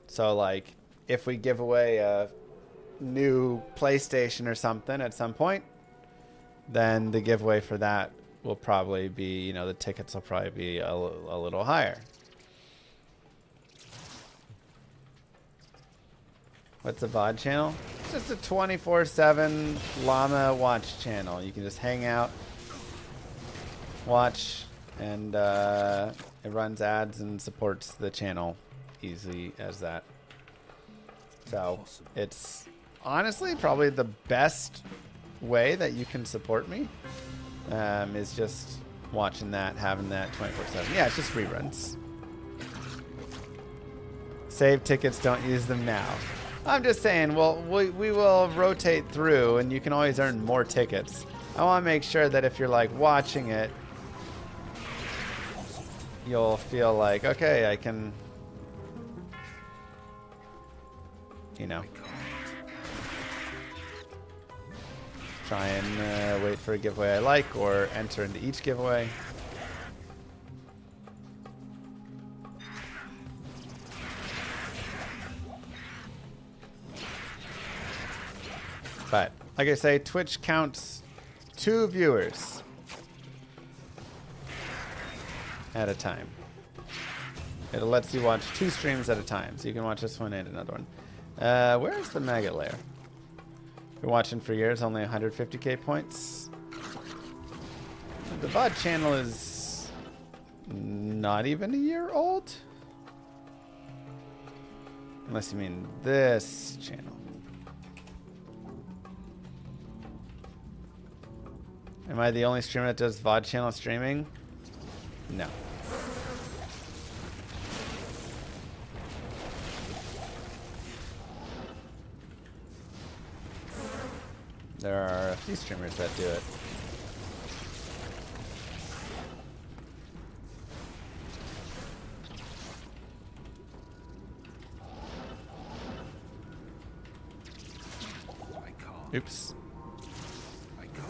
So, like, if we give away a new PlayStation or something at some point, then the giveaway for that will probably be, you know, the tickets will probably be a little higher. What's a VOD channel? It's just a 24/7 Llama watch channel. You can just hang out, watch, and it runs ads and supports the channel easy as that. So it's honestly probably the best way that you can support me is just watching that, having that 24/7. Yeah, it's just reruns. Save tickets, don't use them now. I'm just saying, well, we will rotate through, and you can always earn more tickets. I want to make sure that if you're like watching it, you'll feel like, okay, I can, you know, try and wait for a giveaway I like, or enter into each giveaway. But like I say, Twitch counts 2 viewers at a time. It lets you watch 2 streams at a time, so you can watch this one and another one. Where's the maggot layer? Been watching for years, only 150k points. The VOD channel is not even a year old. Unless you mean this channel. Am I the only streamer that does VOD channel streaming? No. There are a few streamers that do it. I can't. Oops. I can't.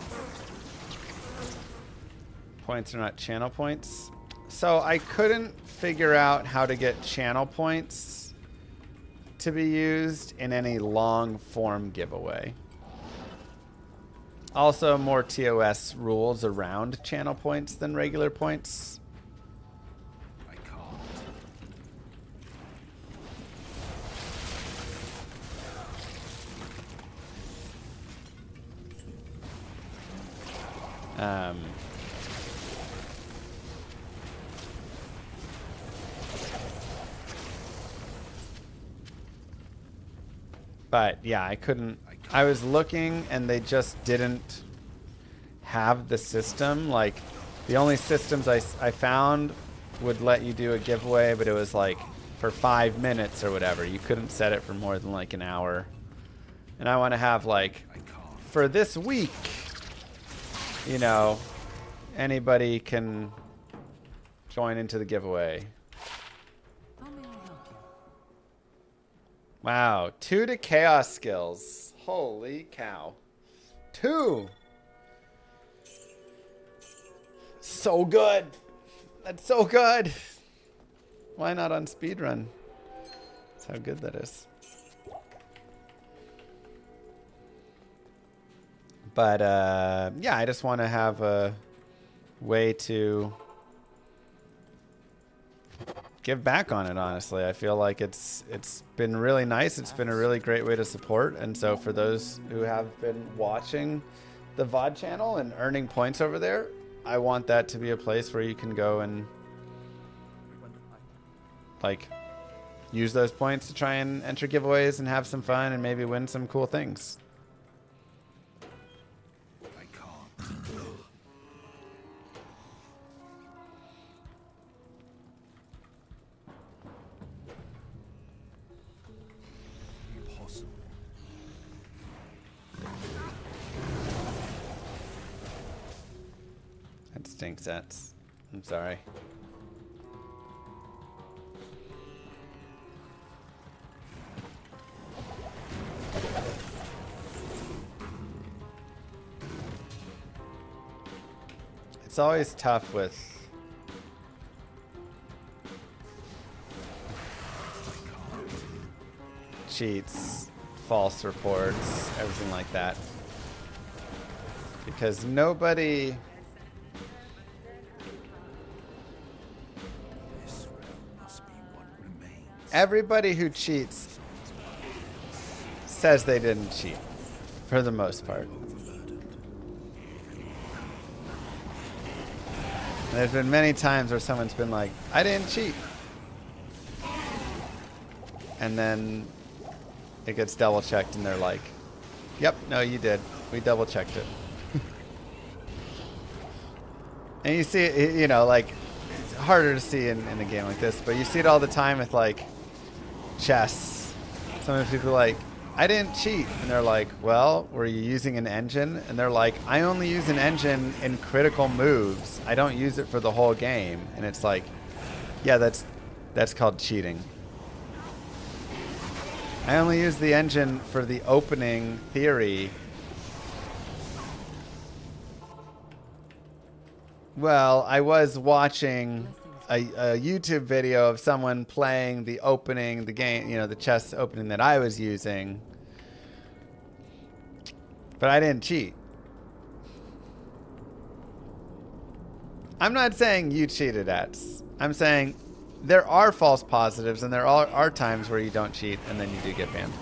Points are not channel points. So I couldn't figure out how to get channel points to be used in any long form giveaway. Also, more TOS rules around channel points than regular points. I can't. But yeah, I couldn't. I was looking and they just didn't have the system. Like, the only systems I found would let you do a giveaway, but it was like for 5 minutes or whatever. You couldn't set it for more than like an hour. And I want to have like, for this week, you know, anybody can join into the giveaway. How may I help you? Wow, 2 to chaos skills. Holy cow. 2! So good. That's so good. Why not on speedrun? That's how good that is. But yeah, I just want to have a way to give back on it, honestly. I feel like it's been really nice. It's been a really great way to support. And so for those who have been watching the VOD channel and earning points over there, I want that to be a place where you can go and like use those points to try and enter giveaways and have some fun and maybe win some cool things. I can't. Impossible. That stinks. That's. I'm sorry. It's always tough with cheats, false reports, everything like that. Because nobody... This realm must be what remains. Everybody who cheats says they didn't cheat, for the most part. There's been many times where someone's been like, I didn't cheat. And then it gets double checked and they're like, yep, no, you did. We double checked it. And you see it, you know, like, it's harder to see in a game like this, but you see it all the time with like chess. Some people are like, I didn't cheat. And they're like, well, were you using an engine? And they're like, I only use an engine in critical moves. I don't use it for the whole game. And it's like, yeah, that's called cheating. I only use the engine for the opening theory. Well, I was watching a YouTube video of someone playing the opening, the game, you know, the chess opening that I was using. But I didn't cheat. I'm not saying you cheated, Ats. I'm saying there are false positives and there are times where you don't cheat and then you do get banned.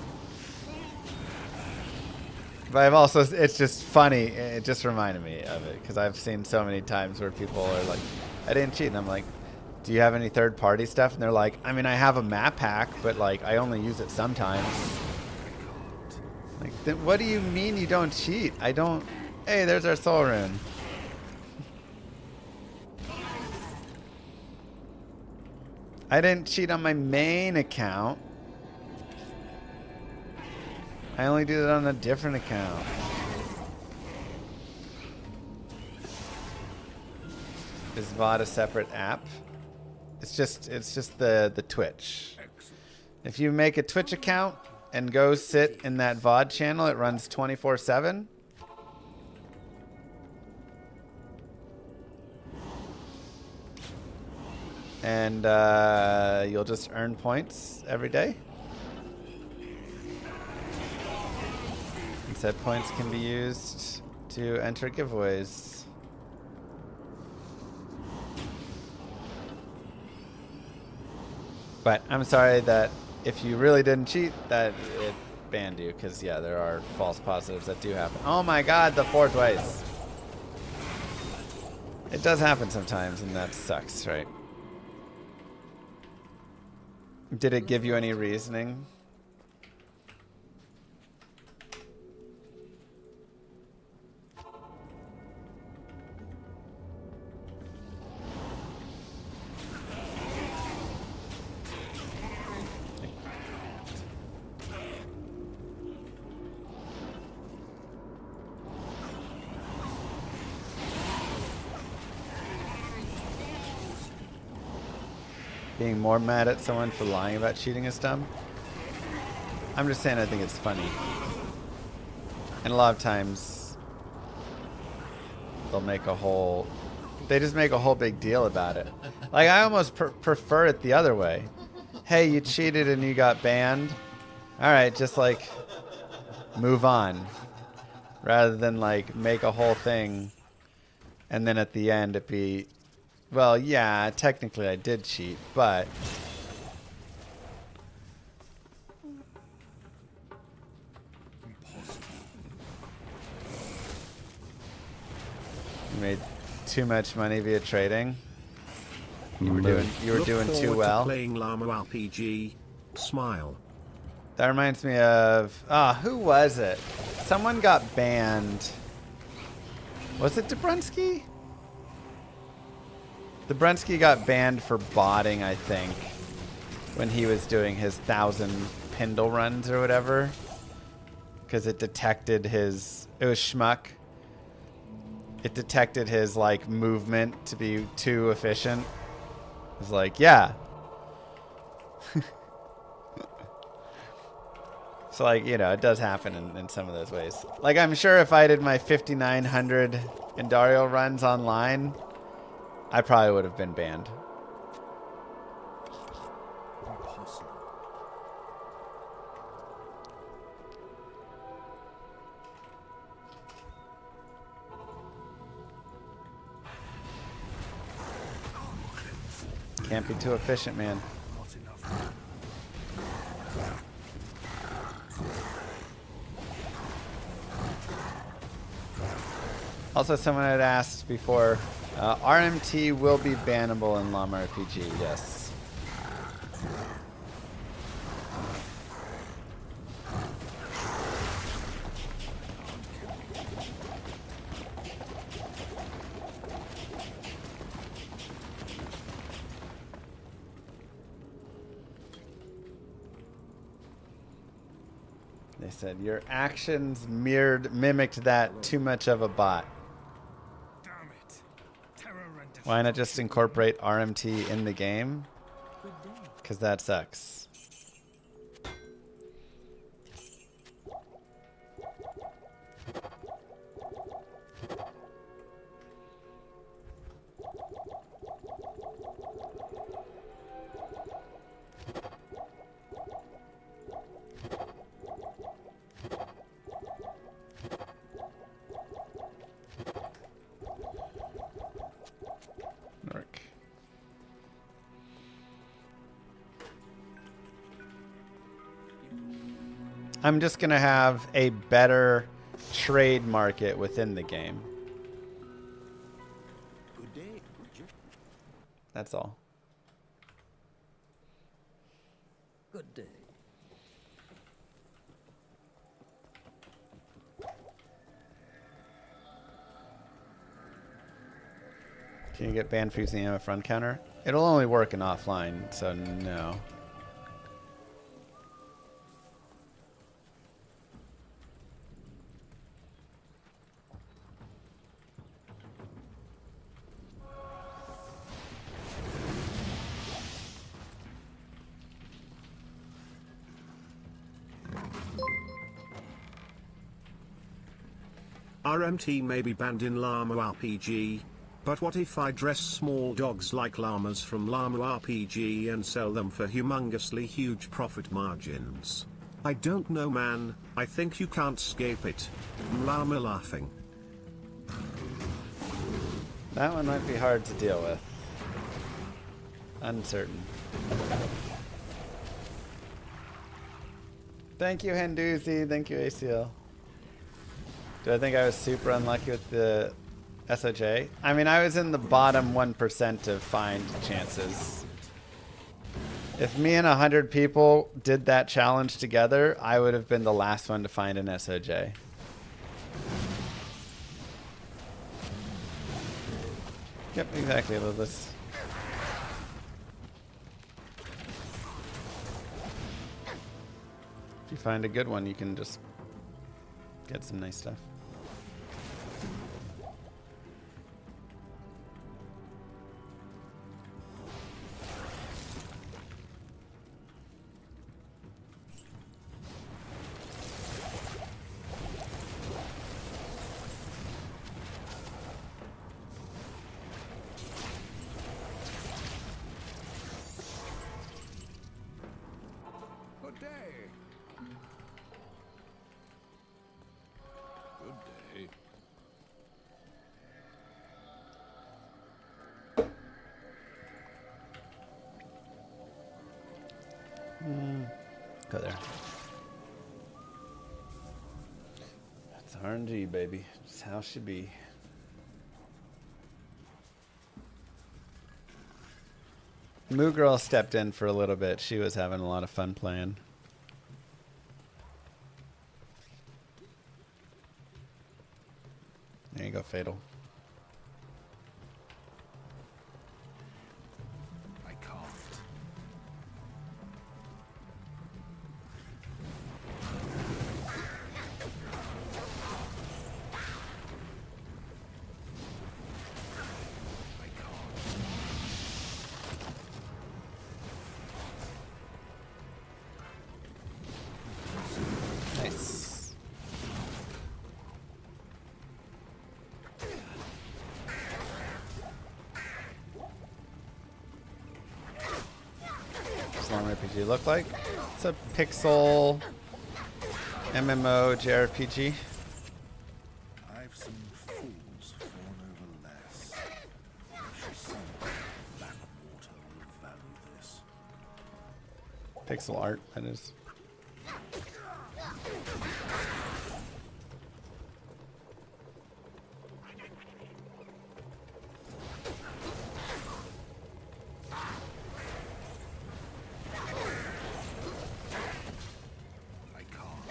But I've also, it's just funny, it just reminded me of it because I've seen so many times where people are like, I didn't cheat. And I'm like, do you have any third party stuff? And they're like, I mean, I have a map pack, but like, I only use it sometimes. Like, then what do you mean you don't cheat? I don't, hey, there's our soul rune. I didn't cheat on my main account. I only did it on a different account. Is VOD a separate app? It's just the Twitch. If you make a Twitch account and go sit in that VOD channel, it runs 24/7. And you'll just earn points every day. And said points can be used to enter giveaways. But I'm sorry that if you really didn't cheat, that it banned you. Because, yeah, there are false positives that do happen. Oh my god, the 4 twice. It does happen sometimes, and that sucks, right? Did it give you any reasoning? Being more mad at someone for lying about cheating is dumb. I'm just saying I think it's funny. And a lot of times they'll make a whole... They just make a whole big deal about it. Like, I almost prefer it the other way. Hey, you cheated and you got banned. Alright, just like move on. Rather than like make a whole thing and then at the end it be... Well, yeah, technically I did cheat, but... You made too much money via trading. You were doing too well. Playing Llama RPG. Smile. That reminds me of... who was it? Someone got banned. Was it Dobrunsky? Dobrunsky got banned for botting, I think, when he was doing his 1,000 Pindle runs or whatever. Because it detected his... It was Schmuck. It detected his, like, movement to be too efficient. It was like, yeah. So, like, you know, it does happen in some of those ways. Like, I'm sure if I did my 5,900 Indario runs online... I probably would have been banned. Impossible. Can't be too efficient, man. Not enough. Also, someone had asked before, RMT will be bannable in Llama RPG, yes. They said, your actions mimicked that too much of a bot. Why not just incorporate RMT in the game? Because that sucks. I'm just going to have a better trade market within the game. Good day, Bridget. That's all. Good day. Can you get banned for using a front counter? It'll only work in offline, so no. RMT may be banned in Llama RPG, but what if I dress small dogs like llamas from Llama RPG and sell them for humongously huge profit margins? I don't know, man. I think you can't escape it. Llama laughing. That one might be hard to deal with. Uncertain. Thank you, Henduzi. Thank you, ACL. Do I think I was super unlucky with the SOJ? I mean, I was in the bottom 1% of find chances. If me and 100 people did that challenge together, I would have been the last one to find an SOJ. Yep, exactly, Lilith. If you find a good one, you can just get some nice stuff. Good day. Good day. Go there. That's RNG, baby. That's how it should be. Moo Girl stepped in for a little bit. She was having a lot of fun playing. There you go, Fatal. I can't. Nice. What's Llama RPG look like? It's a pixel MMO JRPG. I've seen fools fawn over less. I'm sure someone in Blackwater will value this. Pixel art, that is. I can't.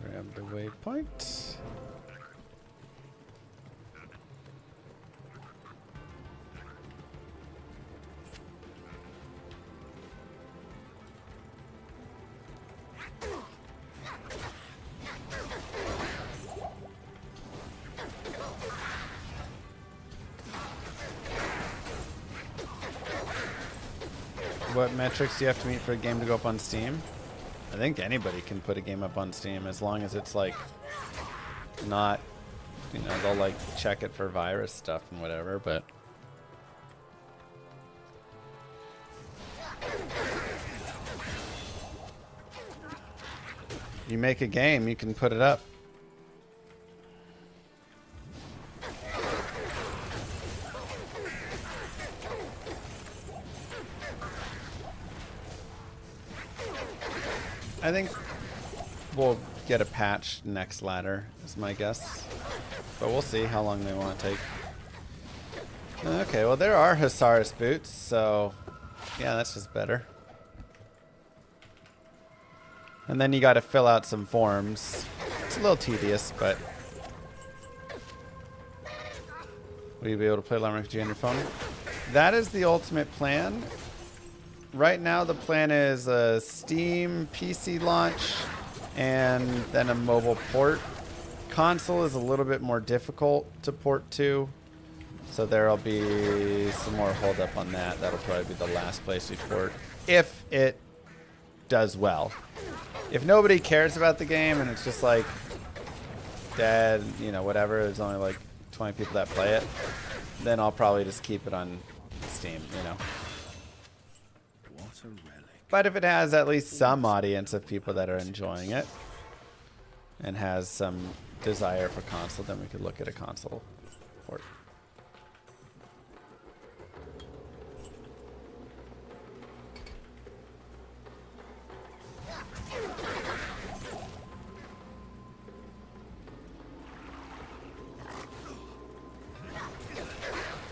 Grab the waypoint. What metrics do you have to meet for a game to go up on Steam? I think anybody can put a game up on Steam as long as it's like not, you know, they'll like check it for virus stuff and whatever, but you make a game, you can put it up. I think we'll get a patch next ladder, is my guess. But we'll see how long they want to take. Okay, well there are Hussar's boots, so yeah, that's just better. And then you got to fill out some forms. It's a little tedious, but will you be able to play Llama RPG on your phone? That is the ultimate plan. Right now the plan is a Steam PC launch and then a mobile port. Console is a little bit more difficult to port to, so there'll be some more hold up on that. That'll probably be the last place we port, if it does well. if nobody cares about the game and it's just like dead, you know, whatever, there's only like 20 people that play it, then I'll probably just keep it on Steam, you know. What a relic. But if it has at least some audience of people that are enjoying it and has some desire for console, then we could look at a console port.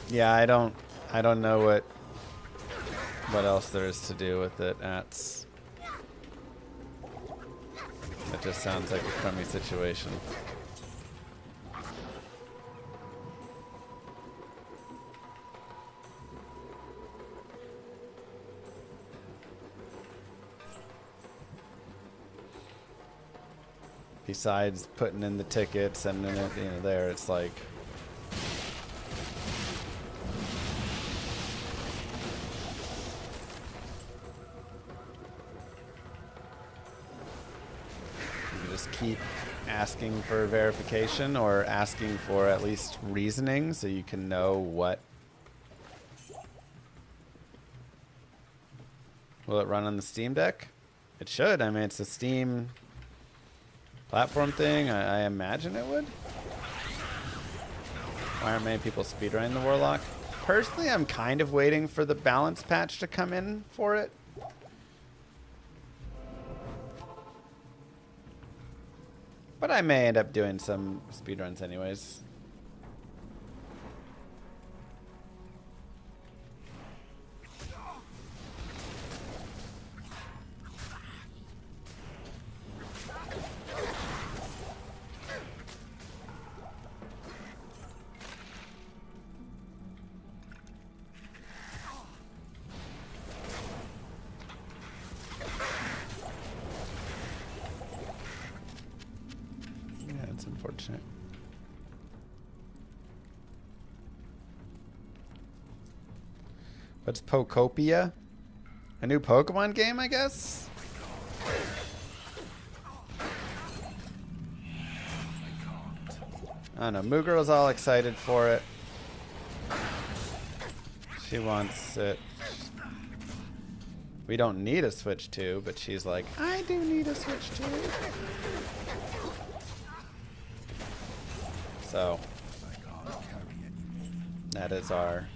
Yeah, I don't know what else there is to do with it. That just sounds like a crummy situation. Besides putting in the tickets and then it, you know, there it's like keep asking for verification or asking for at least reasoning so you can know what. Will it run on the Steam Deck? It should. I mean, it's a Steam platform thing. I imagine it would. Why aren't many people speedrunning the Warlock? Personally, I'm kind of waiting for the balance patch to come in for it. But I may end up doing some speedruns anyways. Unfortunate. What's Pokopia? A new Pokemon game, I guess? I don't know. Moo Girl's all excited for it. She wants it. We don't need a Switch 2, but she's like, I do need a Switch 2. So that is our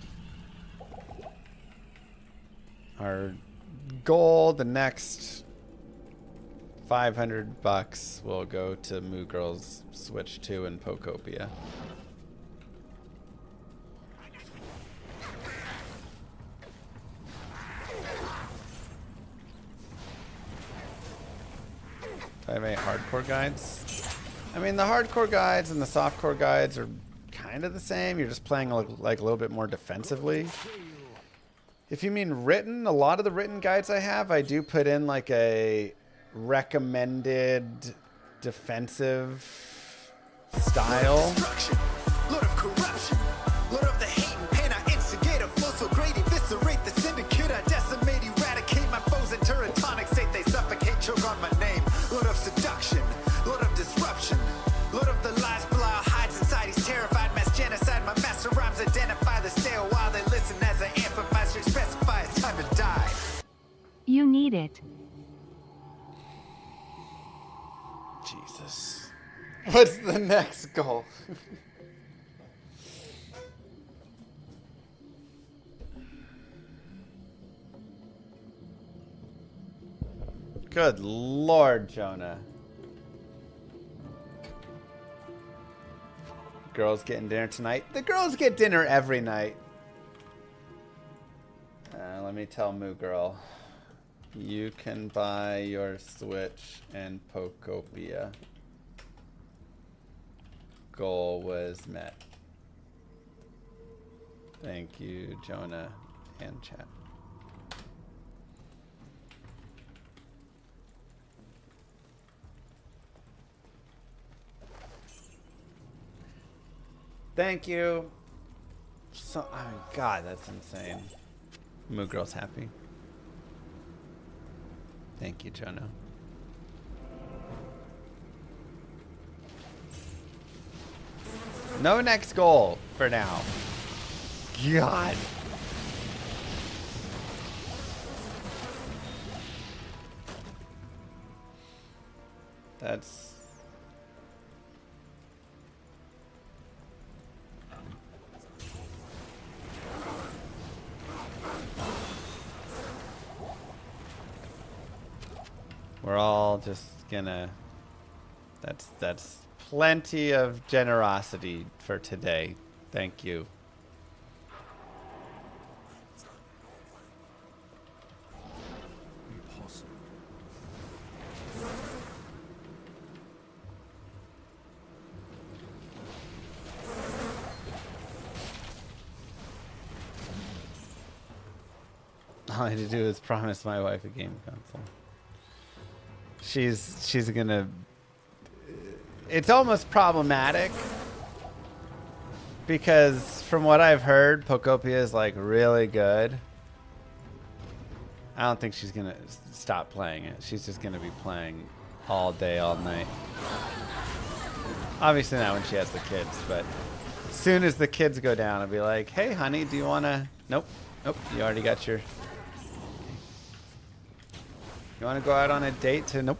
goal. The next $500 will go to Moo Girl's Switch 2 and Pokopia. Do I have any hardcore guides? I mean, the hardcore guides and the softcore guides are kind of the same. You're just playing like a little bit more defensively. If you mean written, a lot of the written guides I have, I do put in like a recommended defensive style. Lord of corruption, Lord of the hate and pain, I instigate a flow so great, eviscerate the syndicate, I decimate, eradicate my foes in teratonic state, they suffocate, choke on my name. Lord of seduction, Lord of disruption, Lord of the lies Belial hides inside, he's terrified, mass genocide, my master rhymes identify the stale while they listen as I amplify, specify it's time to die. You need it. Jesus. What's the next goal? Good Lord, Jonah. Girls getting dinner tonight? The girls get dinner every night. Let me tell Moo Girl. You can buy your Switch and Pokopia. Goal was met. Thank you, Jonah and chat. Thank you. So, oh my God, that's insane. Moo Girl's happy. Thank you, Jonah. No next goal for now. God. That's... We're all just gonna... That's plenty of generosity for today. Thank you. Impossible. All I had to do is promise my wife a game console. She's gonna... It's almost problematic because from what I've heard, Pokopia is like really good. I don't think she's gonna stop playing it. She's just gonna be playing all day, all night. Obviously not when she has the kids, but as soon as the kids go down, I'll be like, hey honey, do you wanna... Nope. Nope, you already got your... You wanna go out on a date to... Nope.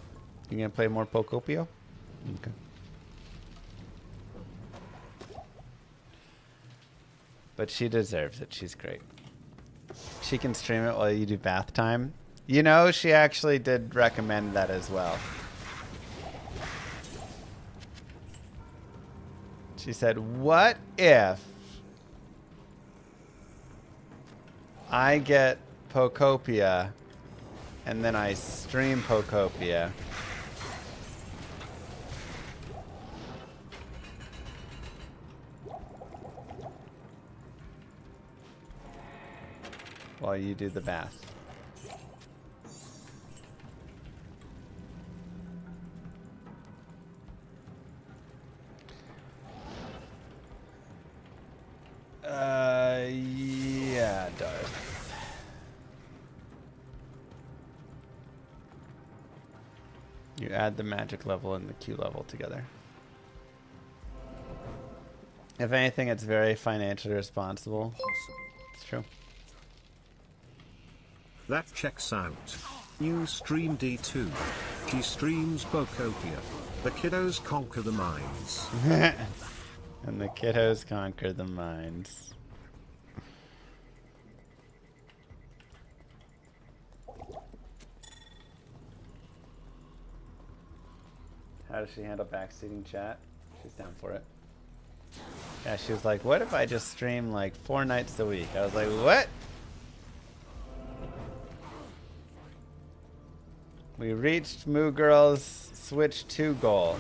You gonna play more Pokopio? Okay. But she deserves it. She's great. She can stream it while you do bath time. You know, she actually did recommend that as well. She said, what if I get Pokopia and then I stream Pokopia? While you do the bath. Yeah, Darth. You add the magic level and the Q level together. If anything, it's very financially responsible. It's true. That checks out. New stream D2. She streams Bokopia. The kiddos conquer the mines. And the kiddos conquer the mines. How does she handle backseating chat? She's down for it. Yeah, she was like, what if I just stream like 4 nights a week? I was like, what? We reached Moo Girl's Switch 2 goal.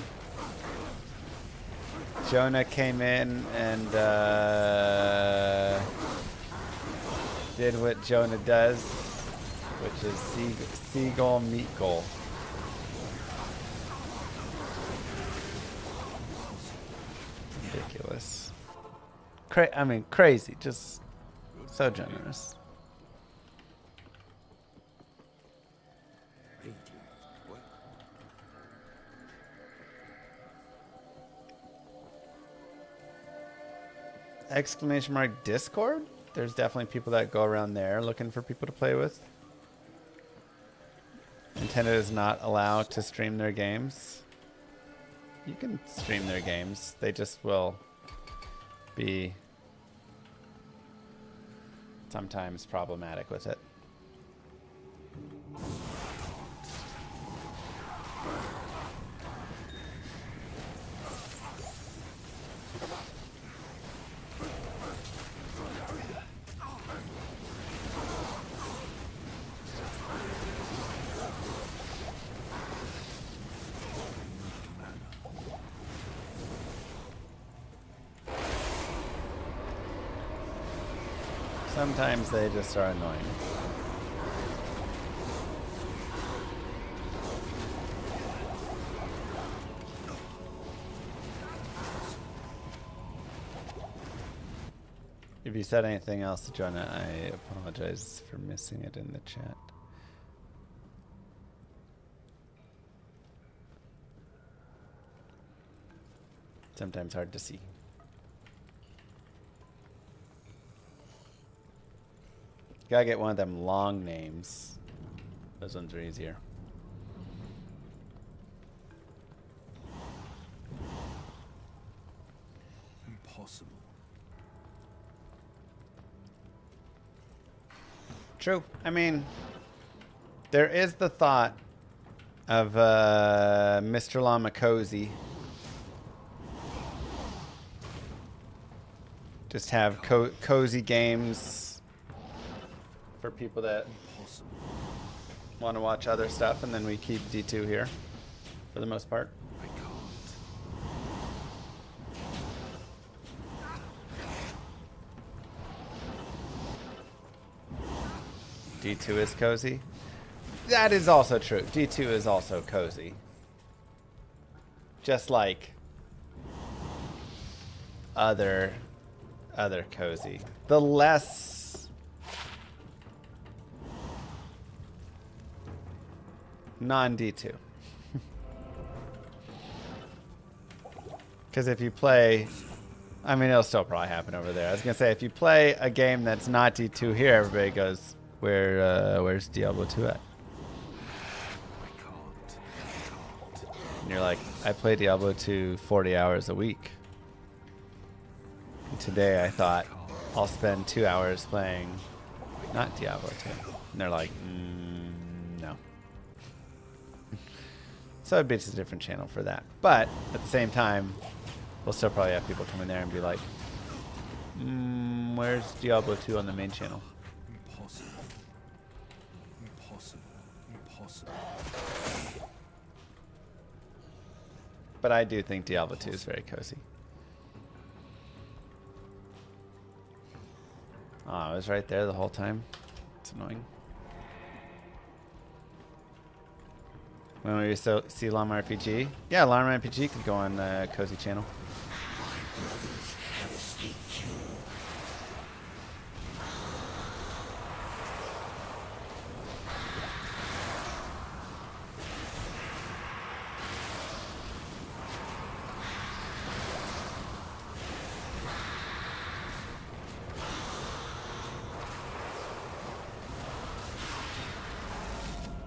Jonah came in and did what Jonah does, which is seagull meat goal. Ridiculous. I mean, crazy. Just so generous. Exclamation mark Discord? There's definitely people that go around there looking for people to play with. Nintendo does not allow to stream their games. You can stream their games. They just will be sometimes problematic with it. Sometimes they just are annoying. If you said anything else, Jonah, I apologize for missing it in the chat. Sometimes hard to see. Gotta get one of them long names. Those ones are easier. Impossible. True. I mean, there is the thought of Mr. Llama Cozy. Just have cozy games for people that Impossible. want to watch other stuff, and then we keep D2 here for the most part. I can't. D2 is cozy. That is also true. D2 is also cozy. Just like other cozy. The less non-D2. Because if you play, I mean, it'll still probably happen over there. I was gonna say, if you play a game that's not D2 here, everybody goes, where's Diablo 2 at? I can't. And you're like, I play Diablo 2 40 hours a week. And today I thought I'll spend 2 hours playing not Diablo 2. And they're like, no. So it'd be just a different channel for that. But at the same time, we'll still probably have people come in there and be like, where's Diablo 2 on the main channel? Impossible. Impossible. Impossible. But I do think Diablo 2 is very cozy. Oh, I was right there the whole time. It's annoying. When we see Llama RPG? Yeah, Llama RPG could go on the Cozy channel.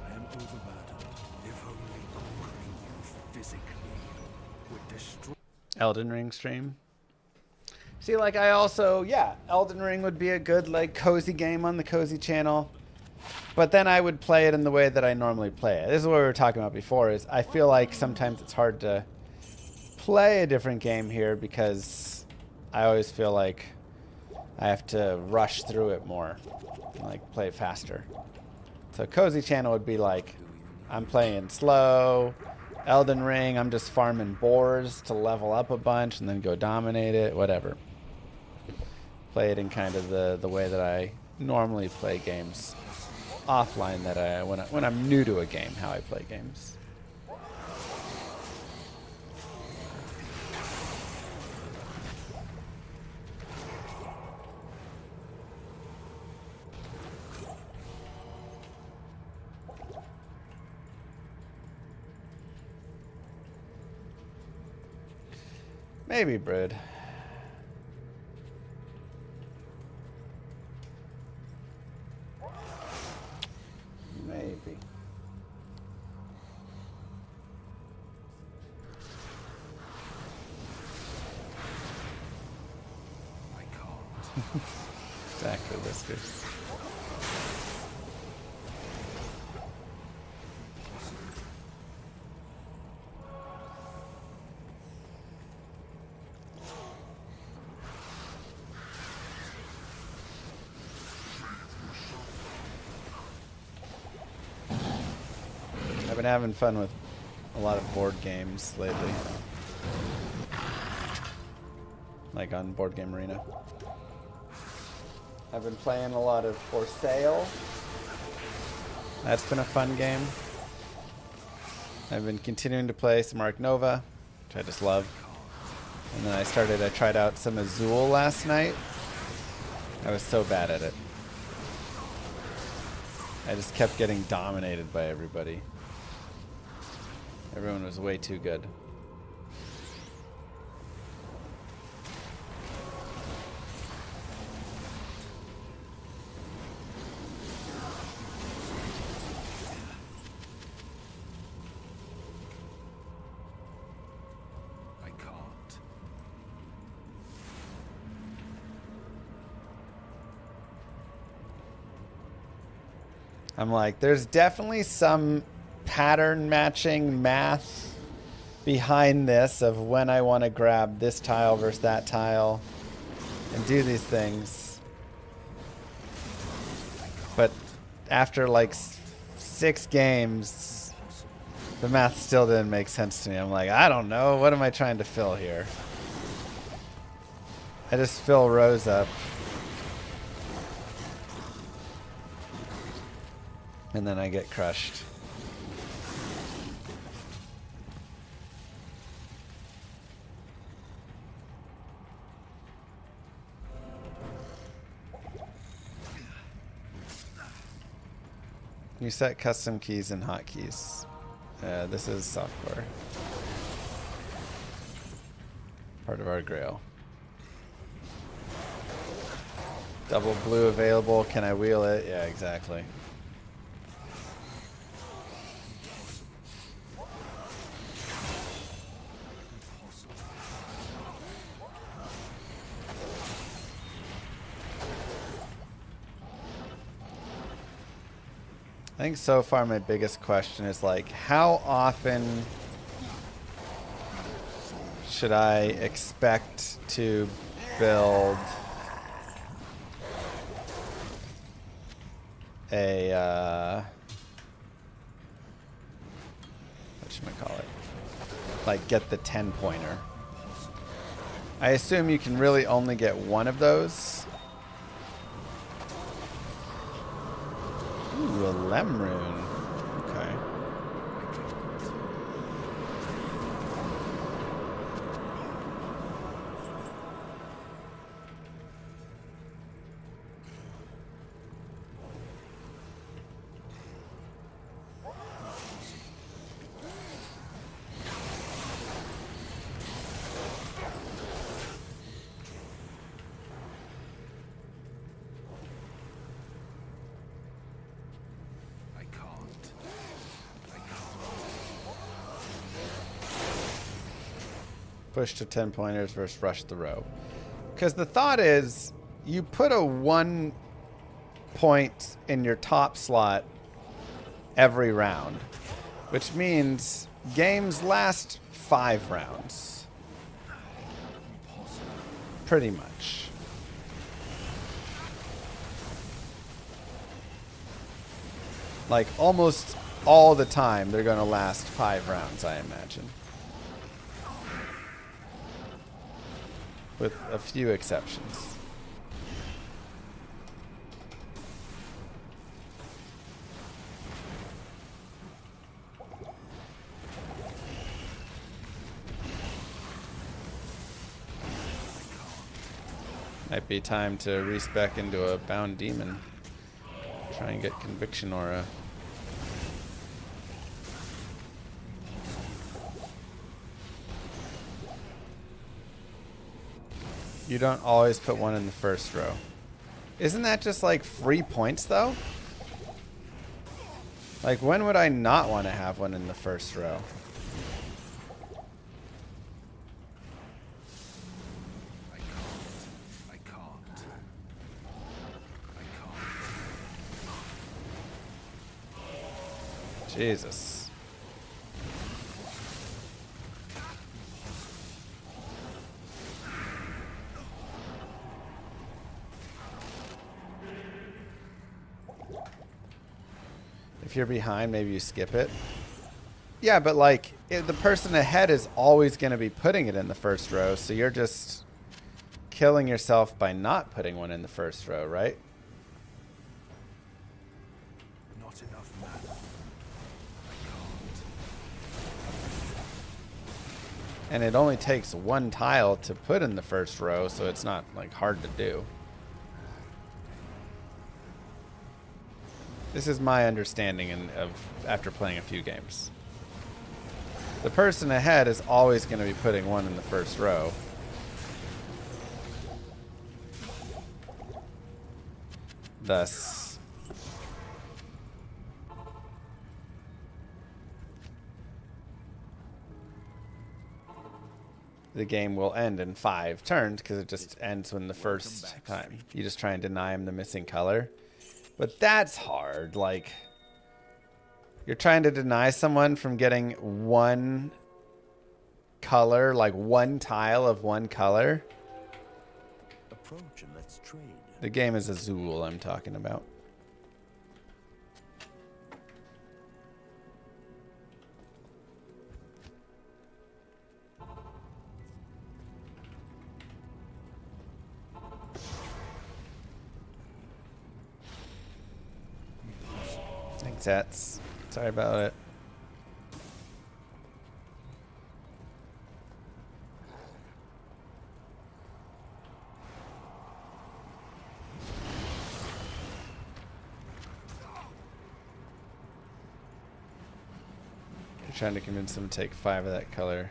I am overburdened. If only conquering you physically would destroy. Elden Ring stream. See, like I also, yeah, Elden Ring would be a good like cozy game on the Cozy channel. But then I would play it in the way that I normally play it. This is what we were talking about before, is I feel like sometimes it's hard to play a different game here because I always feel like I have to rush through it more, like play faster. So Cozy channel would be like, I'm playing slow. Elden Ring, I'm just farming boars to level up a bunch and then go dominate it, whatever. Play it in kind of the way that I normally play games offline, that I when I'm new to a game, how I play games. Maybe Brood. Maybe. I can't. Exactly, Whiskers. I've been having fun with a lot of board games lately. Like on Board Game Arena. I've been playing a lot of For Sale. That's been a fun game. I've been continuing to play some Ark Nova, which I just love. And then I tried out some Azul last night. I was so bad at it. I just kept getting dominated by everybody. Everyone was way too good. I'm like, there's definitely some pattern matching math behind this of when I want to grab this tile versus that tile and do these things. But after like 6 games, the math still didn't make sense to me. I'm like, I don't know. What am I trying to fill here? I just fill rows up. And then I get crushed. You set custom keys and hotkeys. This is software. Part of our grail. Double blue available. Can I wheel it? Yeah, exactly. I think so far my biggest question is like, how often should I expect to build a whatchamacallit? Like get the 10-pointer. I assume you can really only get one of those. Ooh, a Lemrune. Okay. Push to 10 pointers versus rush the row. Because the thought is, you put a 1 point in your top slot every round, which means games last 5 rounds. Pretty much. Like almost all the time, they're going to last 5 rounds, I imagine. With a few exceptions. Might be time to respec into a bound demon. Try and get conviction aura. You don't always put one in the first row. Isn't that just like free points though? Like when would I not want to have one in the first row? I can't. Jesus. If you're behind, maybe you skip it. Yeah, but like the person ahead is always going to be putting it in the first row, so you're just killing yourself by not putting one in the first row, right? Not enough mana. And it only takes 1 tile to put in the first row, so it's not like hard to do. This is my understanding of after playing a few games. The person ahead is always going to be putting one in the first row. Thus, the game will end in 5 turns because it just ends when the first time. You just try and deny him the missing color. But that's hard. Like, You're trying to deny someone from getting one color, like one tile of one color. Approach and let's trade. The game is Azul I'm talking about. Thanks, Ats. Sorry about it. You're trying to convince them to take 5 of that color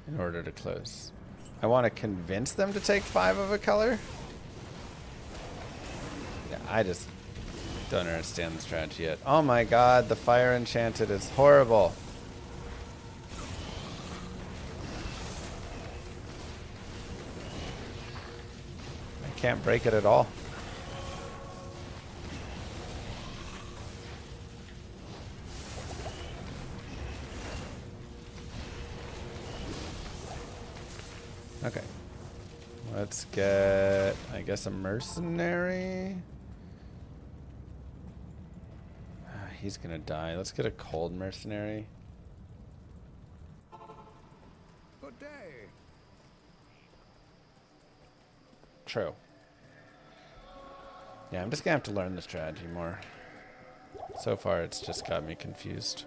in order to close. I want to convince them to take 5 of a color? Yeah, I just don't understand the strategy yet. Oh my god, the fire enchanted is horrible. I can't break it at all. Okay. Let's get, I guess, a mercenary. He's gonna die. Let's get a cold mercenary. Good day. True. Yeah, I'm just gonna have to learn the strategy more. So far, it's just got me confused.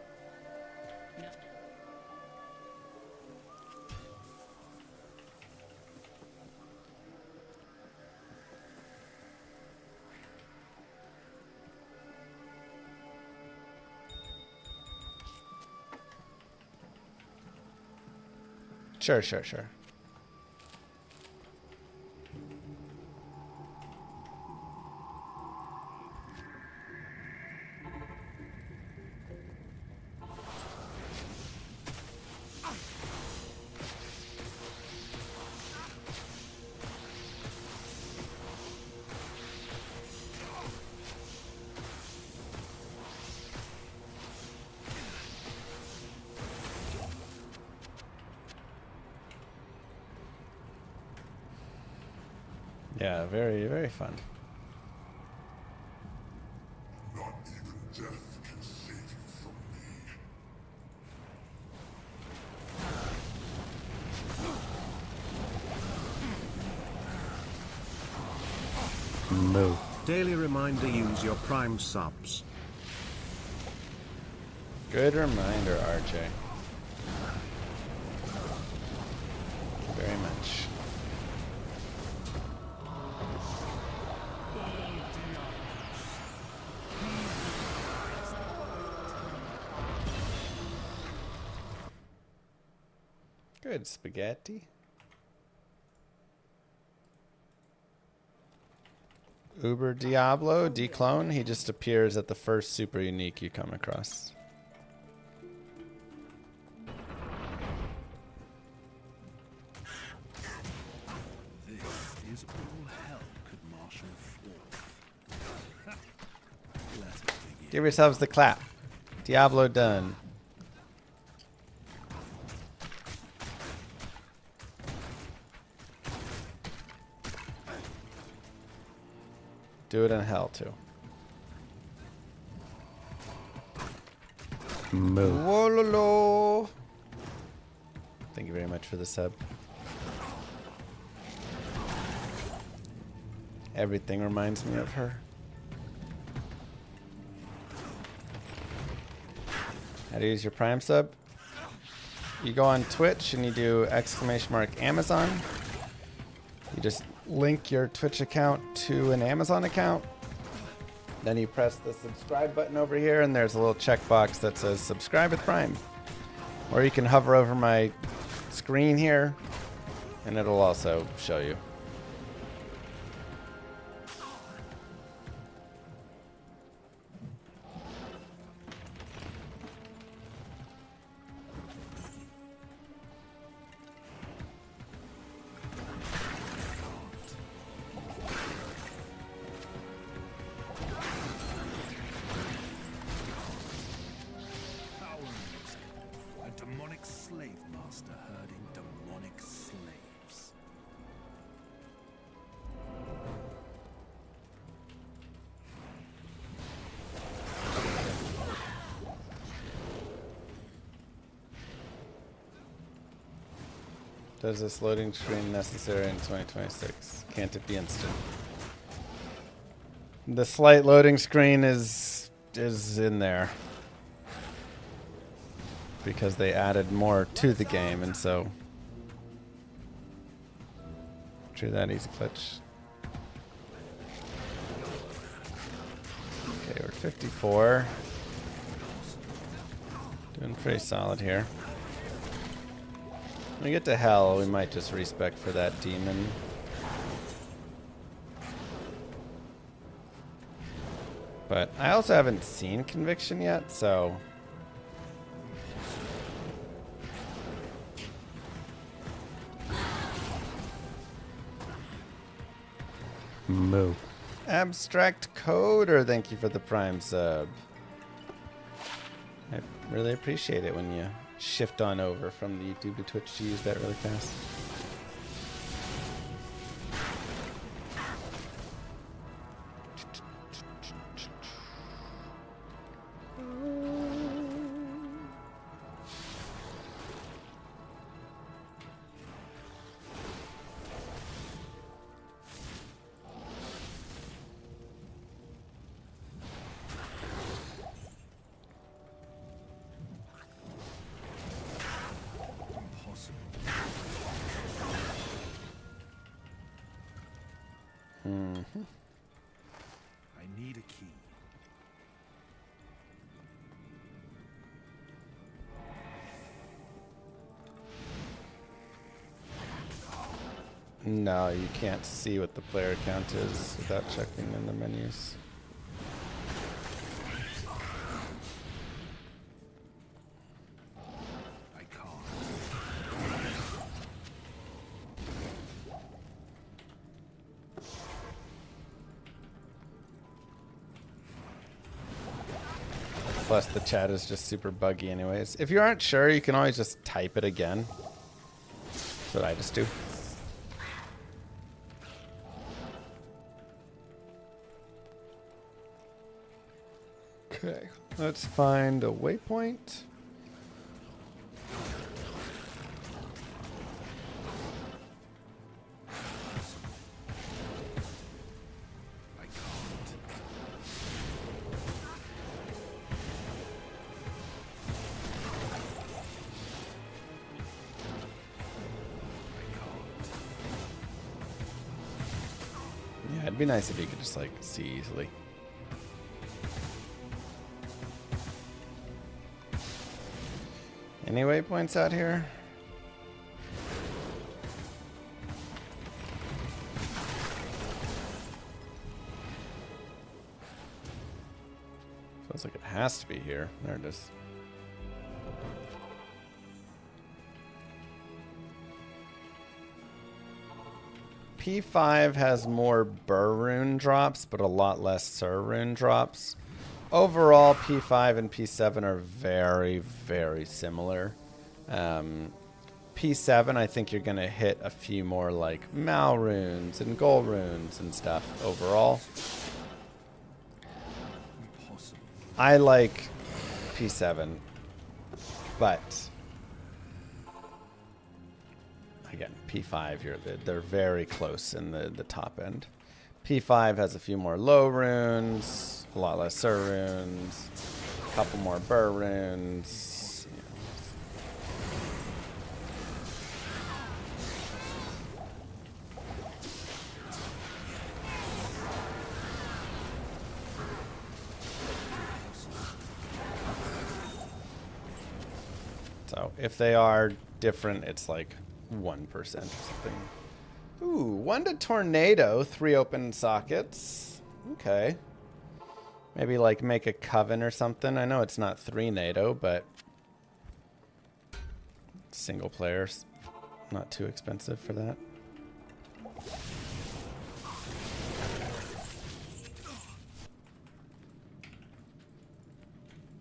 Sure, sure, sure. Yeah, very, very fun. Not even death can save you from me. Move. Daily reminder, use your Prime subs. Good reminder, RJ. Thank you very much. Good spaghetti. Uber Diablo, declone. He just appears at the first super unique you come across. This is all hell could marshal forth. Let us begin. Give yourselves the clap. Diablo done. Do it in hell too. Move. Wololo. Thank you very much for the sub. Everything reminds me of her. How to use your Prime sub? You go on Twitch and you do !Amazon. You just link your Twitch account to an Amazon account. Then you press the subscribe button over here and there's a little checkbox that says subscribe with Prime. Or you can hover over my screen here and it'll also show you. master herding demonic slaves. Does this loading screen necessary in 2026? Can't it be instant? The slight loading screen is in there because they added more to the game, and so true that easy clutch. Okay, we're 54. Doing pretty solid here. When we get to hell, we might just respec for that demon. But I also haven't seen Conviction yet, so moo. Abstract Coder, thank you for the Prime sub. I really appreciate it when you shift on over from the YouTube to Twitch to use that really fast. I need a key. No, you can't see what the player count is without checking in the menus. I can't. Plus, the chat is just super buggy anyways. If you aren't sure, you can always just type it again. That's what I just do. Okay, let's find a waypoint. I can't. Yeah, it'd be nice if you could just like see easily. Any waypoints out here? Feels like it has to be here. There it is. P5 has more Burr rune drops, but a lot less Sur rune drops. Overall, P5 and P7 are very, very similar. P7, I think you're going to hit a few more like Mal runes and Gold runes and stuff overall. Impossible. I like P7, but again, P5, they're very close in the top end. P5 has a few more low runes, a lot less Sur runes, a couple more Burr runes. So if they are different, it's like 1% or something. Ooh, 1 to Tornado, 3 open sockets. Okay. Maybe like make a coven or something. I know it's not 3 NATO, but single players, not too expensive for that.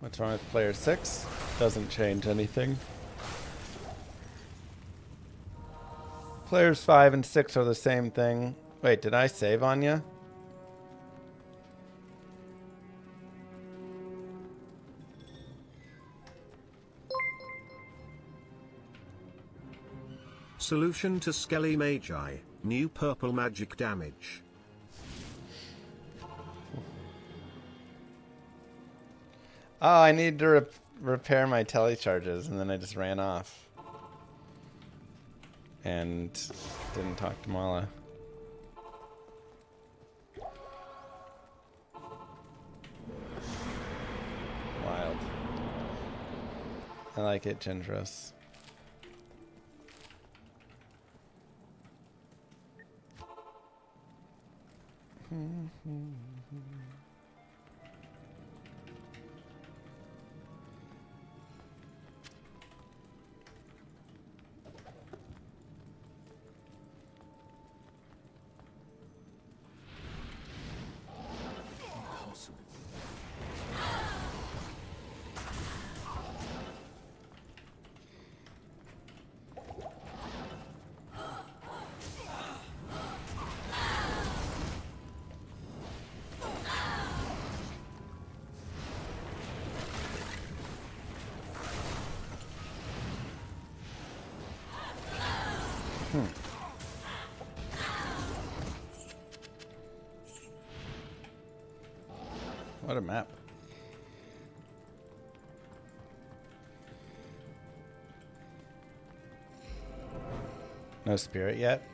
What's wrong with player 6? Doesn't change anything. Players 5 and 6 are the same thing. Wait, did I save Anya? Solution to Skelly Magi. New purple magic damage. Oh, I need to repair my telecharges, and then I just ran off. And didn't talk to Mala. Wild. I like it, Gendros. What a map. No spirit yet.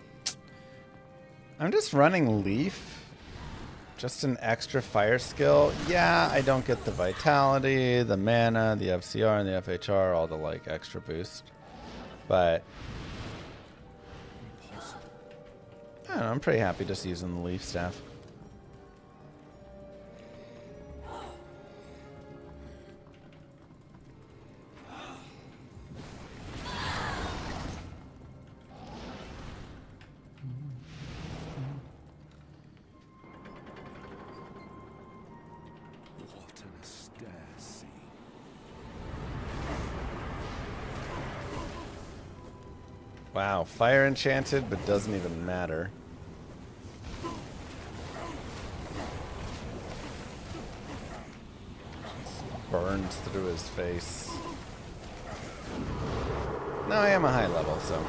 I'm just running Leaf. Just an extra fire skill. Yeah, I don't get the vitality, the mana, the FCR, and the FHR, all the like extra boost. But I don't know, I'm pretty happy just using the Leaf staff. Wow, fire enchanted, but doesn't even matter. Burns through his face. No, I am a high level, so.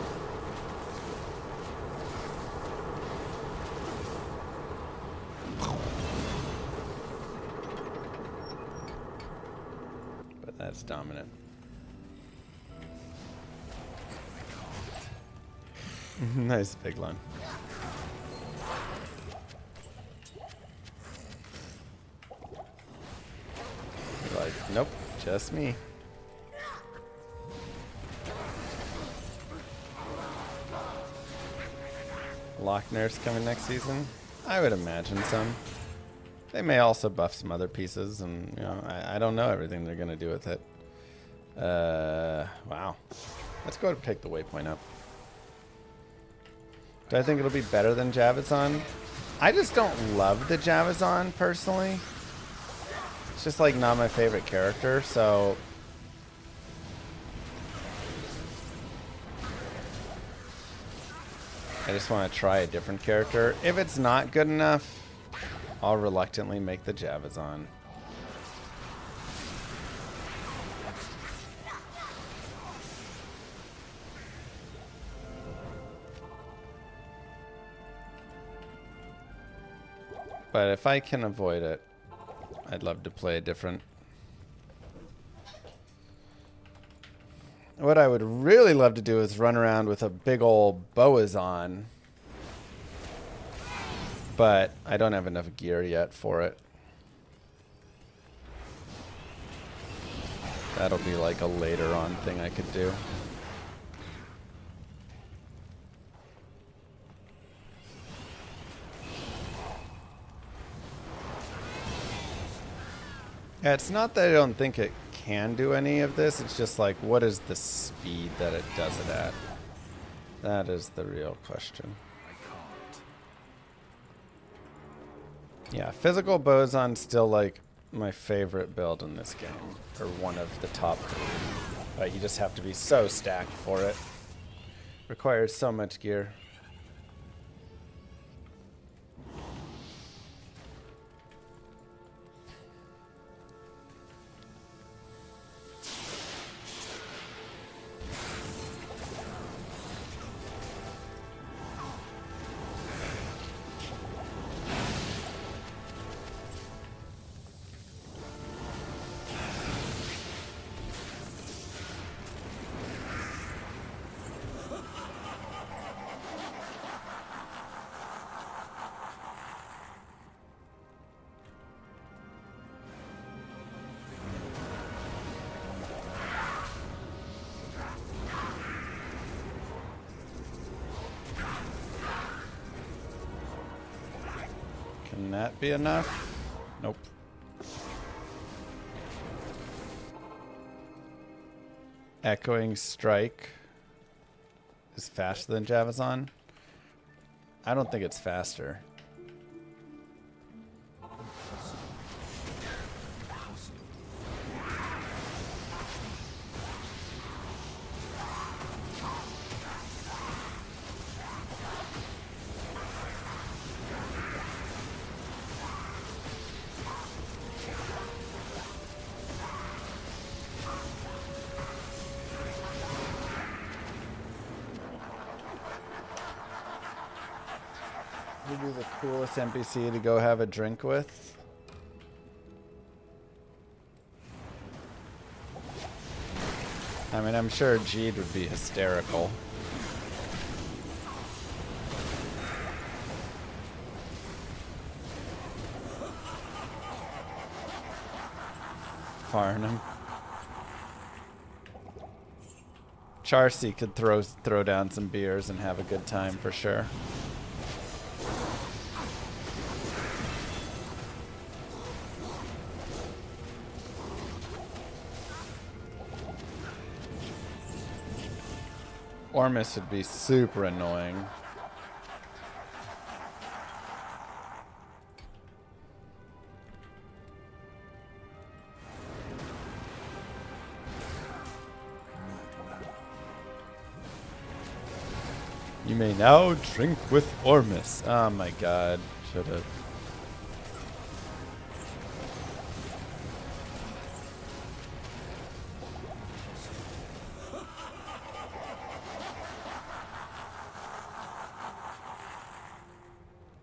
But that's dominant. Nice big one. Like, nope, just me. Loch Nurse coming next season? I would imagine some. They may also buff some other pieces, and you know, I don't know everything they're gonna do with it. Wow. Let's go take the waypoint up. Do I think it'll be better than Javazon? I just don't love the Javazon, personally. It's just, like, not my favorite character, so... I just want to try a different character. If it's not good enough, I'll reluctantly make the Javazon. But if I can avoid it, I'd love to play a different. What I would really love to do is run around with a big old Boazon. But I don't have enough gear yet for it. That'll be like a later on thing I could do. Yeah, it's not that I don't think it can do any of this. It's just like, what is the speed that it does it at? That is the real question. Yeah, physical Bozon's still like my favorite build in this game, or one of the top 3. But you just have to be so stacked for it. Requires so much gear. Can that be enough? Nope. Echoing Strike is faster than Javazon. I don't think it's faster. Who'd be the coolest NPC to go have a drink with? I mean, I'm sure Jeed would be hysterical. Farnham. Charcy could throw down some beers and have a good time for sure. Ormus would be super annoying. You may now drink with Ormus. Oh my god. Should have.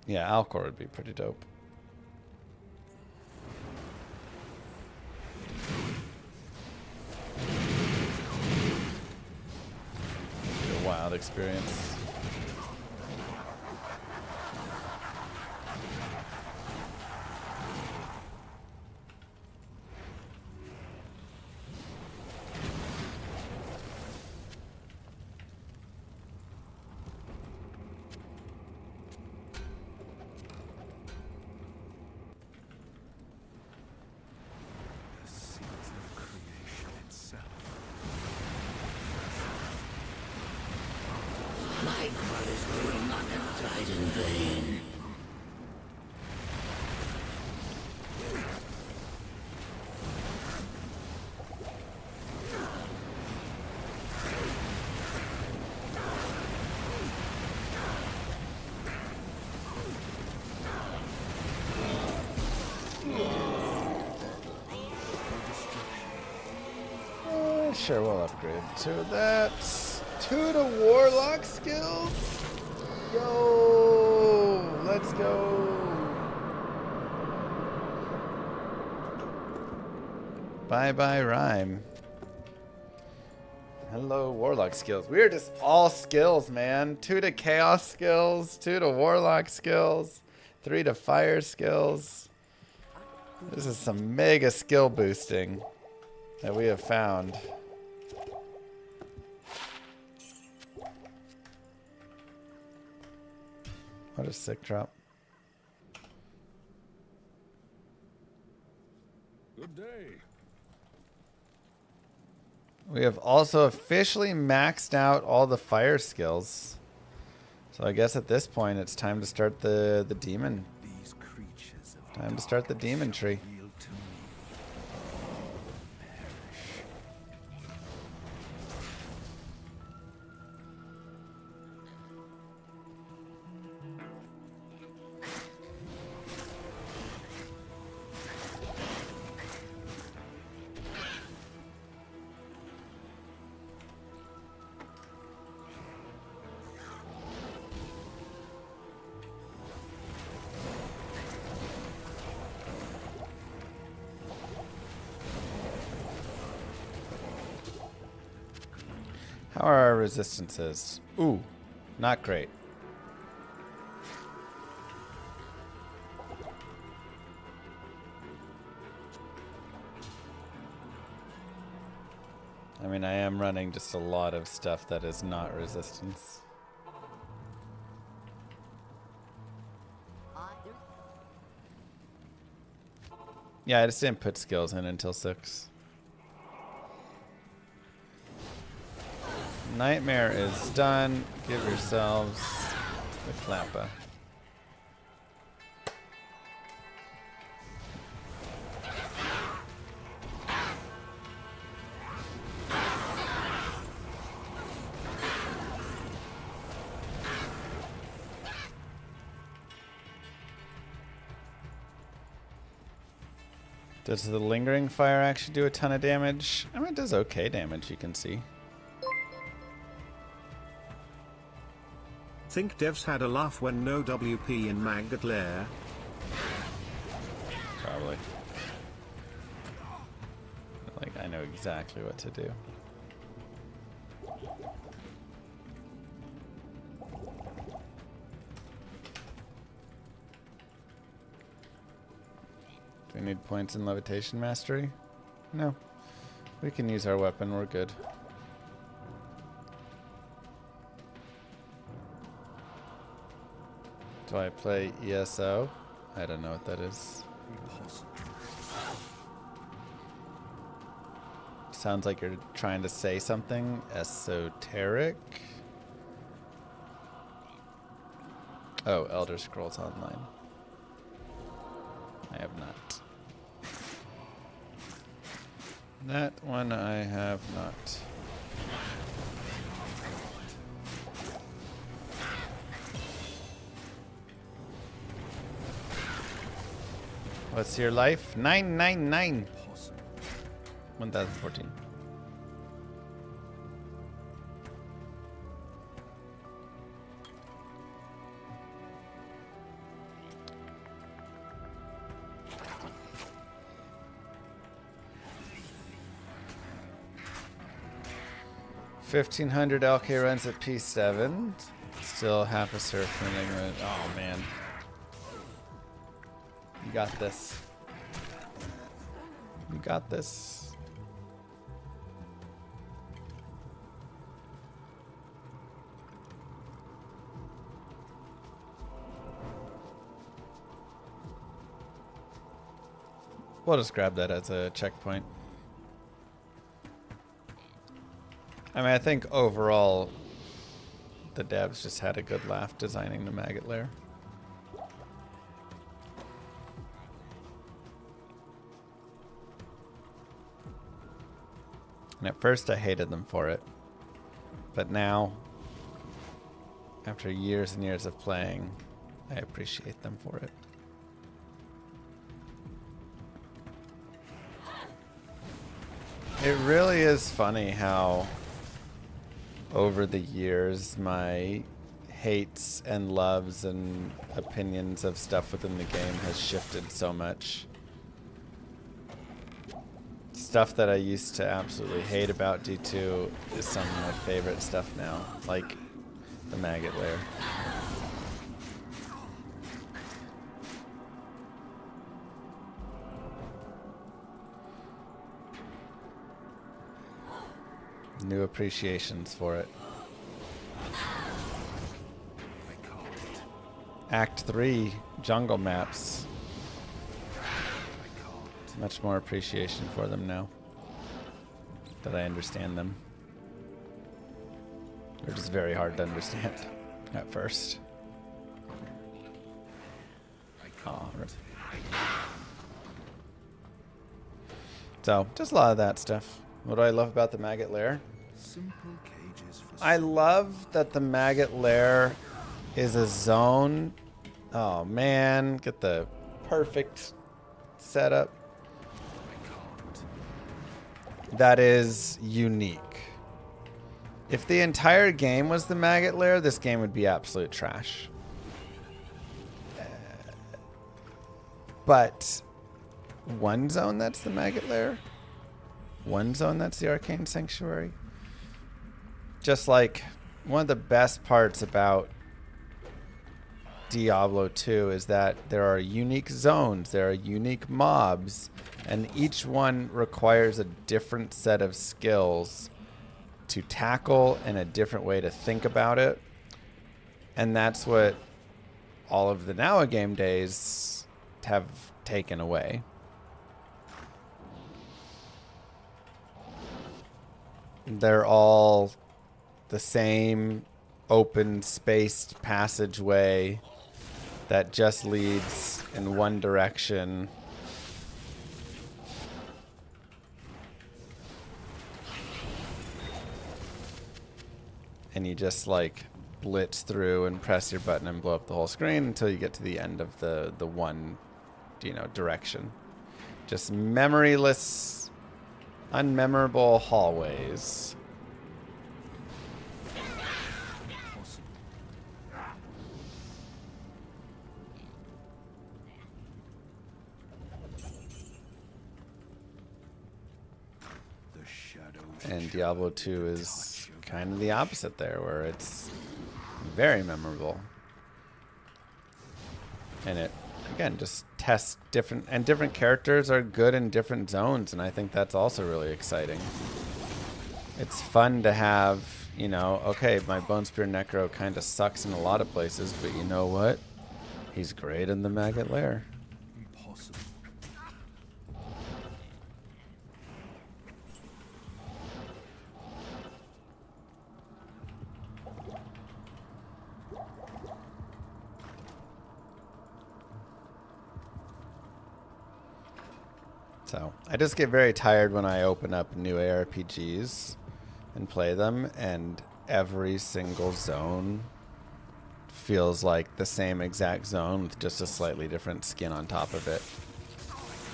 Yeah, Alcor would be pretty dope. Be a wild experience. Sure, we'll upgrade to that. To the Warlock skills. Yo, let's go. Bye-bye rhyme. Hello, Warlock skills. We're just all skills, man. 2 to Chaos skills, 2 to Warlock skills, 3 to Fire skills. This is some mega skill boosting that we have found. What a sick drop. Good day. We have also officially maxed out all the fire skills. So I guess at this point it's time to start the demon. These creatures of Time to start the demon tree. yield to me. Perish. are our resistances? Ooh, not great. I mean, I am running just a lot of stuff that is not resistance. Yeah, I just didn't put skills in until 6. Nightmare is done. Give yourselves the Klappa. Does the lingering fire actually do a ton of damage? I mean, it does okay damage, you can see. Think devs had a laugh when no WP in Maggot Lair. Probably. Like, I know exactly what to do. Do we need points in levitation mastery? No. We can use our weapon, we're good. Do I play ESO? I don't know what that is. Sounds like you're trying to say something esoteric. Oh, Elder Scrolls Online. I have not. That one I have not. What's your life? 999. 1014. $1,500 LK runs at P7. Still half a surf running. Oh man. You got this. You got this. We'll just grab that as a checkpoint. I mean, I think overall, the devs just had a good laugh designing the maggot lair. And at first I hated them for it. But now, after years and years of playing, I appreciate them for it. It really is funny how over the years my hates and loves and opinions of stuff within the game has shifted so much. Stuff that I used to absolutely hate about D2 is some of my favorite stuff now, like the maggot lair. New appreciations for it. Act 3, jungle maps. Much more appreciation for them now that I understand them. They're just very hard to understand at first. Oh, so, just a lot of that stuff. What do I love about the maggot lair? I love that the maggot lair is a zone. Oh man, get the perfect setup. That is unique. If the entire game was the maggot lair, this game would be absolute trash. But one zone that's the maggot lair, one zone that's the arcane sanctuary. just like one of the best parts about Diablo 2 is that there are unique zones, there are unique mobs, and each one requires a different set of skills to tackle and a different way to think about it. And that's what all of the Now Game days have taken away. They're all the same open spaced passageway that just leads in one direction. And you just like blitz through and press your button and blow up the whole screen until you get to the end of the one, you know, direction. Just memoryless, unmemorable hallways. And Diablo 2 is kind of the opposite there, where it's very memorable. And it, again, just tests different, and different characters are good in different zones, and I think that's also really exciting. It's fun to have, you know, okay, my Bone Spear Necro kind of sucks in a lot of places, but you know what? He's great in the Maggot Lair. So I just get very tired when I open up new ARPGs and play them, and every single zone feels like the same exact zone with just a slightly different skin on top of it.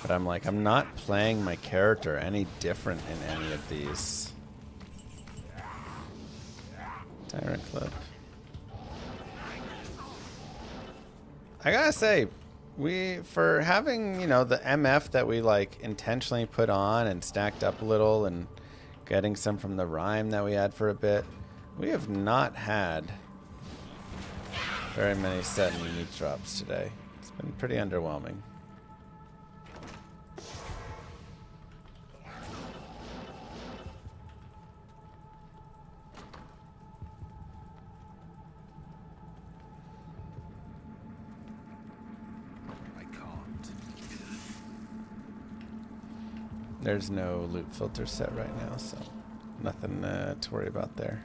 But I'm like, I'm not playing my character any different in any of these. Tyrant Clip. I gotta say, for having, you know, the MF that we like intentionally put on and stacked up a little and getting some from the rhyme that we had for a bit, we have not had very many set and unique drops today. It's been pretty underwhelming. There's no loot filter set right now, so nothing to worry about there.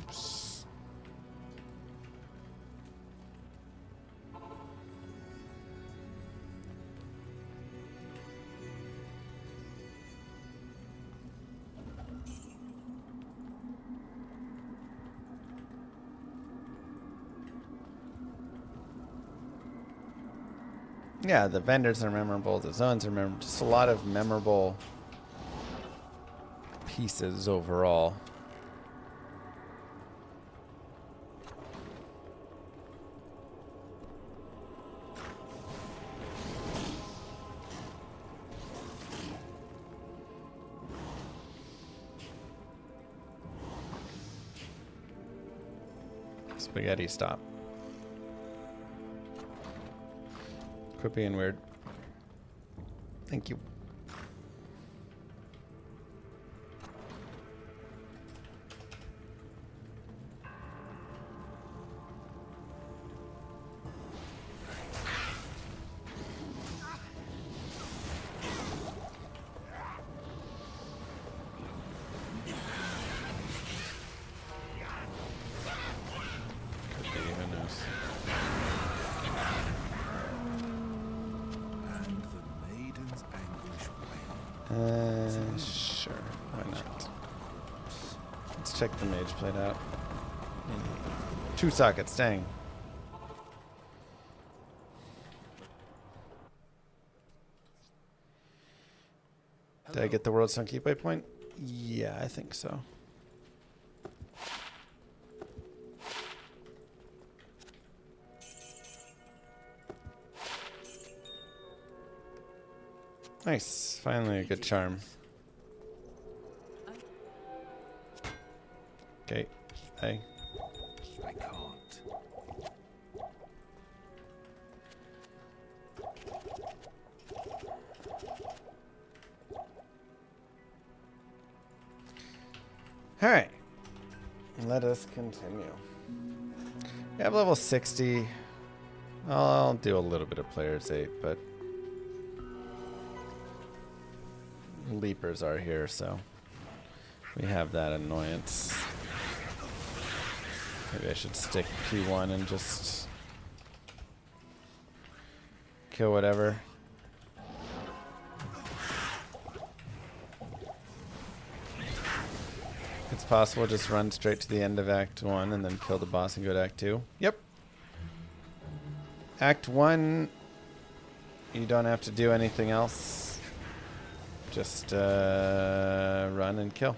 Oops. Yeah, the vendors are memorable, the zones are memorable, just a lot of memorable pieces overall. Spaghetti, stop. Quit being weird. Thank you. Could be, who knows. Sure. Why not? Let's check the mage plate out. 2 sockets, dang. Did I get the World Sun Keep waypoint? Yeah, I think so. Nice. Finally a good charm. Okay. Hey. I can't. All right. Let us continue. We have level 60. I'll do a little bit of Player's 8, but Leapers are here, so we have that annoyance. Maybe I should stick P1 and just kill whatever. It's possible just run straight to the end of Act 1 and then kill the boss and go to Act 2. Yep. Act 1, you don't have to do anything else. Just run and kill.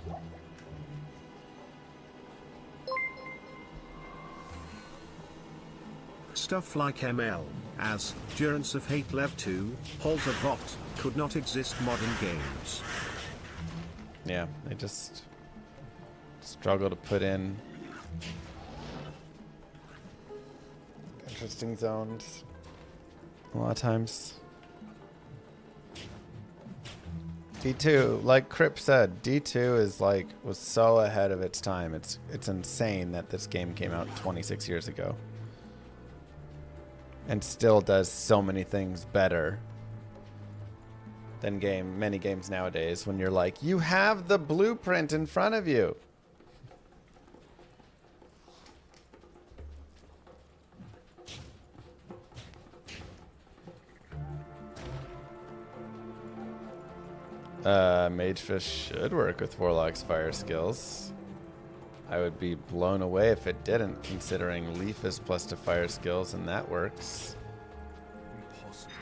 Stuff like ML, as, Durance of Hate Lev 2, Halls of Vot, could not exist modern games. Yeah, they just struggle to put in interesting zones a lot of times. D2, like Crip said, D2 is was so ahead of its time. It's insane that this game came out 26 years ago and still does so many things better than many games nowadays when you're like, you have the blueprint in front of you. Magefish should work with Warlock's fire skills. I would be blown away if it didn't, considering Leaf is plus to fire skills, and that works. Impossible.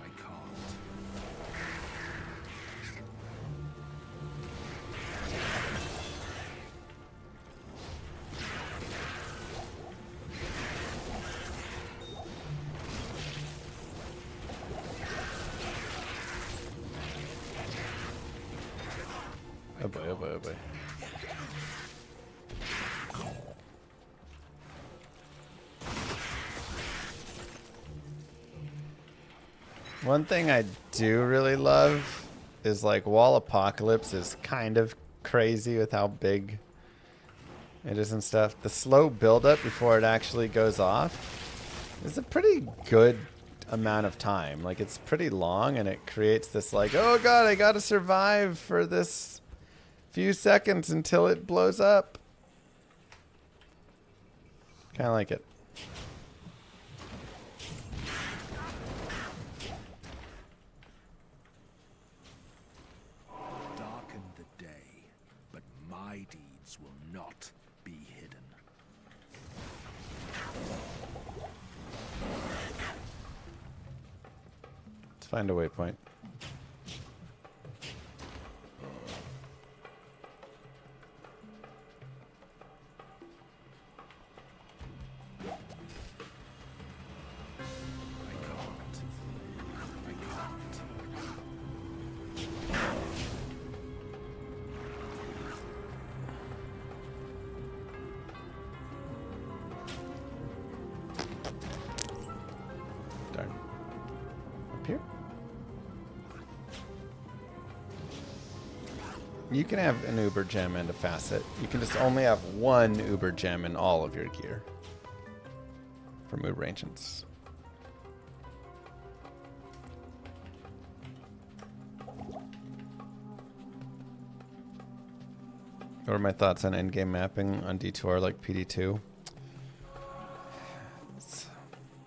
I can't. Oh boy, oh boy, oh boy. One thing I do really love is Wall Apocalypse is kind of crazy with how big it is and stuff. The slow buildup before it actually goes off is a pretty good amount of time. It's pretty long, and it creates this oh god, I gotta survive for this few seconds until it blows up. Kind of like it. Darken the day, but my deeds will not be hidden. Let's find a waypoint. Darn. Up here? You can have an Uber gem and a facet. You can just only have one Uber gem in all of your gear from Uber Ancients. What are my thoughts on endgame mapping on D2R like PD2?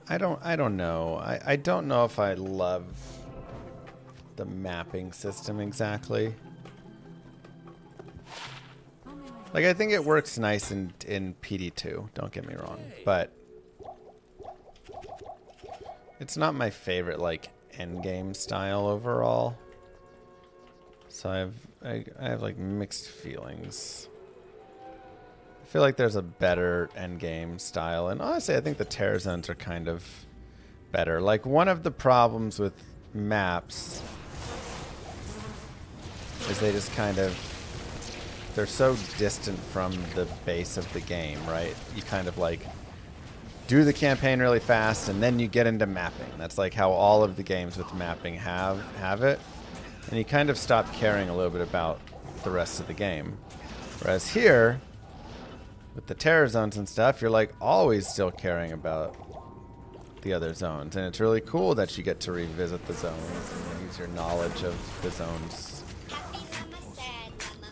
I don't know. I don't know if I love the mapping system exactly. I think it works nice in PD2, don't get me wrong, but it's not my favorite endgame style overall. So I have mixed feelings. I feel like there's a better endgame style, and honestly, I think the terror zones are kind of better. Like, one of the problems with maps is they just kind of, they're so distant from the base of the game, right? You kind of like do the campaign really fast and then you get into mapping. That's like how all of the games with mapping have it. And you kind of stop caring a little bit about the rest of the game. Whereas here, with the terror zones and stuff, you're like always still caring about the other zones. And it's really cool that you get to revisit the zones and use your knowledge of the zones.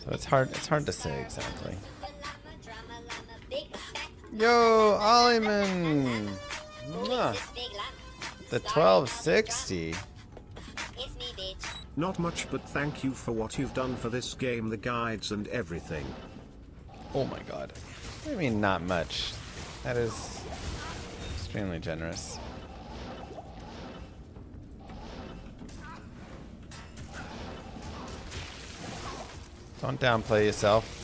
So it's hard to say exactly. Yo, Ollieman! Mwah. The 1260. Not much, but thank you for what you've done for this game, the guides and everything. Oh my god. What do you mean not much? That is extremely generous. Don't downplay yourself.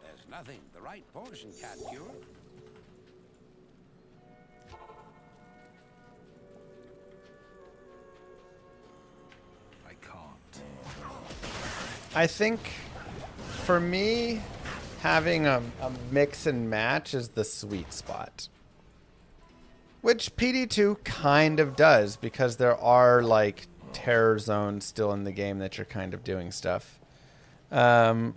There's nothing the right portion can't cure. I can't. I think for me, having a mix and match is the sweet spot. Which PD2 kind of does, because there are like terror zones still in the game that you're kind of doing stuff. I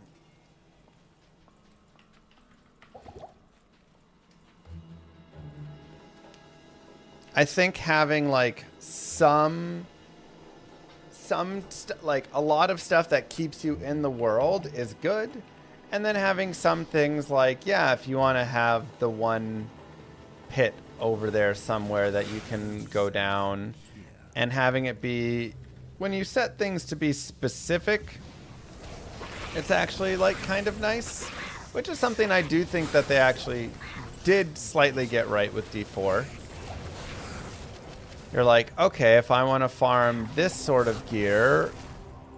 think having like like a lot of stuff that keeps you in the world is good, and then having some things like, yeah, if you want to have the one pit over there somewhere that you can go down, and having it be, when you set things to be specific, it's actually like kind of nice, which is something I do think that they actually did slightly get right with D4. You're like, okay, if I want to farm this sort of gear,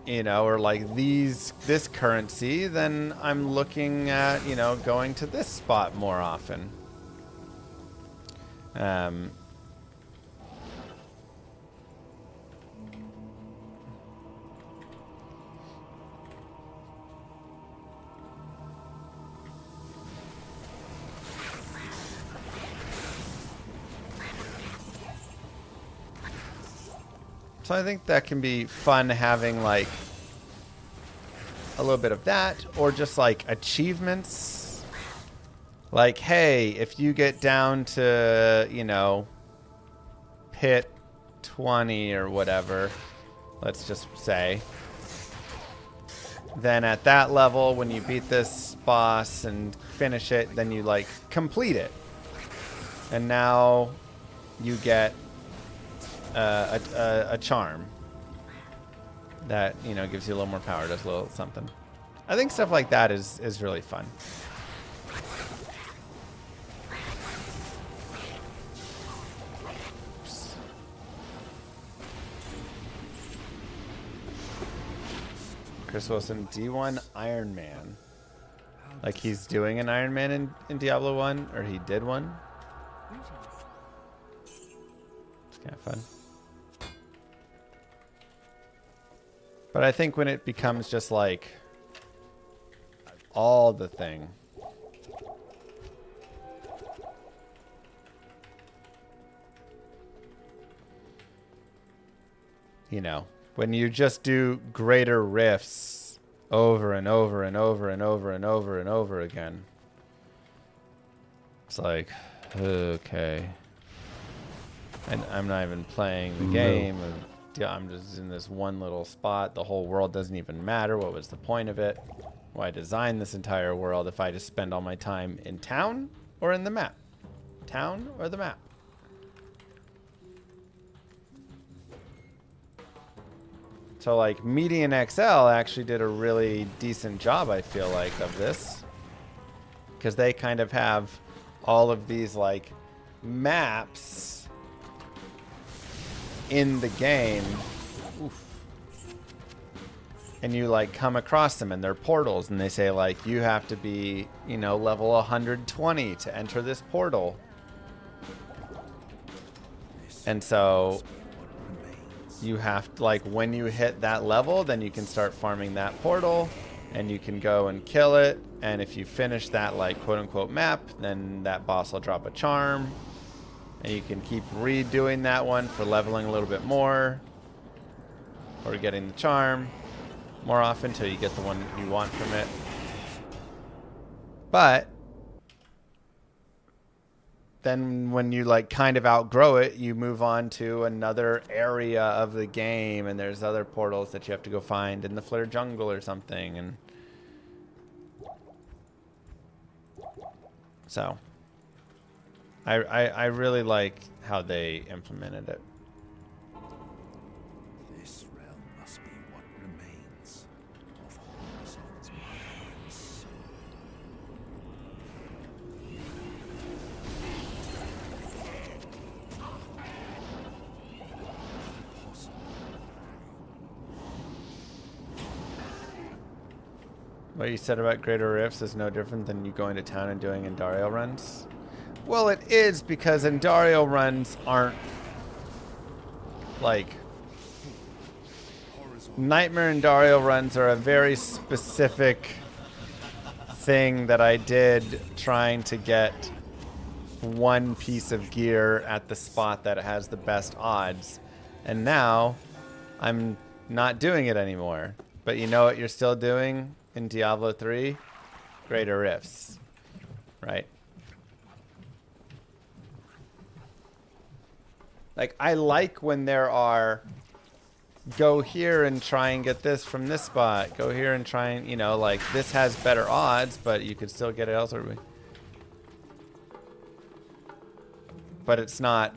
you know, or like this currency, then I'm looking at, you know, going to this spot more often. So I think that can be fun, having like a little bit of that, or just like achievements. Like, hey, if you get down to, you know, pit 20 or whatever, let's just say, then at that level, when you beat this boss and finish it, then you like complete it. And now you get a charm that, you know, gives you a little more power, does a little something. I think stuff like that is really fun. Chris Wilson, D1 Iron Man. Like he's doing an Iron Man in Diablo 1, or he did one. It's kind of fun. But I think when it becomes just like all the thing, you know, when you just do greater riffs over and over and over and over and over and over again, it's like, okay, and I'm not even playing the game. I'm just in this one little spot. The whole world doesn't even matter. What was the point of it? Why design this entire world if I just spend all my time in town or in the map? Town or the map? So like Median XL actually did a really decent job, I feel like, of this. because they kind of have all of these like maps in the game. Oof. And you like come across them and they're portals, and they say like you have to be, you know, level 120 to enter this portal. And so you have to, like, when you hit that level, then you can start farming that portal, and you can go and kill it. And if you finish that, like, quote-unquote map, then that boss will drop a charm. And you can keep redoing that one for leveling a little bit more, or getting the charm more often until you get the one you want from it. But then when you like kind of outgrow it, you move on to another area of the game, and there's other portals that you have to go find in the Flare Jungle or something. And so I really like how they implemented it. This realm must be what remains of Horizon's mighty soul. What you said about Greater Rifts is no different than you going to town and doing Endario runs. Well, it is, because Endario runs aren't like... Nightmare Endario runs are a very specific thing that I did trying to get one piece of gear at the spot that has the best odds. And now I'm not doing it anymore. But you know what you're still doing in Diablo 3? Greater Rifts, right? Like, I like when there are, go here and try and get this from this spot. Go here and try and, you know, like, this has better odds, but you could still get it elsewhere. But it's not,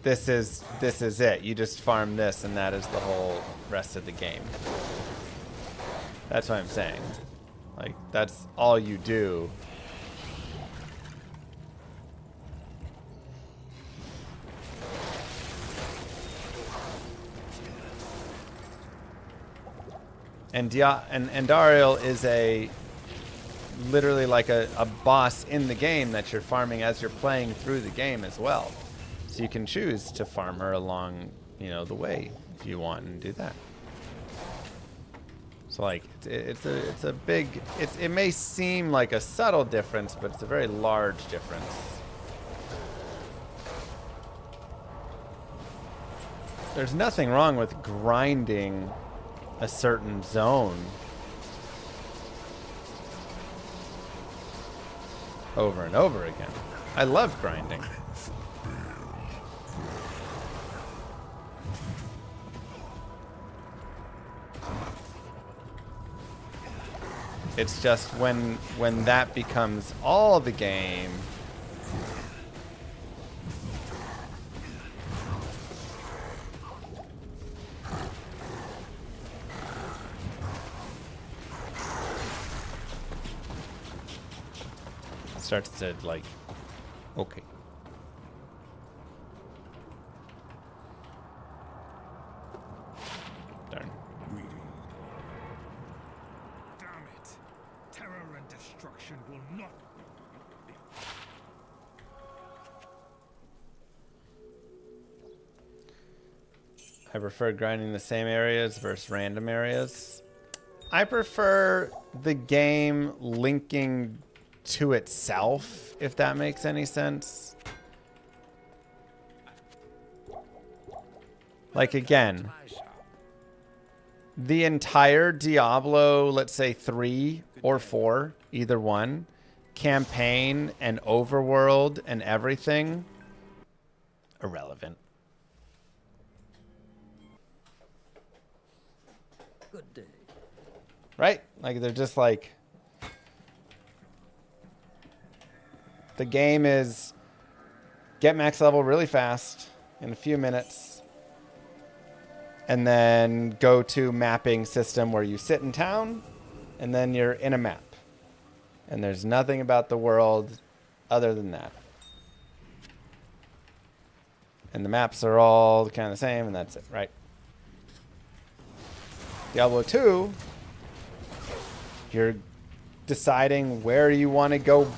this is it. You just farm this, and that is the whole rest of the game. That's what I'm saying. Like, that's all you do. And Andariel is literally like a boss in the game that you're farming as you're playing through the game as well. So you can choose to farm her along, you know, the way if you want, and do that. So like it's a big, it may seem like a subtle difference, but it's a very large difference. There's nothing wrong with grinding a certain zone over and over again. I love grinding. It's just when that becomes all the game, starts to like, okay. Darn. Damn it! Terror and destruction will not. I prefer grinding the same areas versus random areas. I prefer the game linking to itself, if that makes any sense. Like, again, the entire Diablo, let's say 3 or 4, either one, campaign and overworld and everything, irrelevant. Good day. Right? Like, they're just like, the game is get max level really fast in a few minutes, and then go to mapping system where you sit in town, and then you're in a map. And there's nothing about the world other than that. And the maps are all kind of the same, and that's it, right? Diablo 2, you're deciding where you want to go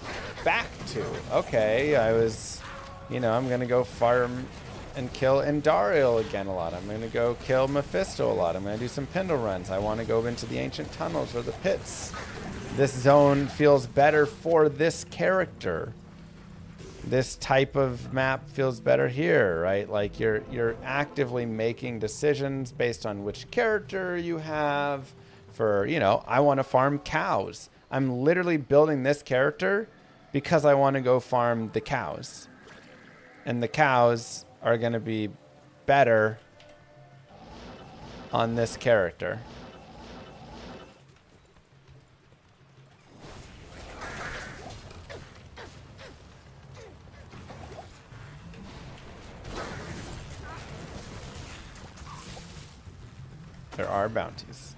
back to. Okay, I'm going to go farm and kill Endariel again a lot. I'm going to go kill Mephisto a lot. I'm going to do some Pendle runs. I want to go into the ancient tunnels or the pits. This zone feels better for this character. This type of map feels better here, right? Like you're actively making decisions based on which character you have. For, I want to farm cows. I'm literally building this character because I want to go farm the cows. And the cows are going to be better on this character. There are bounties.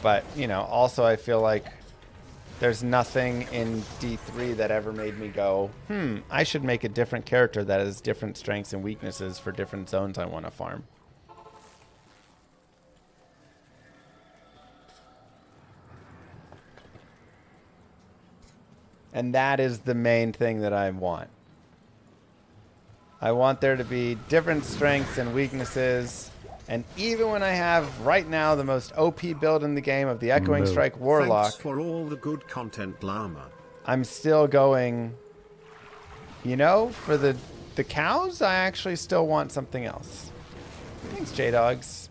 But, also I feel like there's nothing in D3 that ever made me go, I should make a different character that has different strengths and weaknesses for different zones I want to farm. And that is the main thing that I want. I want there to be different strengths and weaknesses. And even when I have, right now, the most OP build in the game of the Echoing Strike Warlock... Thanks for all the good content, Llama. I'm still going... for the cows, I actually still want something else. Thanks, J-Dogs.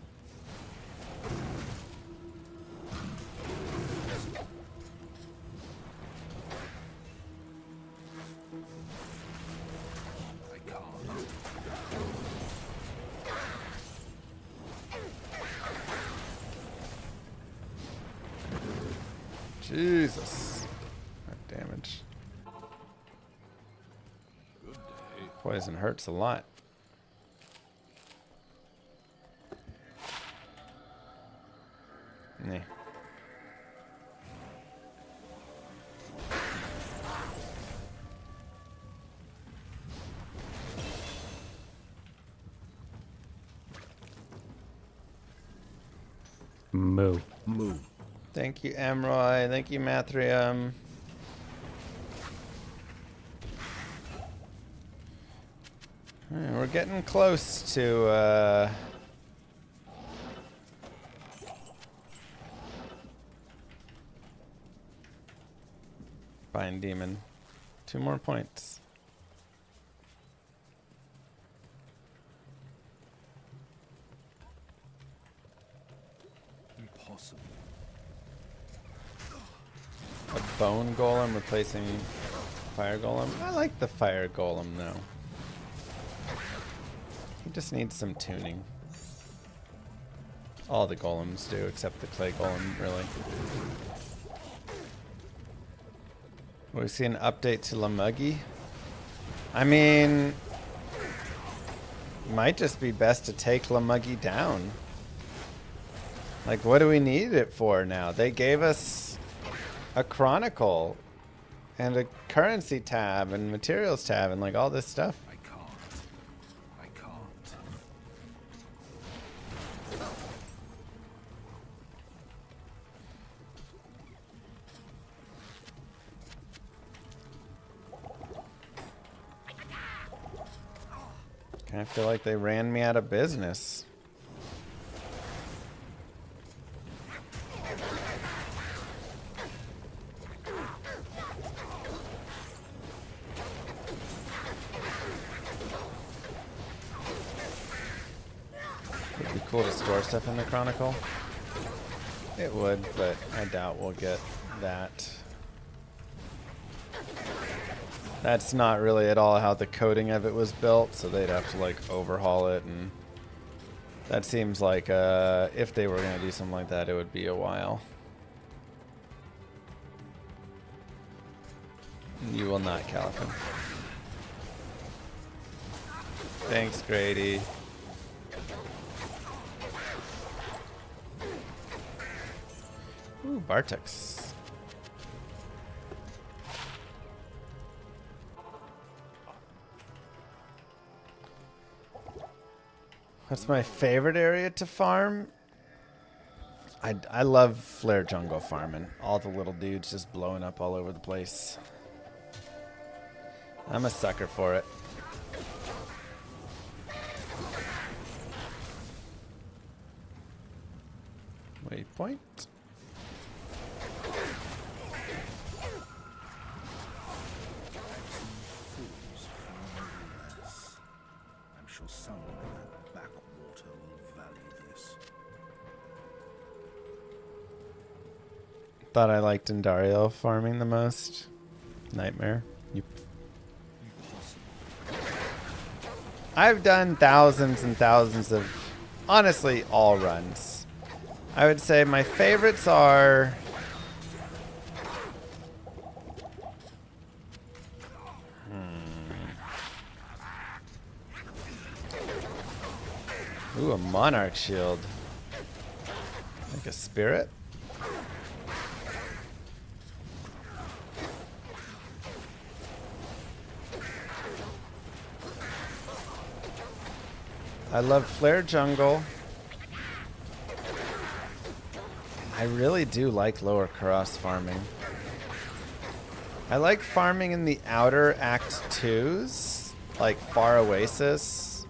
Jesus. That damage. Poison hurts a lot. Nee. Moo. Moo. Thank you, Emroy. Thank you, Mathrium. Alright, we're getting close to Bind Demon. 2 more points. Impossible. A bone golem replacing fire golem. I like the fire golem though. He just needs some tuning. All the golems do, except the clay golem, really. We see an update to Lamuggy. I mean, might just be best to take Lamuggy down. Like, what do we need it for now? They gave us a chronicle and a currency tab and materials tab and like all this stuff. I can't. Kind of feel like they ran me out of business. Would be cool to store stuff in the Chronicle. It would, but I doubt we'll get that. That's not really at all how the coding of it was built, so they'd have to like overhaul it, and that seems like if they were going to do something like that, it would be a while. You will not, Califin. Thanks, Grady. Ooh, Bartex. What's my favorite area to farm? I love Flare Jungle farming. All the little dudes just blowing up all over the place. I'm a sucker for it. Waypoint. Fools far less. I'm sure someone in that backwater will value this. Thought I liked Endario farming the most. Nightmare. I've done thousands and thousands of, honestly, all runs. I would say my favorites are ooh, a Monarch Shield. Like a spirit? I love Flare Jungle. I really do like lower Karas farming. I like farming in the outer Act 2s, like Far Oasis,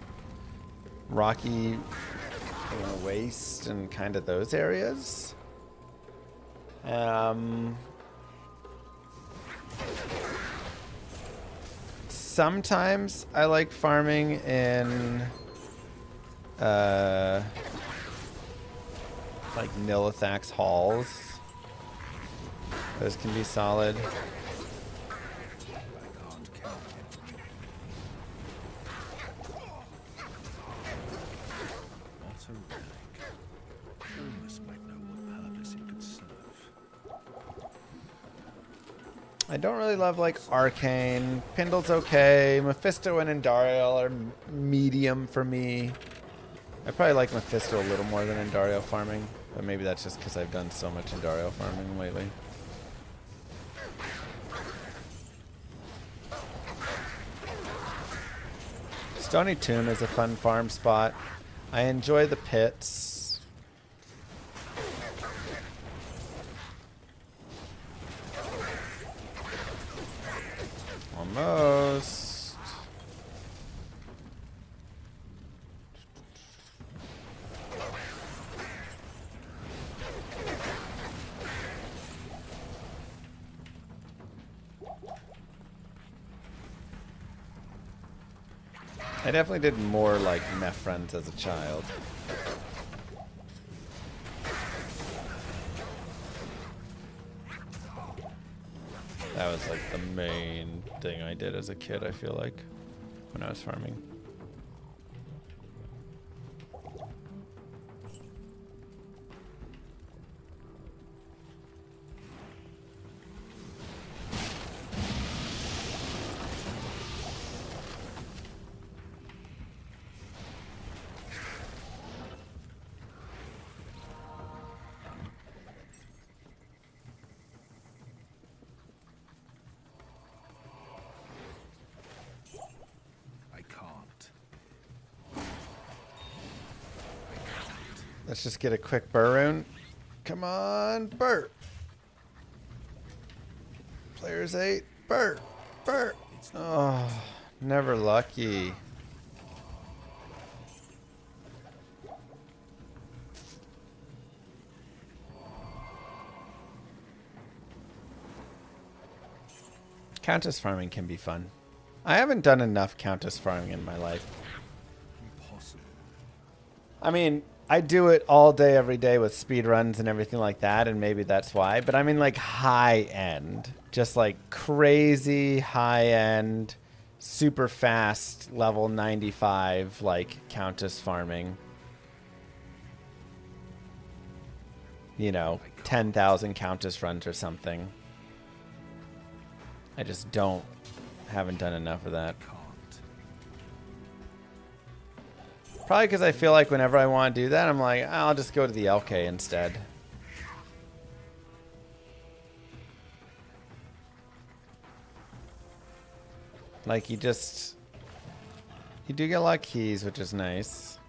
Rocky Waste, and kind of those areas. Sometimes I like farming in like Nilithax halls. Those can be solid. I don't really love like Arcane. Pindle's okay. Mephisto and Endariel are medium for me. I probably like Mephisto a little more than Endario farming, but maybe that's just because I've done so much Endario farming lately. Stony Tomb is a fun farm spot. I enjoy the pits. Almost. I definitely did more like meth runs as a child. That was like the main thing I did as a kid, I feel like, when I was farming. Let's just get a quick burr rune. Come on, burr. Players 8, burr, burr. Oh, never lucky. Countess farming can be fun. I haven't done enough Countess farming in my life. Impossible. I mean, I do it all day, every day with speed runs and everything like that, and maybe that's why. But I mean, like high end, just like crazy high end, super fast, level 95, like Countess farming. You know, 10,000 Countess runs or something. I just haven't done enough of that. Probably because I feel like whenever I want to do that, I'm like, I'll just go to the LK instead. Like, you do get a lot of keys, which is nice.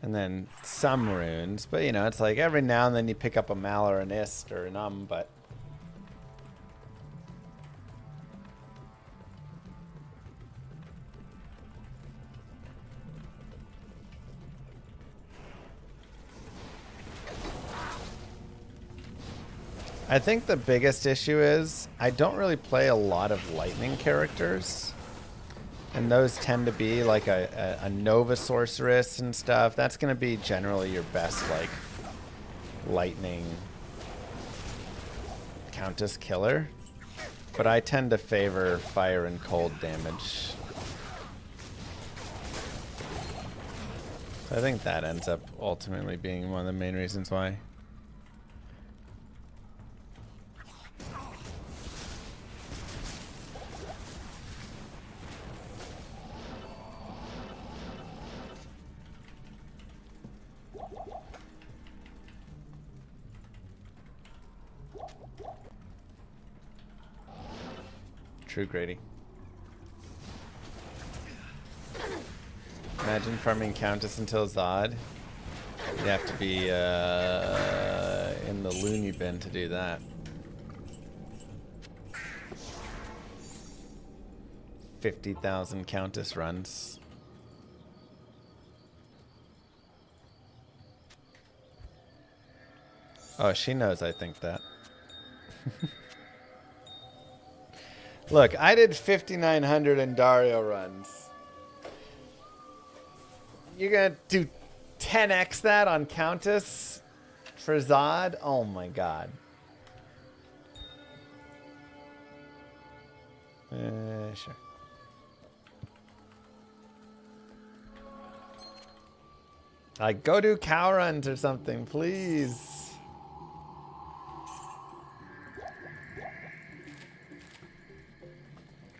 And then some runes, but you know, it's like every now and then you pick up a Mal or an Ist or an but I think the biggest issue is I don't really play a lot of lightning characters. And those tend to be like a Nova Sorceress and stuff. That's going to be generally your best, like, lightning Countess killer. But I tend to favor fire and cold damage. So I think that ends up ultimately being one of the main reasons why. True, Grady. Imagine farming Countess until Zod. You'd have to be in the loony bin to do that. 50,000 Countess runs. Oh, she knows I think that. Look, I did 5,900 in Dario runs. You're gonna do 10x that on Countess for Zod? Oh my god. Sure. Like, go do cow runs or something, please.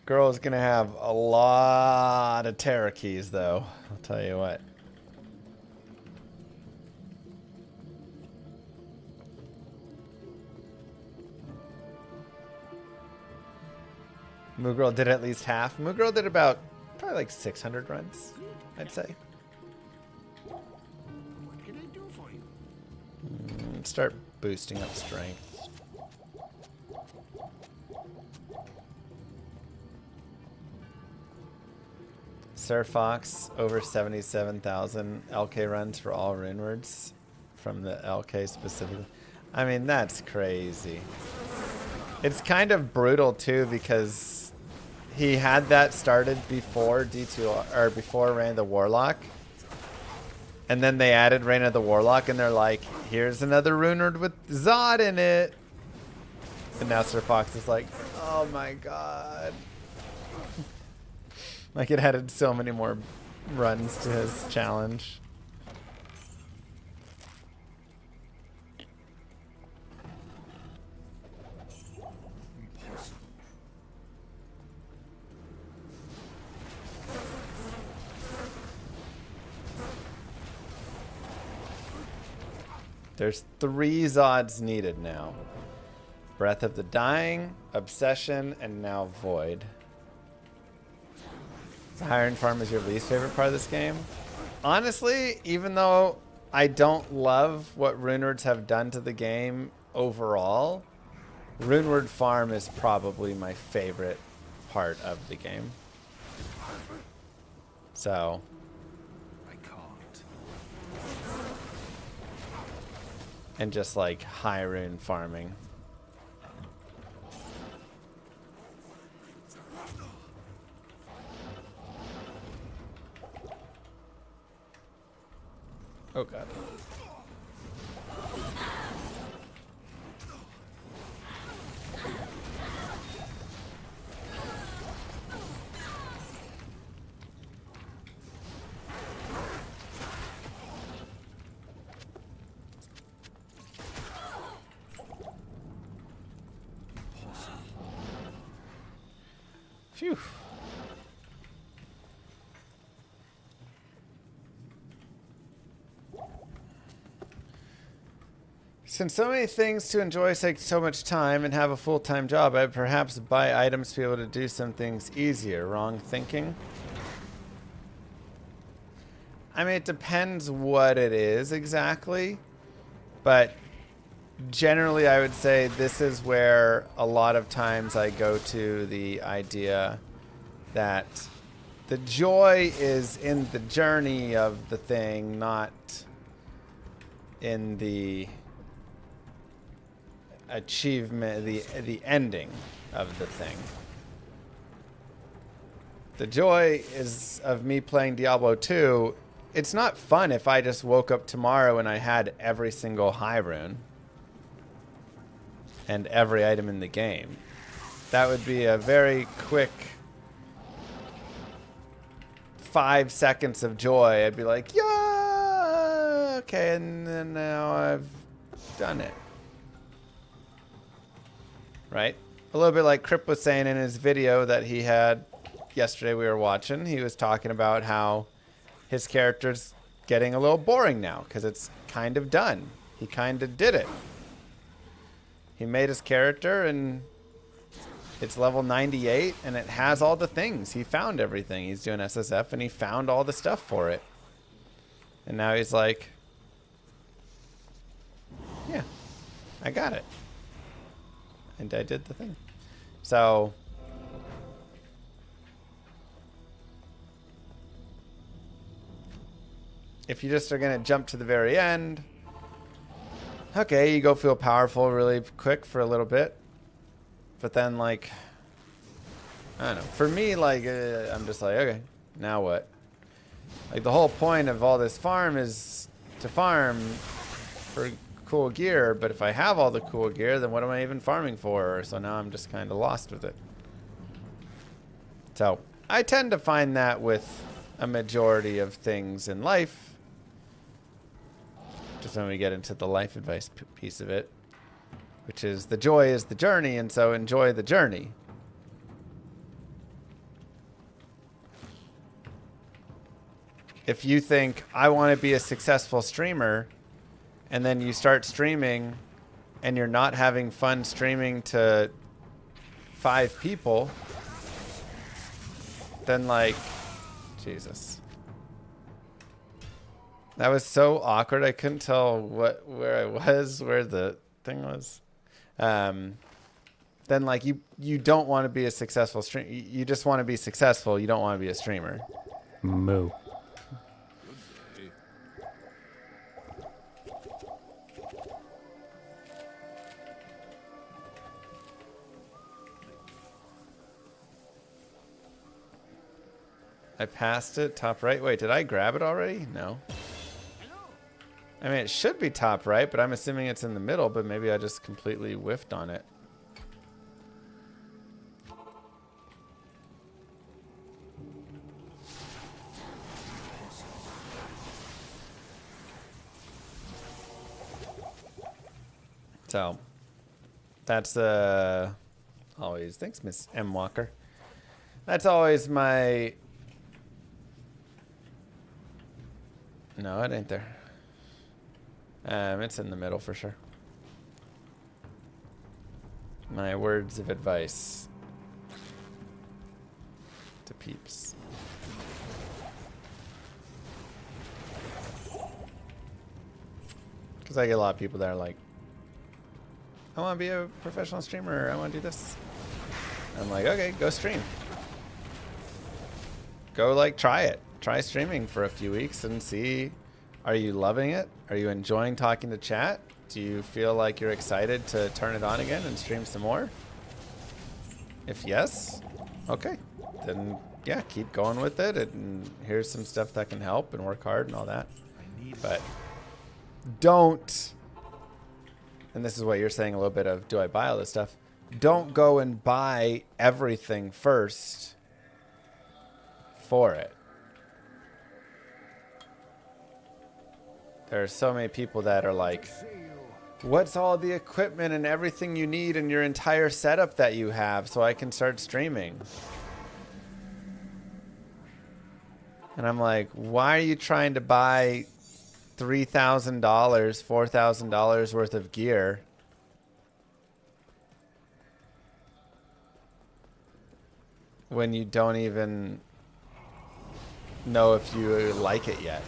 Girl's gonna have a lot of Terra keys, though. I'll tell you what. Moo Girl did at least half. Moo Girl did about probably like 600 runs, I'd say. What can I do for you? Start boosting up strength. Sir Fox, over 77,000 LK runs for all rune words from the LK specifically. I mean, that's crazy. It's kind of brutal too because he had that started before D2 or before Reign of the Warlock. And then they added Reign of the Warlock and they're like, here's another rune word with Zod in it. And now Sir Fox is like, oh my god. Like, it added so many more runs to his challenge. There's 3 Zods needed now. Breath of the Dying, Obsession, and now Void. Hiring Farm is your least favorite part of this game? Honestly, even though I don't love what Runewords have done to the game overall, Runeward Farm is probably my favorite part of the game. So I can't. and just like high rune farming. Oh god. Phew. Since so many things to enjoy take so much time and have a full-time job, I'd perhaps buy items to be able to do some things easier. Wrong thinking? I mean, it depends what it is exactly, but generally I would say this is where a lot of times I go to the idea that the joy is in the journey of the thing, not in the achievement, the ending of the thing. The joy is of me playing Diablo 2. It's not fun if I just woke up tomorrow and I had every single high rune and every item in the game. That would be a very quick 5 seconds of joy. I'd be like, yeah, okay, and then now I've done it. Right? A little bit like Crip was saying in his video that he had yesterday we were watching. He was talking about how his character's getting a little boring now because it's kind of done. He kind of did it. He made his character and it's level 98 and it has all the things. He found everything. He's doing SSF and he found all the stuff for it. And now he's like, yeah, I got it. And I did the thing. So if you just are going to jump to the very end, okay, you go feel powerful really quick for a little bit. But then, like, I don't know. For me, like, I'm just like, okay, now what? Like, the whole point of all this farm is to farm for cool gear. But if I have all the cool gear, then what am I even farming for? So now I'm just kind of lost with it. So I tend to find that with a majority of things in life. Just when we get into the life advice piece of it, which is the joy is the journey, and so enjoy the journey. If you think, I want to be a successful streamer, and then you start streaming, and you're not having fun streaming to 5 people, then, like, Jesus. That was so awkward. I couldn't tell where I was, where the thing was. Then, like, you don't want to be a successful streamer. You just want to be successful. You don't want to be a streamer. Moo. I passed it. Top right. Wait, did I grab it already? No. I mean, it should be top right, but I'm assuming it's in the middle, but maybe I just completely whiffed on it. So, that's always, thanks, Miss M. Walker. That's always my, no, it ain't there. It's in the middle for sure. My words of advice to peeps. Because I get a lot of people that are like, I want to be a professional streamer. I want to do this. I'm like, okay, go stream. Go, like, try it. Try streaming for a few weeks and see, are you loving it? Are you enjoying talking to chat? Do you feel like you're excited to turn it on again and stream some more? If yes, okay. Then, yeah, keep going with it. And here's some stuff that can help and work hard and all that. But don't, and this is what you're saying a little bit of, do I buy all this stuff? Don't go and buy everything first for it. There are so many people that are like, what's all the equipment and everything you need and your entire setup that you have so I can start streaming? And I'm like, why are you trying to buy $3,000, $4,000 worth of gear when you don't even know if you like it yet?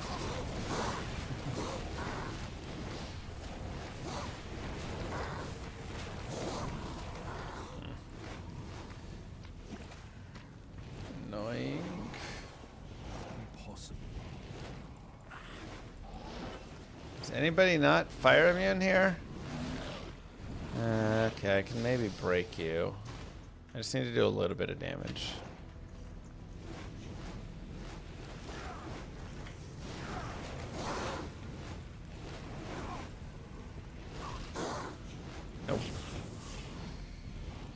Annoying. Impossible. Is anybody not fire immune here? Okay, I can maybe break you. I just need to do a little bit of damage. Nope.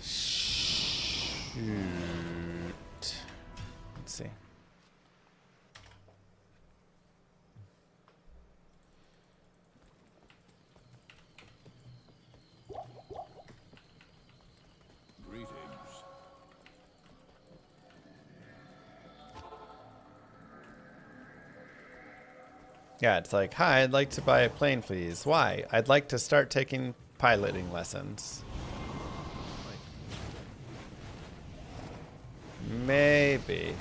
Shoot. Let's see. Greetings. Yeah, it's like, hi, I'd like to buy a plane, please. Why? I'd like to start taking piloting lessons. Maybe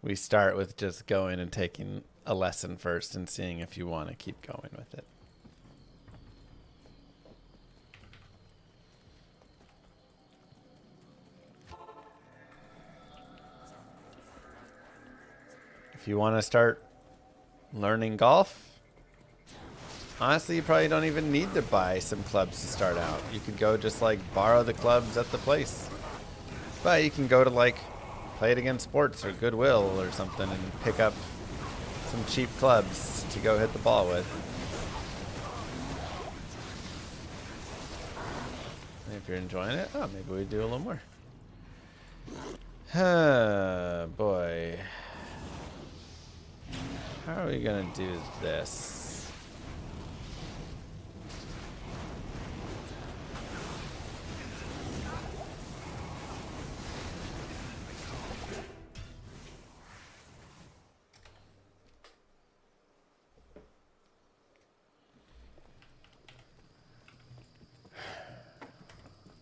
we start with just going and taking a lesson first and seeing if you want to keep going with it. If you want to start learning golf, honestly, you probably don't even need to buy some clubs to start out. You could go just like borrow the clubs at the place. But you can go to like Play It Again Sports or Goodwill or something and pick up some cheap clubs to go hit the ball with. And if you're enjoying it, oh, maybe we do a little more. Boy. How are we gonna do this?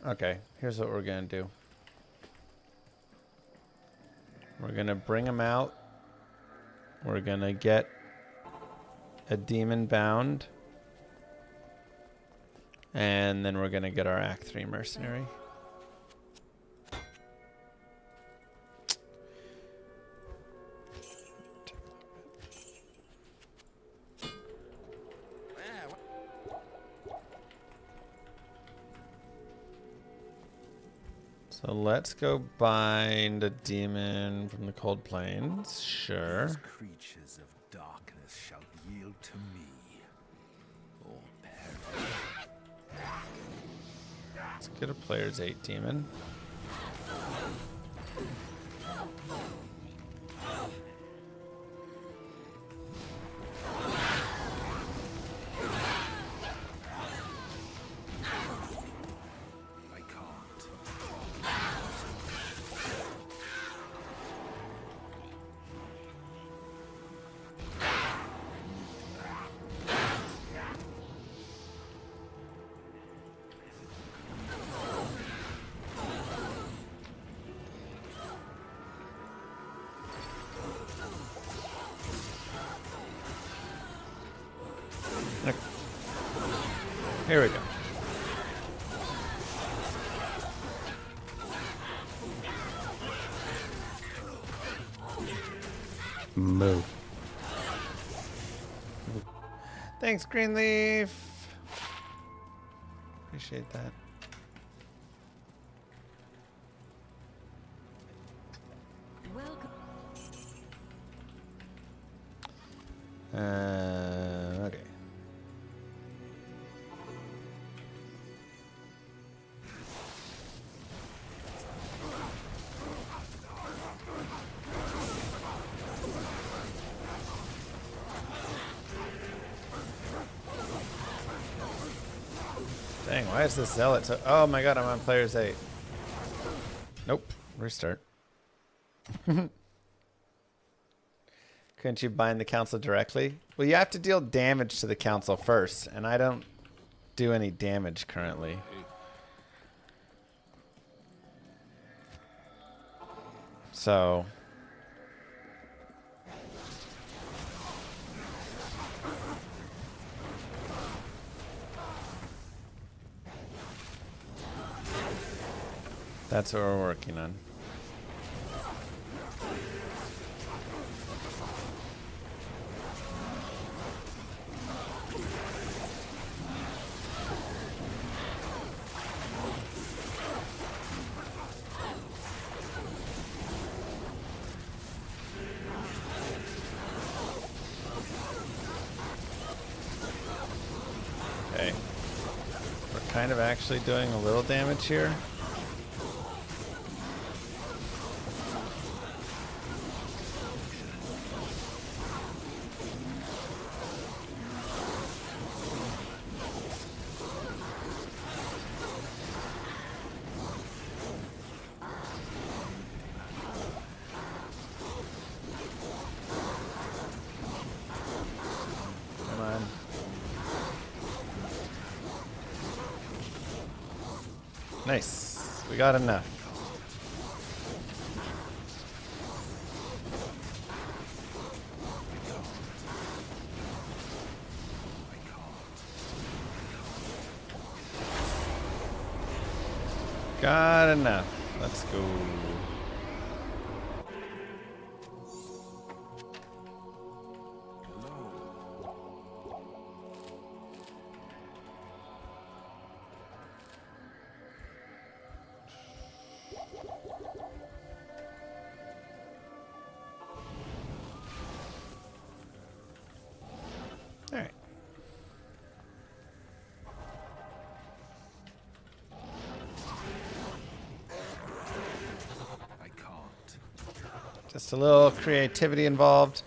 Okay, here's what we're gonna do. We're gonna bring them out. We're gonna get a demon bound. And then we're gonna get our Act 3 mercenary. So let's go bind a demon from the cold plains. Sure. These creatures of darkness shall yield to me, or perish. Let's get a player's 8 demon. Here we go. Moo. Thanks, Greenleaf. Appreciate that. Welcome. Okay. Dang, why is this zealot so... Oh my god, I'm on player's 8. Nope. Restart. Couldn't you bind the council directly? Well, you have to deal damage to the council first, and I don't do any damage currently. So... that's what we're working on. Okay. We're kind of actually doing a little damage here. Come on. Nice. We got enough. Got enough. Let's go. All right. I can't. Just a little creativity involved.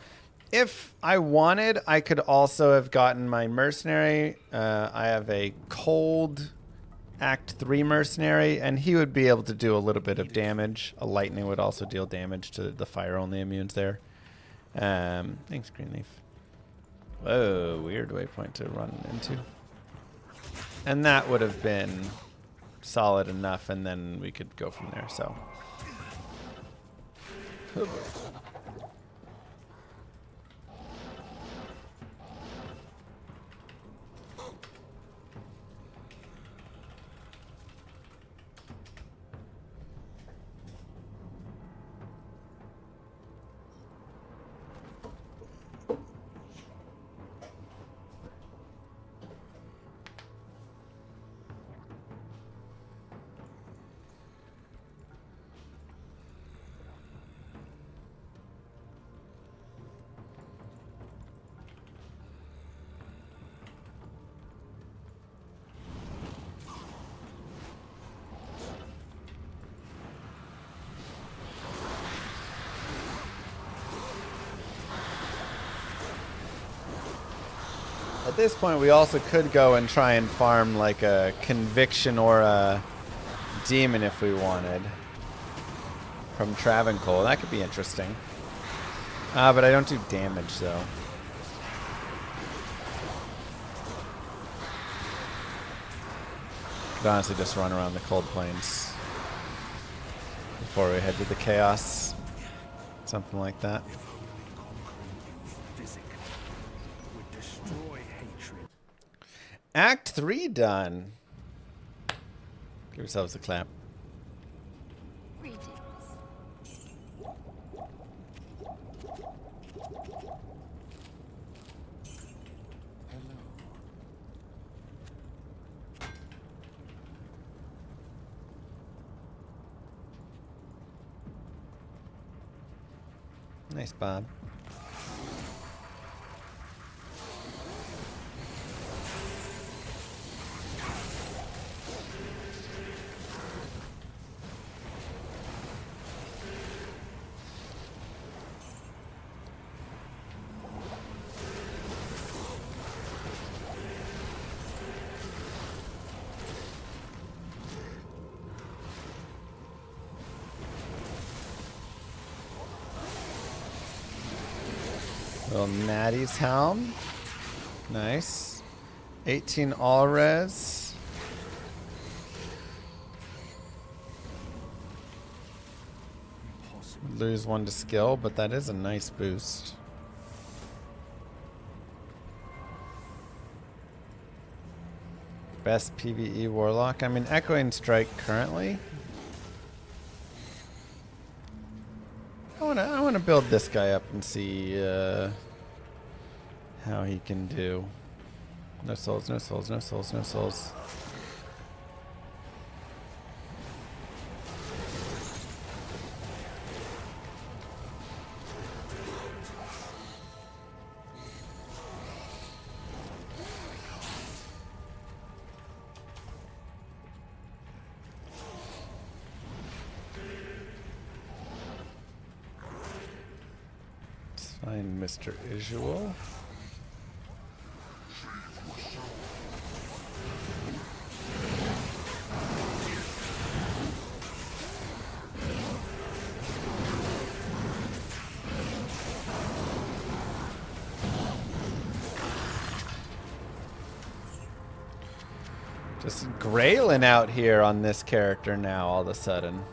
If I wanted, I could also have gotten my mercenary. I have a cold Act 3 mercenary, and he would be able to do a little bit of damage. A lightning would also deal damage to the fire-only immunes there. Thanks, Greenleaf. Whoa, weird waypoint to run into. And that would have been solid enough, and then we could go from there, so. At this point, we also could go and try and farm like a conviction or a demon if we wanted from Travancore. That could be interesting. But I don't do damage though. Could honestly just run around the cold plains before we head to the chaos. Something like that. Act 3 done. Give yourselves a clap. Greetings. Nice, Bob. Little Natty's helm. Nice. 18 all res. Lose 1 to skill, but that is a nice boost. Best PvE Warlock. I mean, Echoing Strike currently. I wanna build this guy up and see how he can do. No souls, no souls, no souls, no souls. Find Mr. Isual. Just grailing out here on this character now all of a sudden.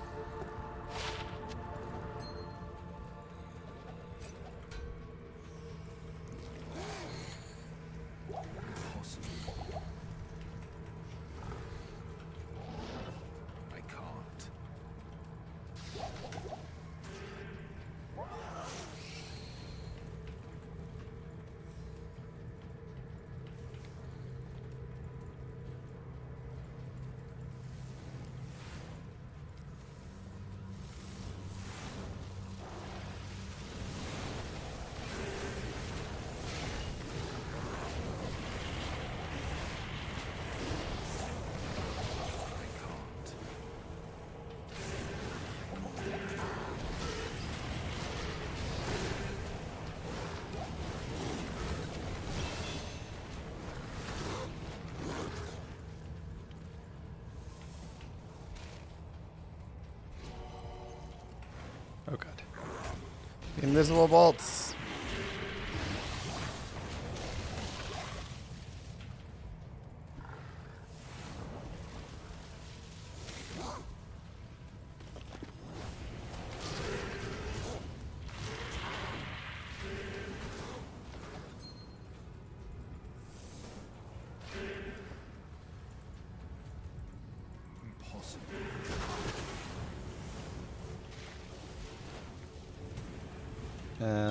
Oh god. The invisible bolts.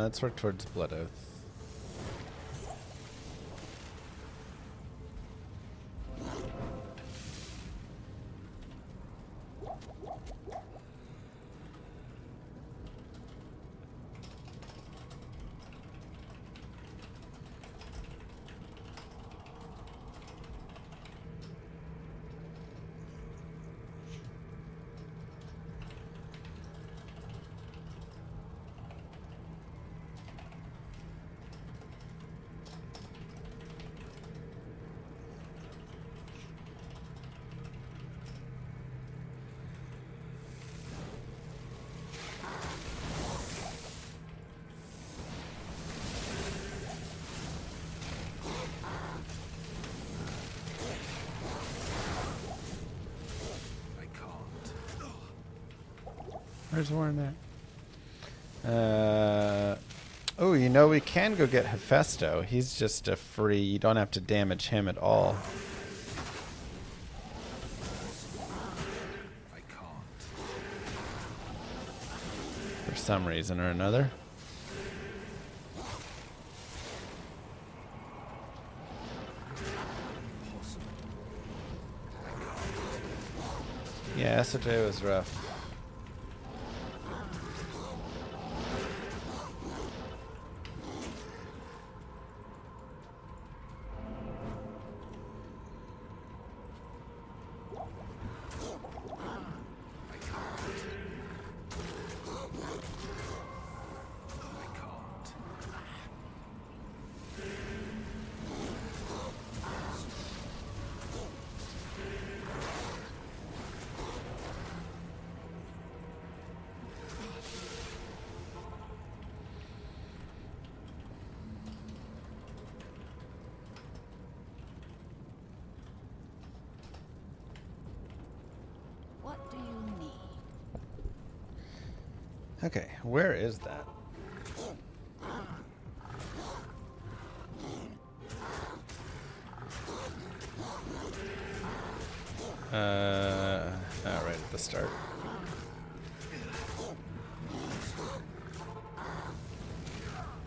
Let's work towards Blood Oath. Where's Warren at? Oh, you know, we can go get Hephaestus. He's just a free, you don't have to damage him at all. For some reason or another. Yeah, yesterday was rough. Okay, where is that? Right at the start.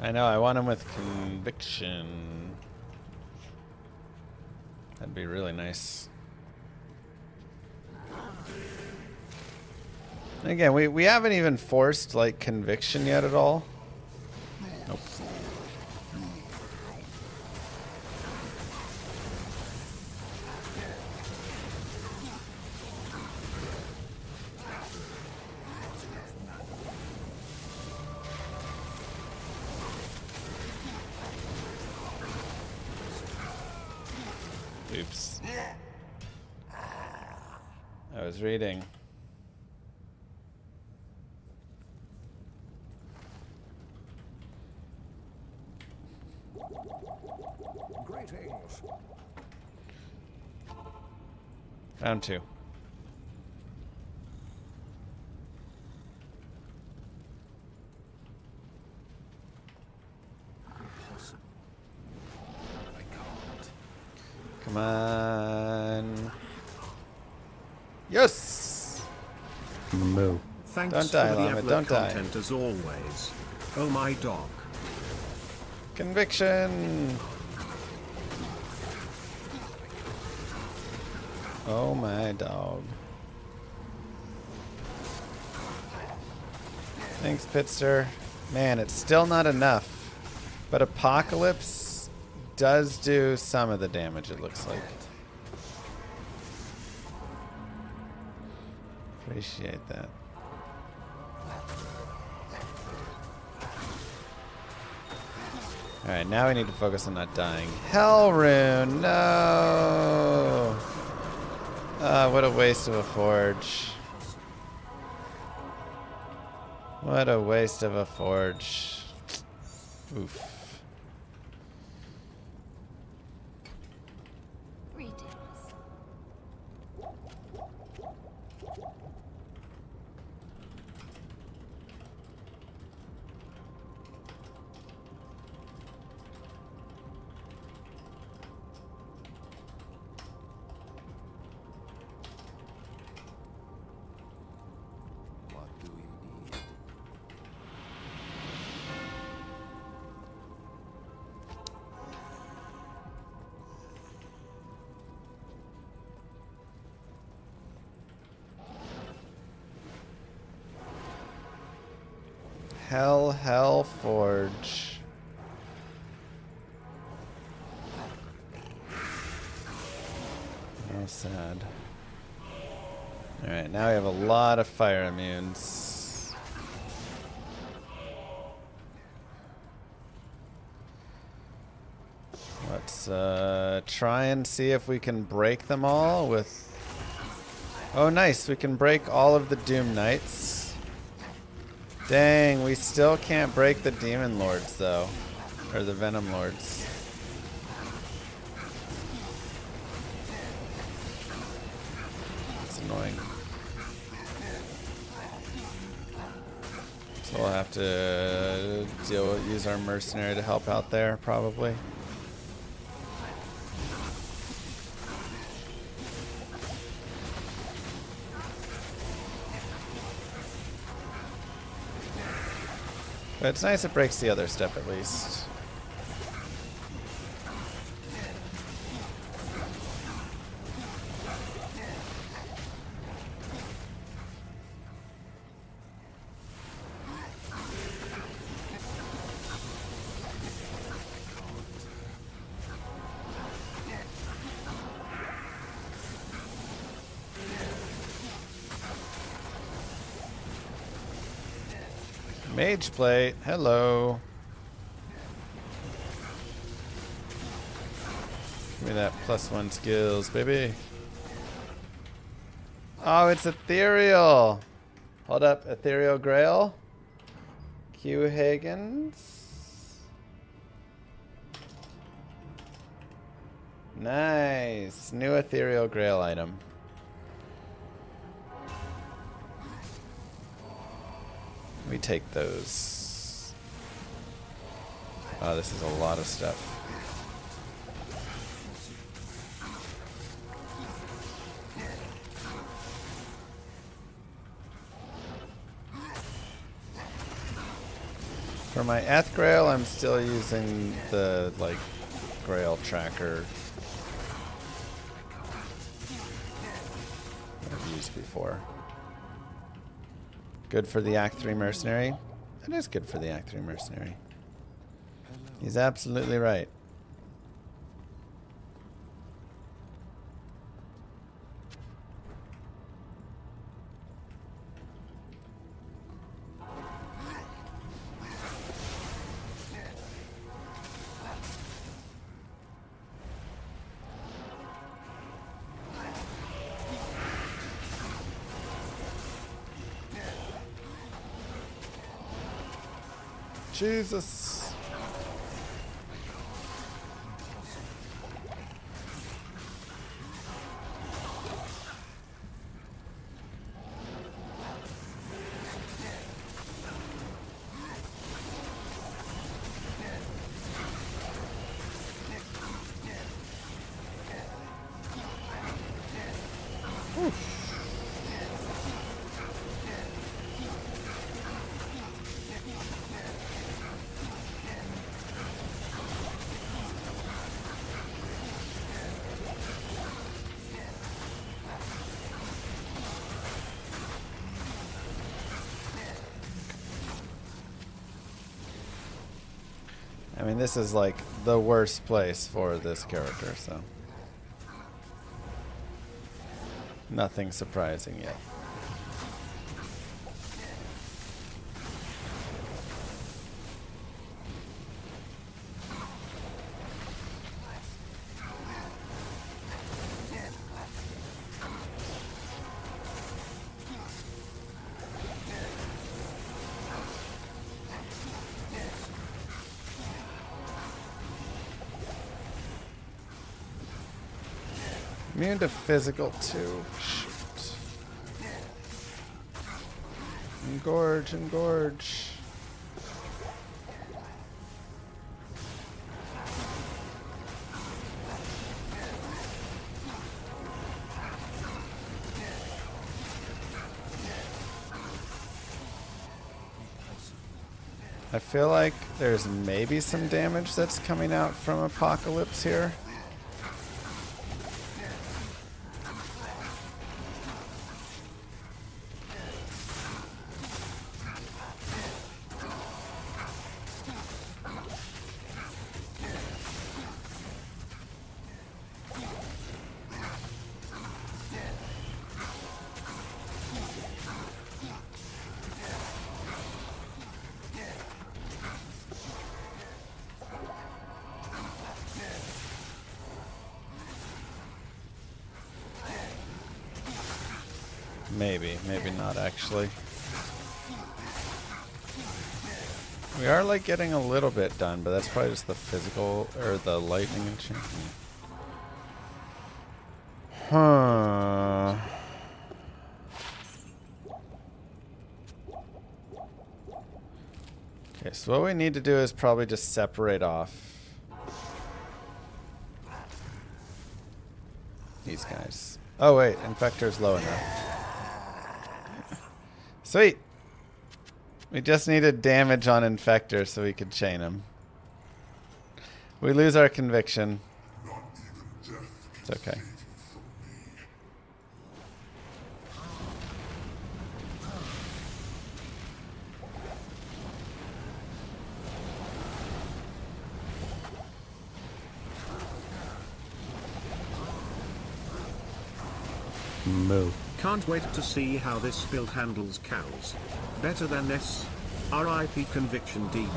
I know, I want him with conviction. That'd be really nice. Again, we haven't even forced like conviction yet at all. Nope. Oops. I was reading. Greetings. Round 2. Come on. Yes! Moo. Thanks Don't for die, the Llama, epic don't die. content as always. Oh my dog. Conviction! Oh my dog. Thanks, Pitster. Man, it's still not enough. But Apocalypse does do some of the damage, it looks like. Appreciate that. Alright, now we need to focus on not dying. Hell Rune, no! What a waste of a forge. What a waste of a forge. Oof. Greetings. What do you need? Hell Forge. Oh, sad. Alright, now we have a lot of fire immunes. Let's try and see if we can break them all with... Oh, nice. We can break all of the Doom Knights. Dang, we still can't break the Demon Lords, though. Or the Venom Lords. It's annoying. So we'll have to use our mercenary to help out there, probably. But it's nice it breaks the other stuff at least. Mage plate, hello. Give me that +1 skills, baby. Oh, it's ethereal. Hold up, ethereal grail. Q Hagens. Nice, new ethereal grail item. We take those. Oh, this is a lot of stuff. For my Eth Grail, I'm still using the, like, Grail tracker I've used before. Good for the Act 3 Mercenary? It is good for the Act 3 Mercenary. He's absolutely right. Jesus. I mean, this is like the worst place for this character, so nothing surprising yet. Immune to physical too. Shoot. Engorge, engorge. I feel like there's maybe some damage that's coming out from Apocalypse here. Maybe, maybe not actually. We are like getting a little bit done, but that's probably just the physical or the lightning enchantment. Huh. Okay, so what we need to do is probably just separate off these guys. Oh wait, Infector's low enough. Sweet. We just needed damage on Infector so we could chain him. We lose our conviction. It's okay. Moo. Can't wait to see how this build handles cows. Better than this. RIP Conviction Demon.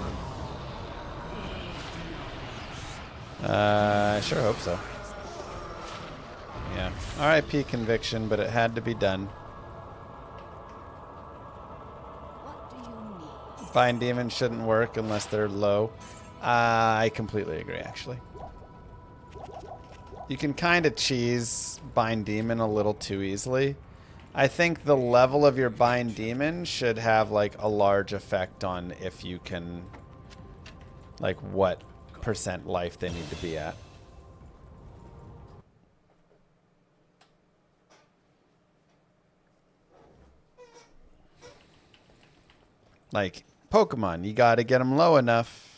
I sure hope so. Yeah. RIP Conviction, but it had to be done. What do you need? Bind Demon shouldn't work unless they're low. I completely agree, actually. You can kind of cheese Bind Demon a little too easily. I think the level of your bind demon should have like a large effect on if you can, like what % life they need to be at. Like Pokemon, you gotta get them low enough.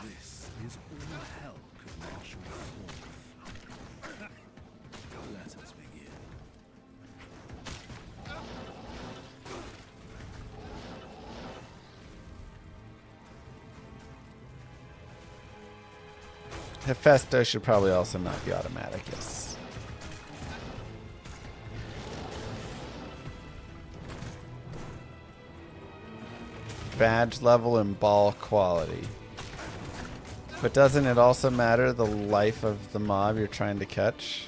This is all hell could marshal forth. Let us begin. Hephaestus should probably also not be automatic, yes. Badge level and ball quality. But doesn't it also matter the life of the mob you're trying to catch?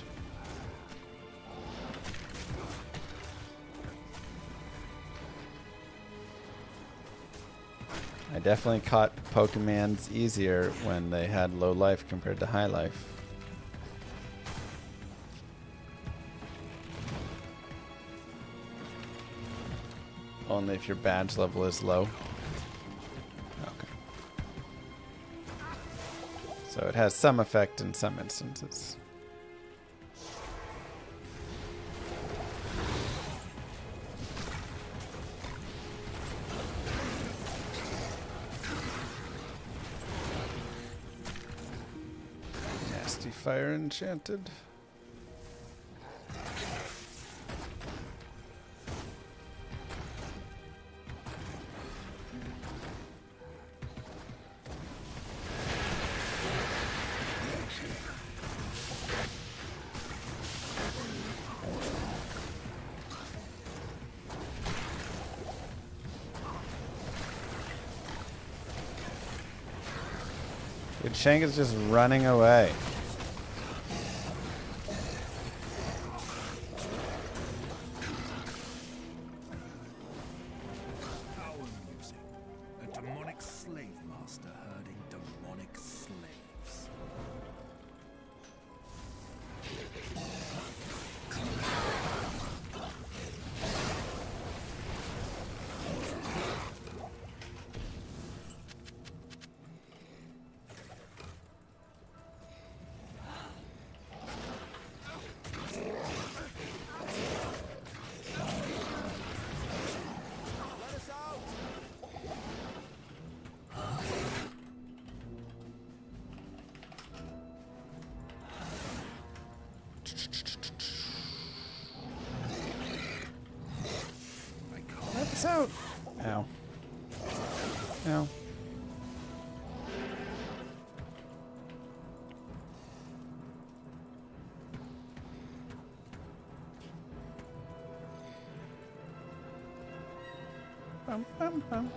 I definitely caught Pokemons easier when they had low life compared to high life. Only if your badge level is low. Okay. So it has some effect in some instances. Nasty fire enchanted. Good, Shank is just running away. Power music. A demonic slave master herding demonic slaves. That's out. Ow. Ow. Bum, bum, bum.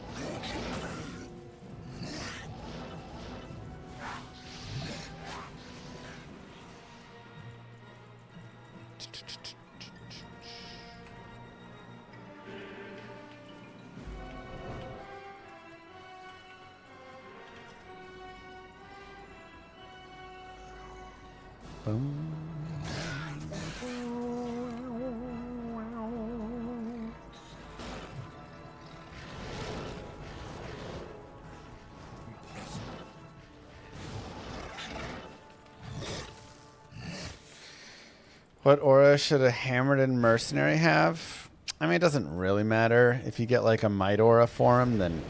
What aura should a hammered in mercenary have? I mean, it doesn't really matter. If you get like a might aura for him, then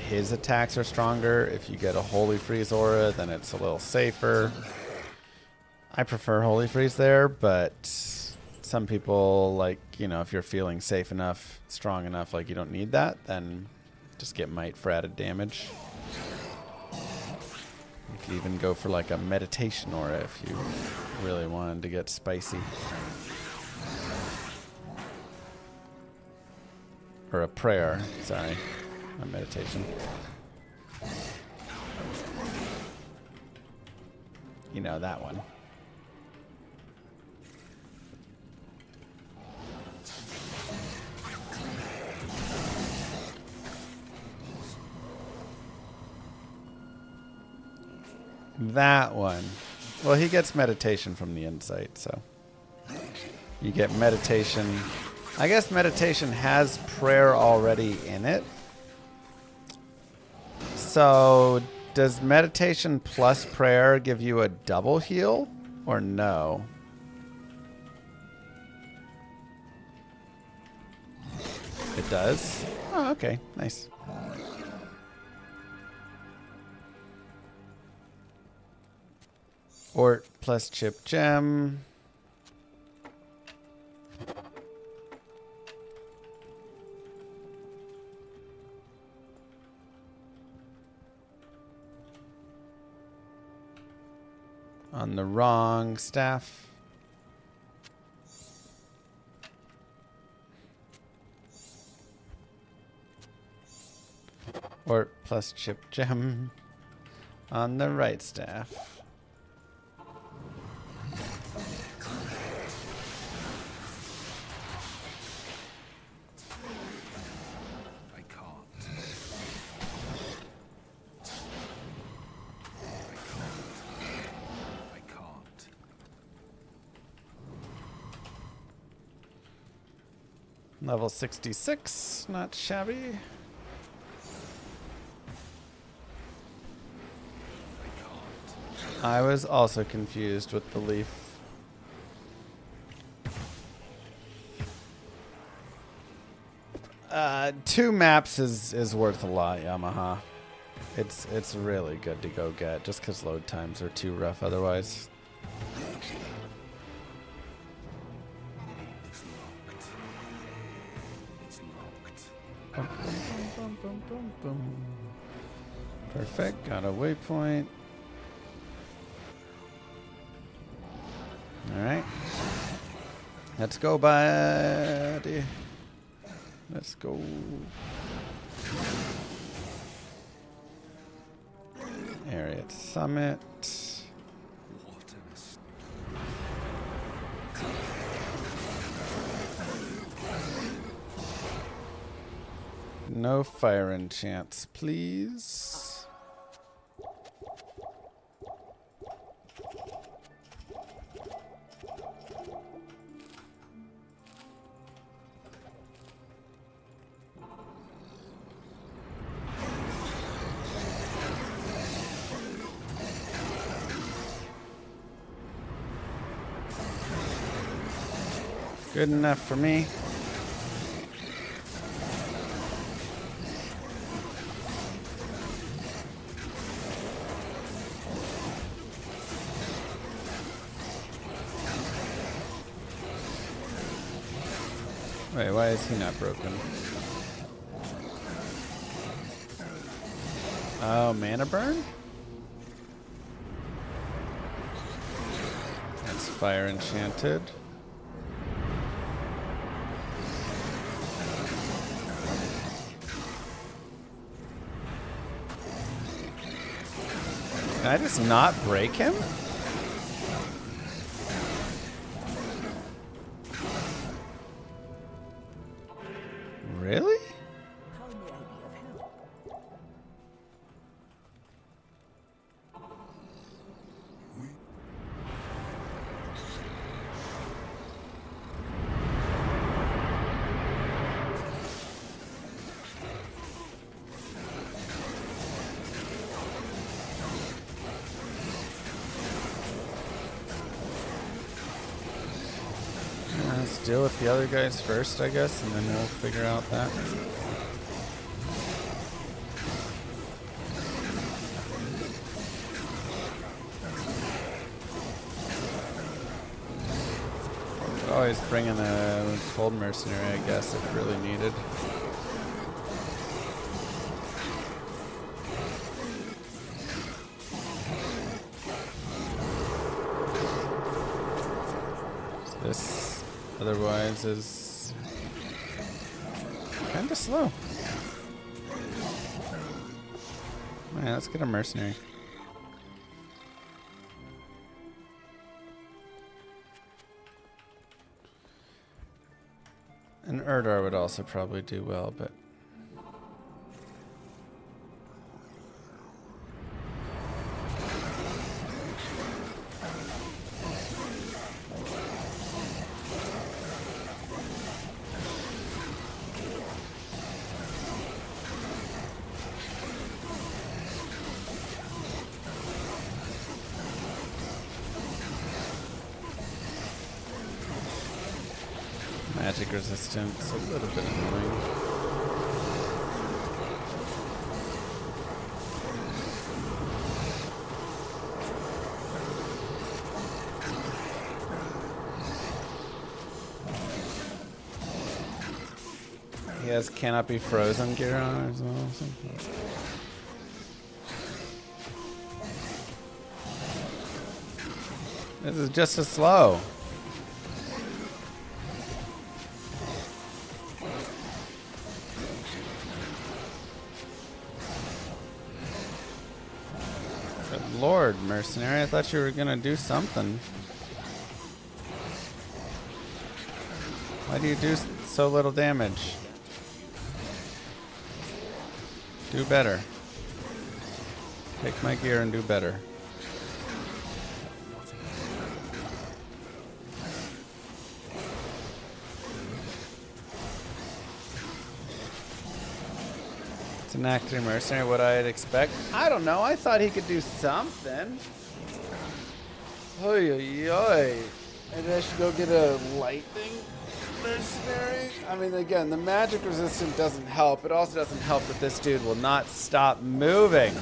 his attacks are stronger. If you get a holy freeze aura, then it's a little safer. I prefer holy freeze there, but some people, like, you know, if you're feeling safe enough, strong enough, like you don't need that, then just get might for added damage. You could even go for like a meditation aura if you really wanted to get spicy. Or a prayer, sorry, not meditation. You know, that one. That one. Well, he gets meditation from the insight, so you get meditation. I guess meditation has prayer already in it. So does meditation plus prayer give you a double heal or no? It does? Oh, okay. Nice. Ort plus chip gem. On the wrong staff. Ort plus chip gem on the right staff. Level 66, not shabby. I was also confused with the leaf. Two maps is worth a lot, Yamaha. It's really good to go get, just because load times are too rough otherwise. Bum, bum, bum, bum, bum. Perfect, got a waypoint. Alright. Let's go, buddy. Let's go. Area summit. No fire enchants, please. Good enough for me. Wait, why is he not broken? Oh, mana burn? That's fire enchanted. Can I just not break him? Really? How may I be of help? Let's deal with the other guys first, I guess, and then we'll figure out that. Could always bring in a cold mercenary, I guess, if really needed. This otherwise is kind of slow. Alright, let's get a mercenary. An Erdar would also probably do well, but magic resistant. It's a little bit annoying. He has cannot be frozen gear on as well. This is just as slow. Good Lord, mercenary, I thought you were gonna do something. Why do you do so little damage? Do better. Take my gear and do better. It's an active mercenary, what I'd expect. I don't know, I thought he could do something. Oy, oy, oy. Maybe I should go get a lightning mercenary? I mean, again, the magic resistant doesn't help. It also doesn't help that this dude will not stop moving.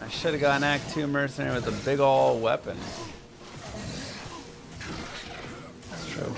I should have got an Act 2 mercenary with a big ol' weapon. That's true.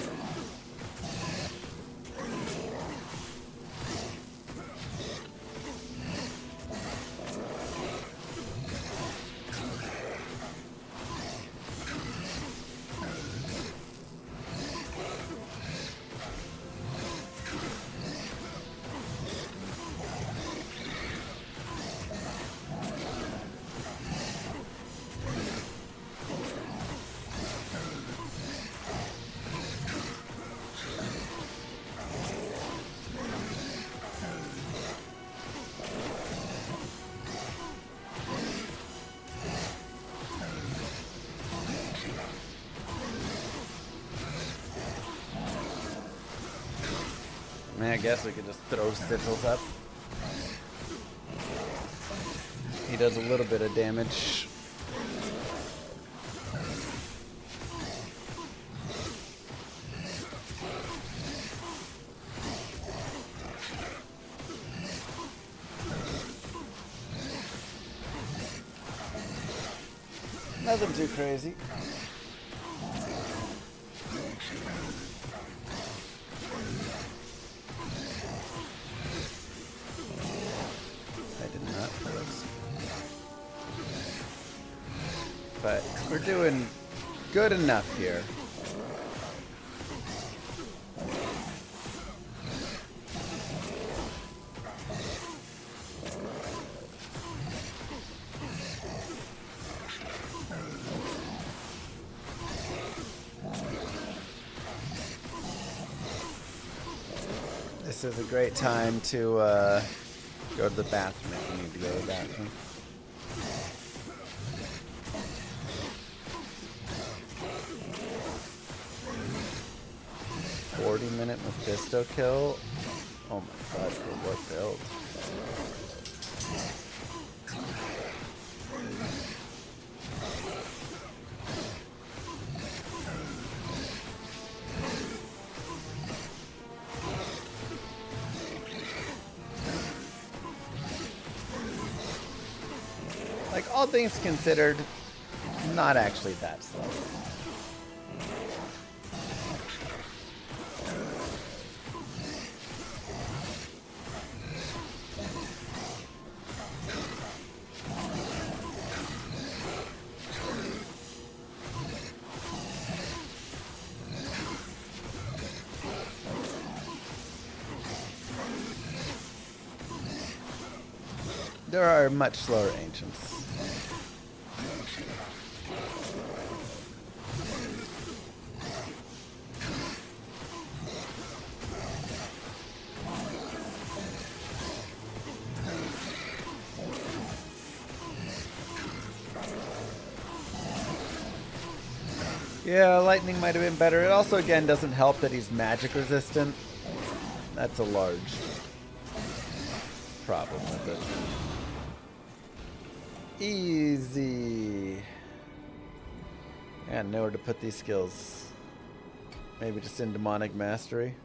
I mean, I guess we could just throw sigils up. He does a little bit of damage. Nothing too crazy. But we're doing good enough here. This is a great time to go to the bathroom if you need to go to the bathroom. Minute Mephisto kill. Oh my god, for what build? Like, all things considered, not actually that slow. There are much slower ancients. Yeah, lightning might have been better. It also, again, doesn't help that he's magic resistant. That's a large problem with it. Easy. And nowhere to put these skills. Maybe just in demonic mastery.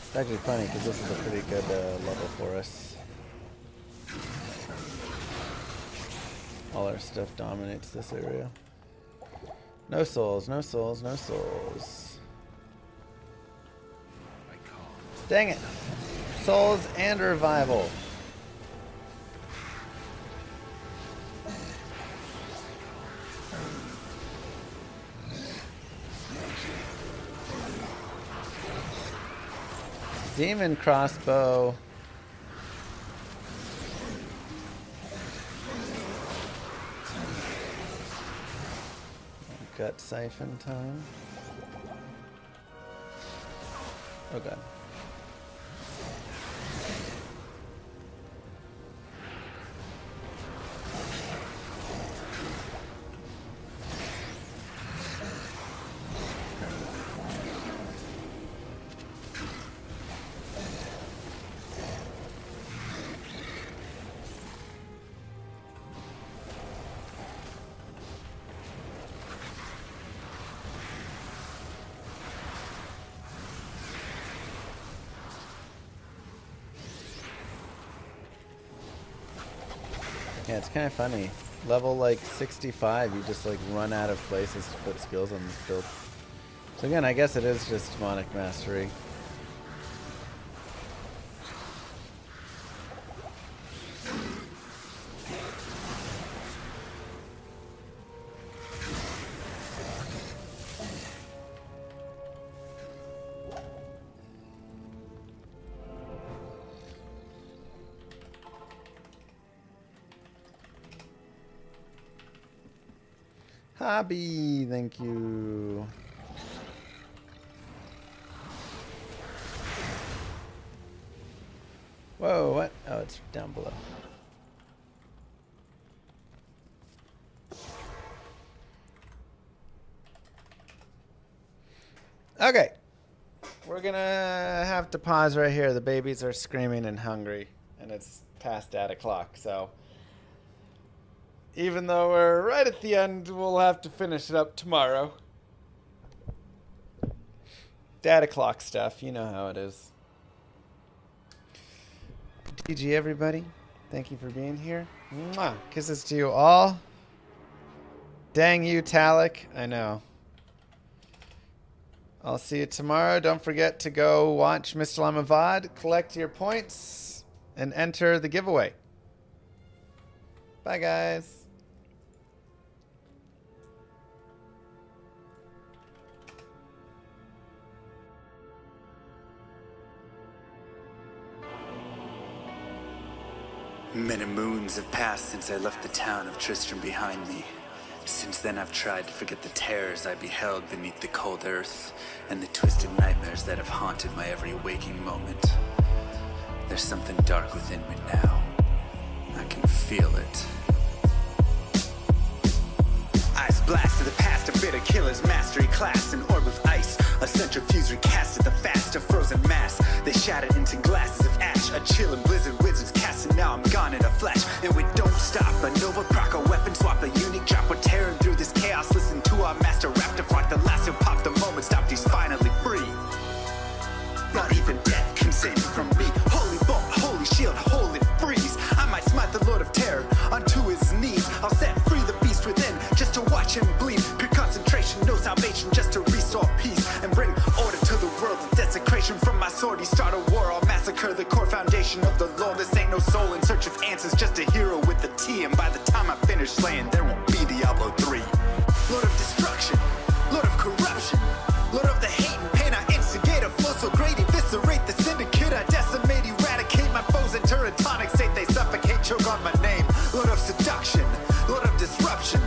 It's actually funny because this is a pretty good level for us. All our stuff dominates this area. No souls, no souls, no souls. Dang it! Souls and revival. Demon crossbow. Gut siphon time. Oh god. Yeah, it's kind of funny. Level like 65, you just like run out of places to put skills on this build. So again, I guess it is just demonic mastery. Hobby, thank you. Whoa, what? Oh, it's down below. Okay. We're gonna have to pause right here. The babies are screaming and hungry, and it's past 8 o'clock, so even though we're right at the end, we'll have to finish it up tomorrow. Data clock stuff, you know how it is. GG everybody. Thank you for being here. Mwah. Kisses to you all. Dang you, Talik. I know. I'll see you tomorrow. Don't forget to go watch Mr. Llama VOD, collect your points, and enter the giveaway. Bye, guys. Many moons have passed since I left the town of Tristram behind me. Since then I've tried to forget the terrors I beheld beneath the cold earth and the twisted nightmares that have haunted my every waking moment. There's something dark within me now. I can feel it. Ice blast to the past, a bitter killer's mastery class, an orb of ice, a centrifuge recast at the fast, a frozen mass. They shattered into glasses of ash, a chill and blizzard wizards cast, and now I'm gone in a flash. And we don't stop, a Nova proc, a weapon swap, a unique drop. We're tearing through this chaos, listen to our master rap to fought the last of Not even death can save me from me. Holy bolt, holy shield, holy freeze. I might smite the Lord of Terror onto his knees. I'll set free the beast within just to watch him bleed. Pure concentration, no salvation, just to restore peace and bring order to the world. The desecration from my sword, he start a war. I'll massacre the core foundation of the law. This ain't no soul in search of answers, just a hero with a T. And by the time I finish slaying, there won't be Diablo 3. Lord of destruction, Lord of corruption, Lord of the hate and pain. I instigate a flow so great, eviscerate the syndicate. I decimate, eradicate my foes in turretonic state. They suffocate, choke on my name. Lord of seduction, Lord of disruption,